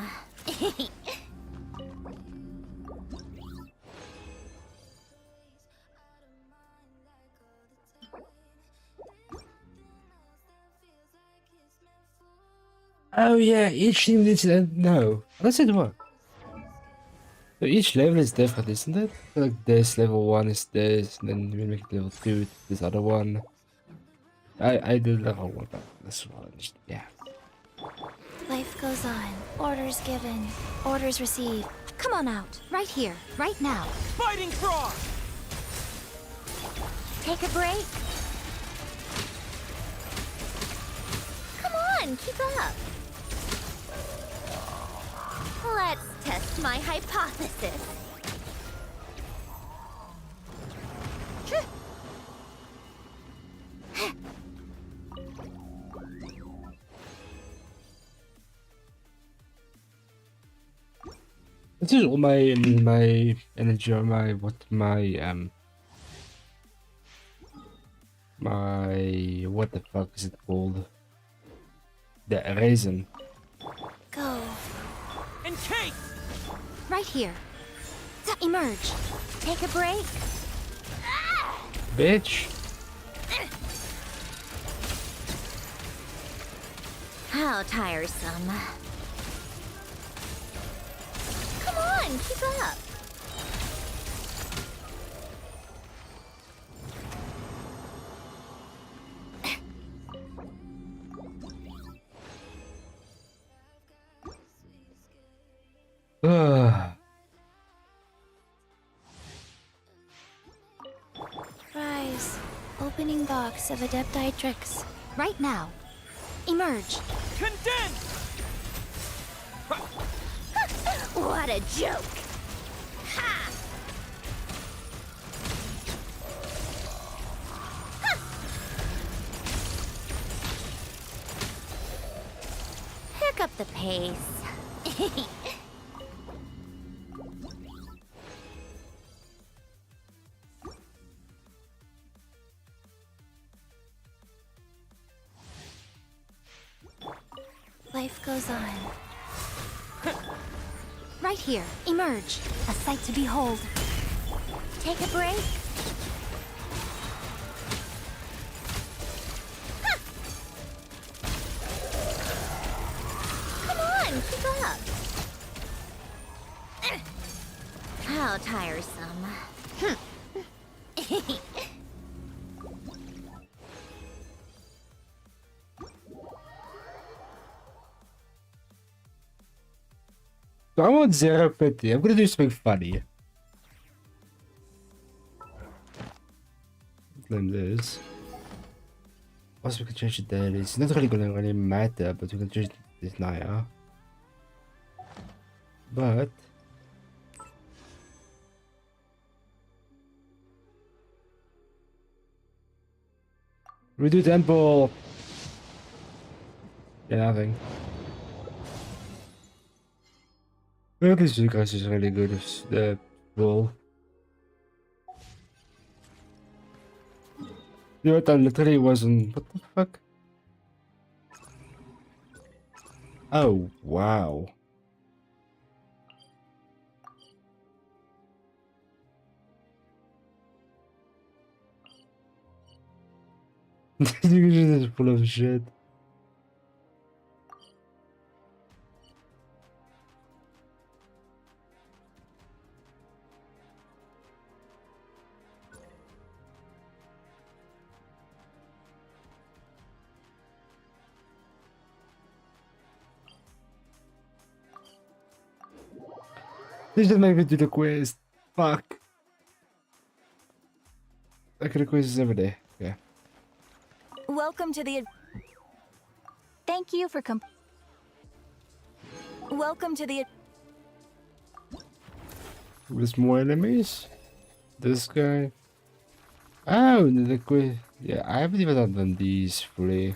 Oh yeah, each team needs to no. Let's say what? So each level is different, isn't it? Like this level 1 is this, and then we make it level 2 this other one. I did level 1, but this one, yeah. Life goes on. Orders given. Orders received. Come on out. Right here. Right now. Fighting frog! Take a break. Come on, keep up. Let's test my hypothesis. This is all my energy or my what my what the fuck is it called? The raisin. Go. Encase! Right here. Emerge. Take a break. Bitch. How tiresome. Come on, keep up. Rise. Opening box of Adepti tricks. Right now. Emerge. Condense! What a joke! Ha! Pick up the pace. Life goes on. Right here. Emerge. A sight to behold. Take a break. Come on, keep up. How tiresome. So I want 050. I'm gonna do something funny. Name this. Also, we can change the daily. It's not really gonna really matter, but we can change this Naya. But redo temple. Yeah, nothing. Well, this guys is really good as the ball. You know what, that literally wasn't. What the fuck? Oh, wow. This is full of shit. This doesn't make me do the quiz. Fuck. I could have quizzes every day. Yeah. Welcome to the Thank you for Welcome to the... With more enemies? This guy? Oh, the quest. Yeah, I haven't even done these fully.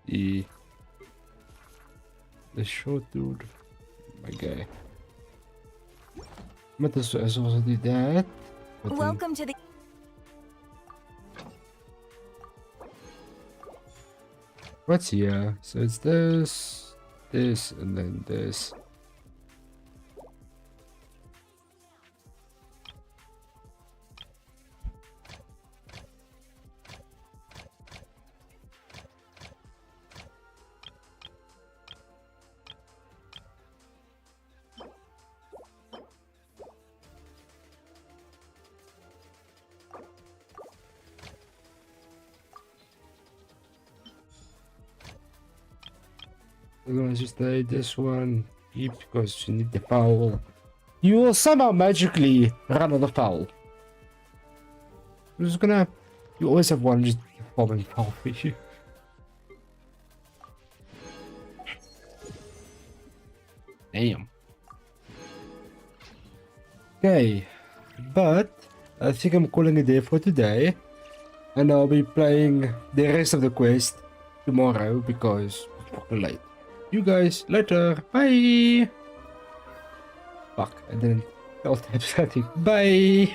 The short dude. My guy. But this also do that. Welcome to the... What's here? So it's this, this, and then this. I'm gonna just play this one because you need the foul. You will somehow magically run out of foul. I'm just gonna. You always have one just falling foul for you. Damn. Okay, but I think I'm calling it there for today, and I'll be playing the rest of the quest tomorrow because it's fucking late. You guys later. Bye. Fuck, I didn't tell that. Bye.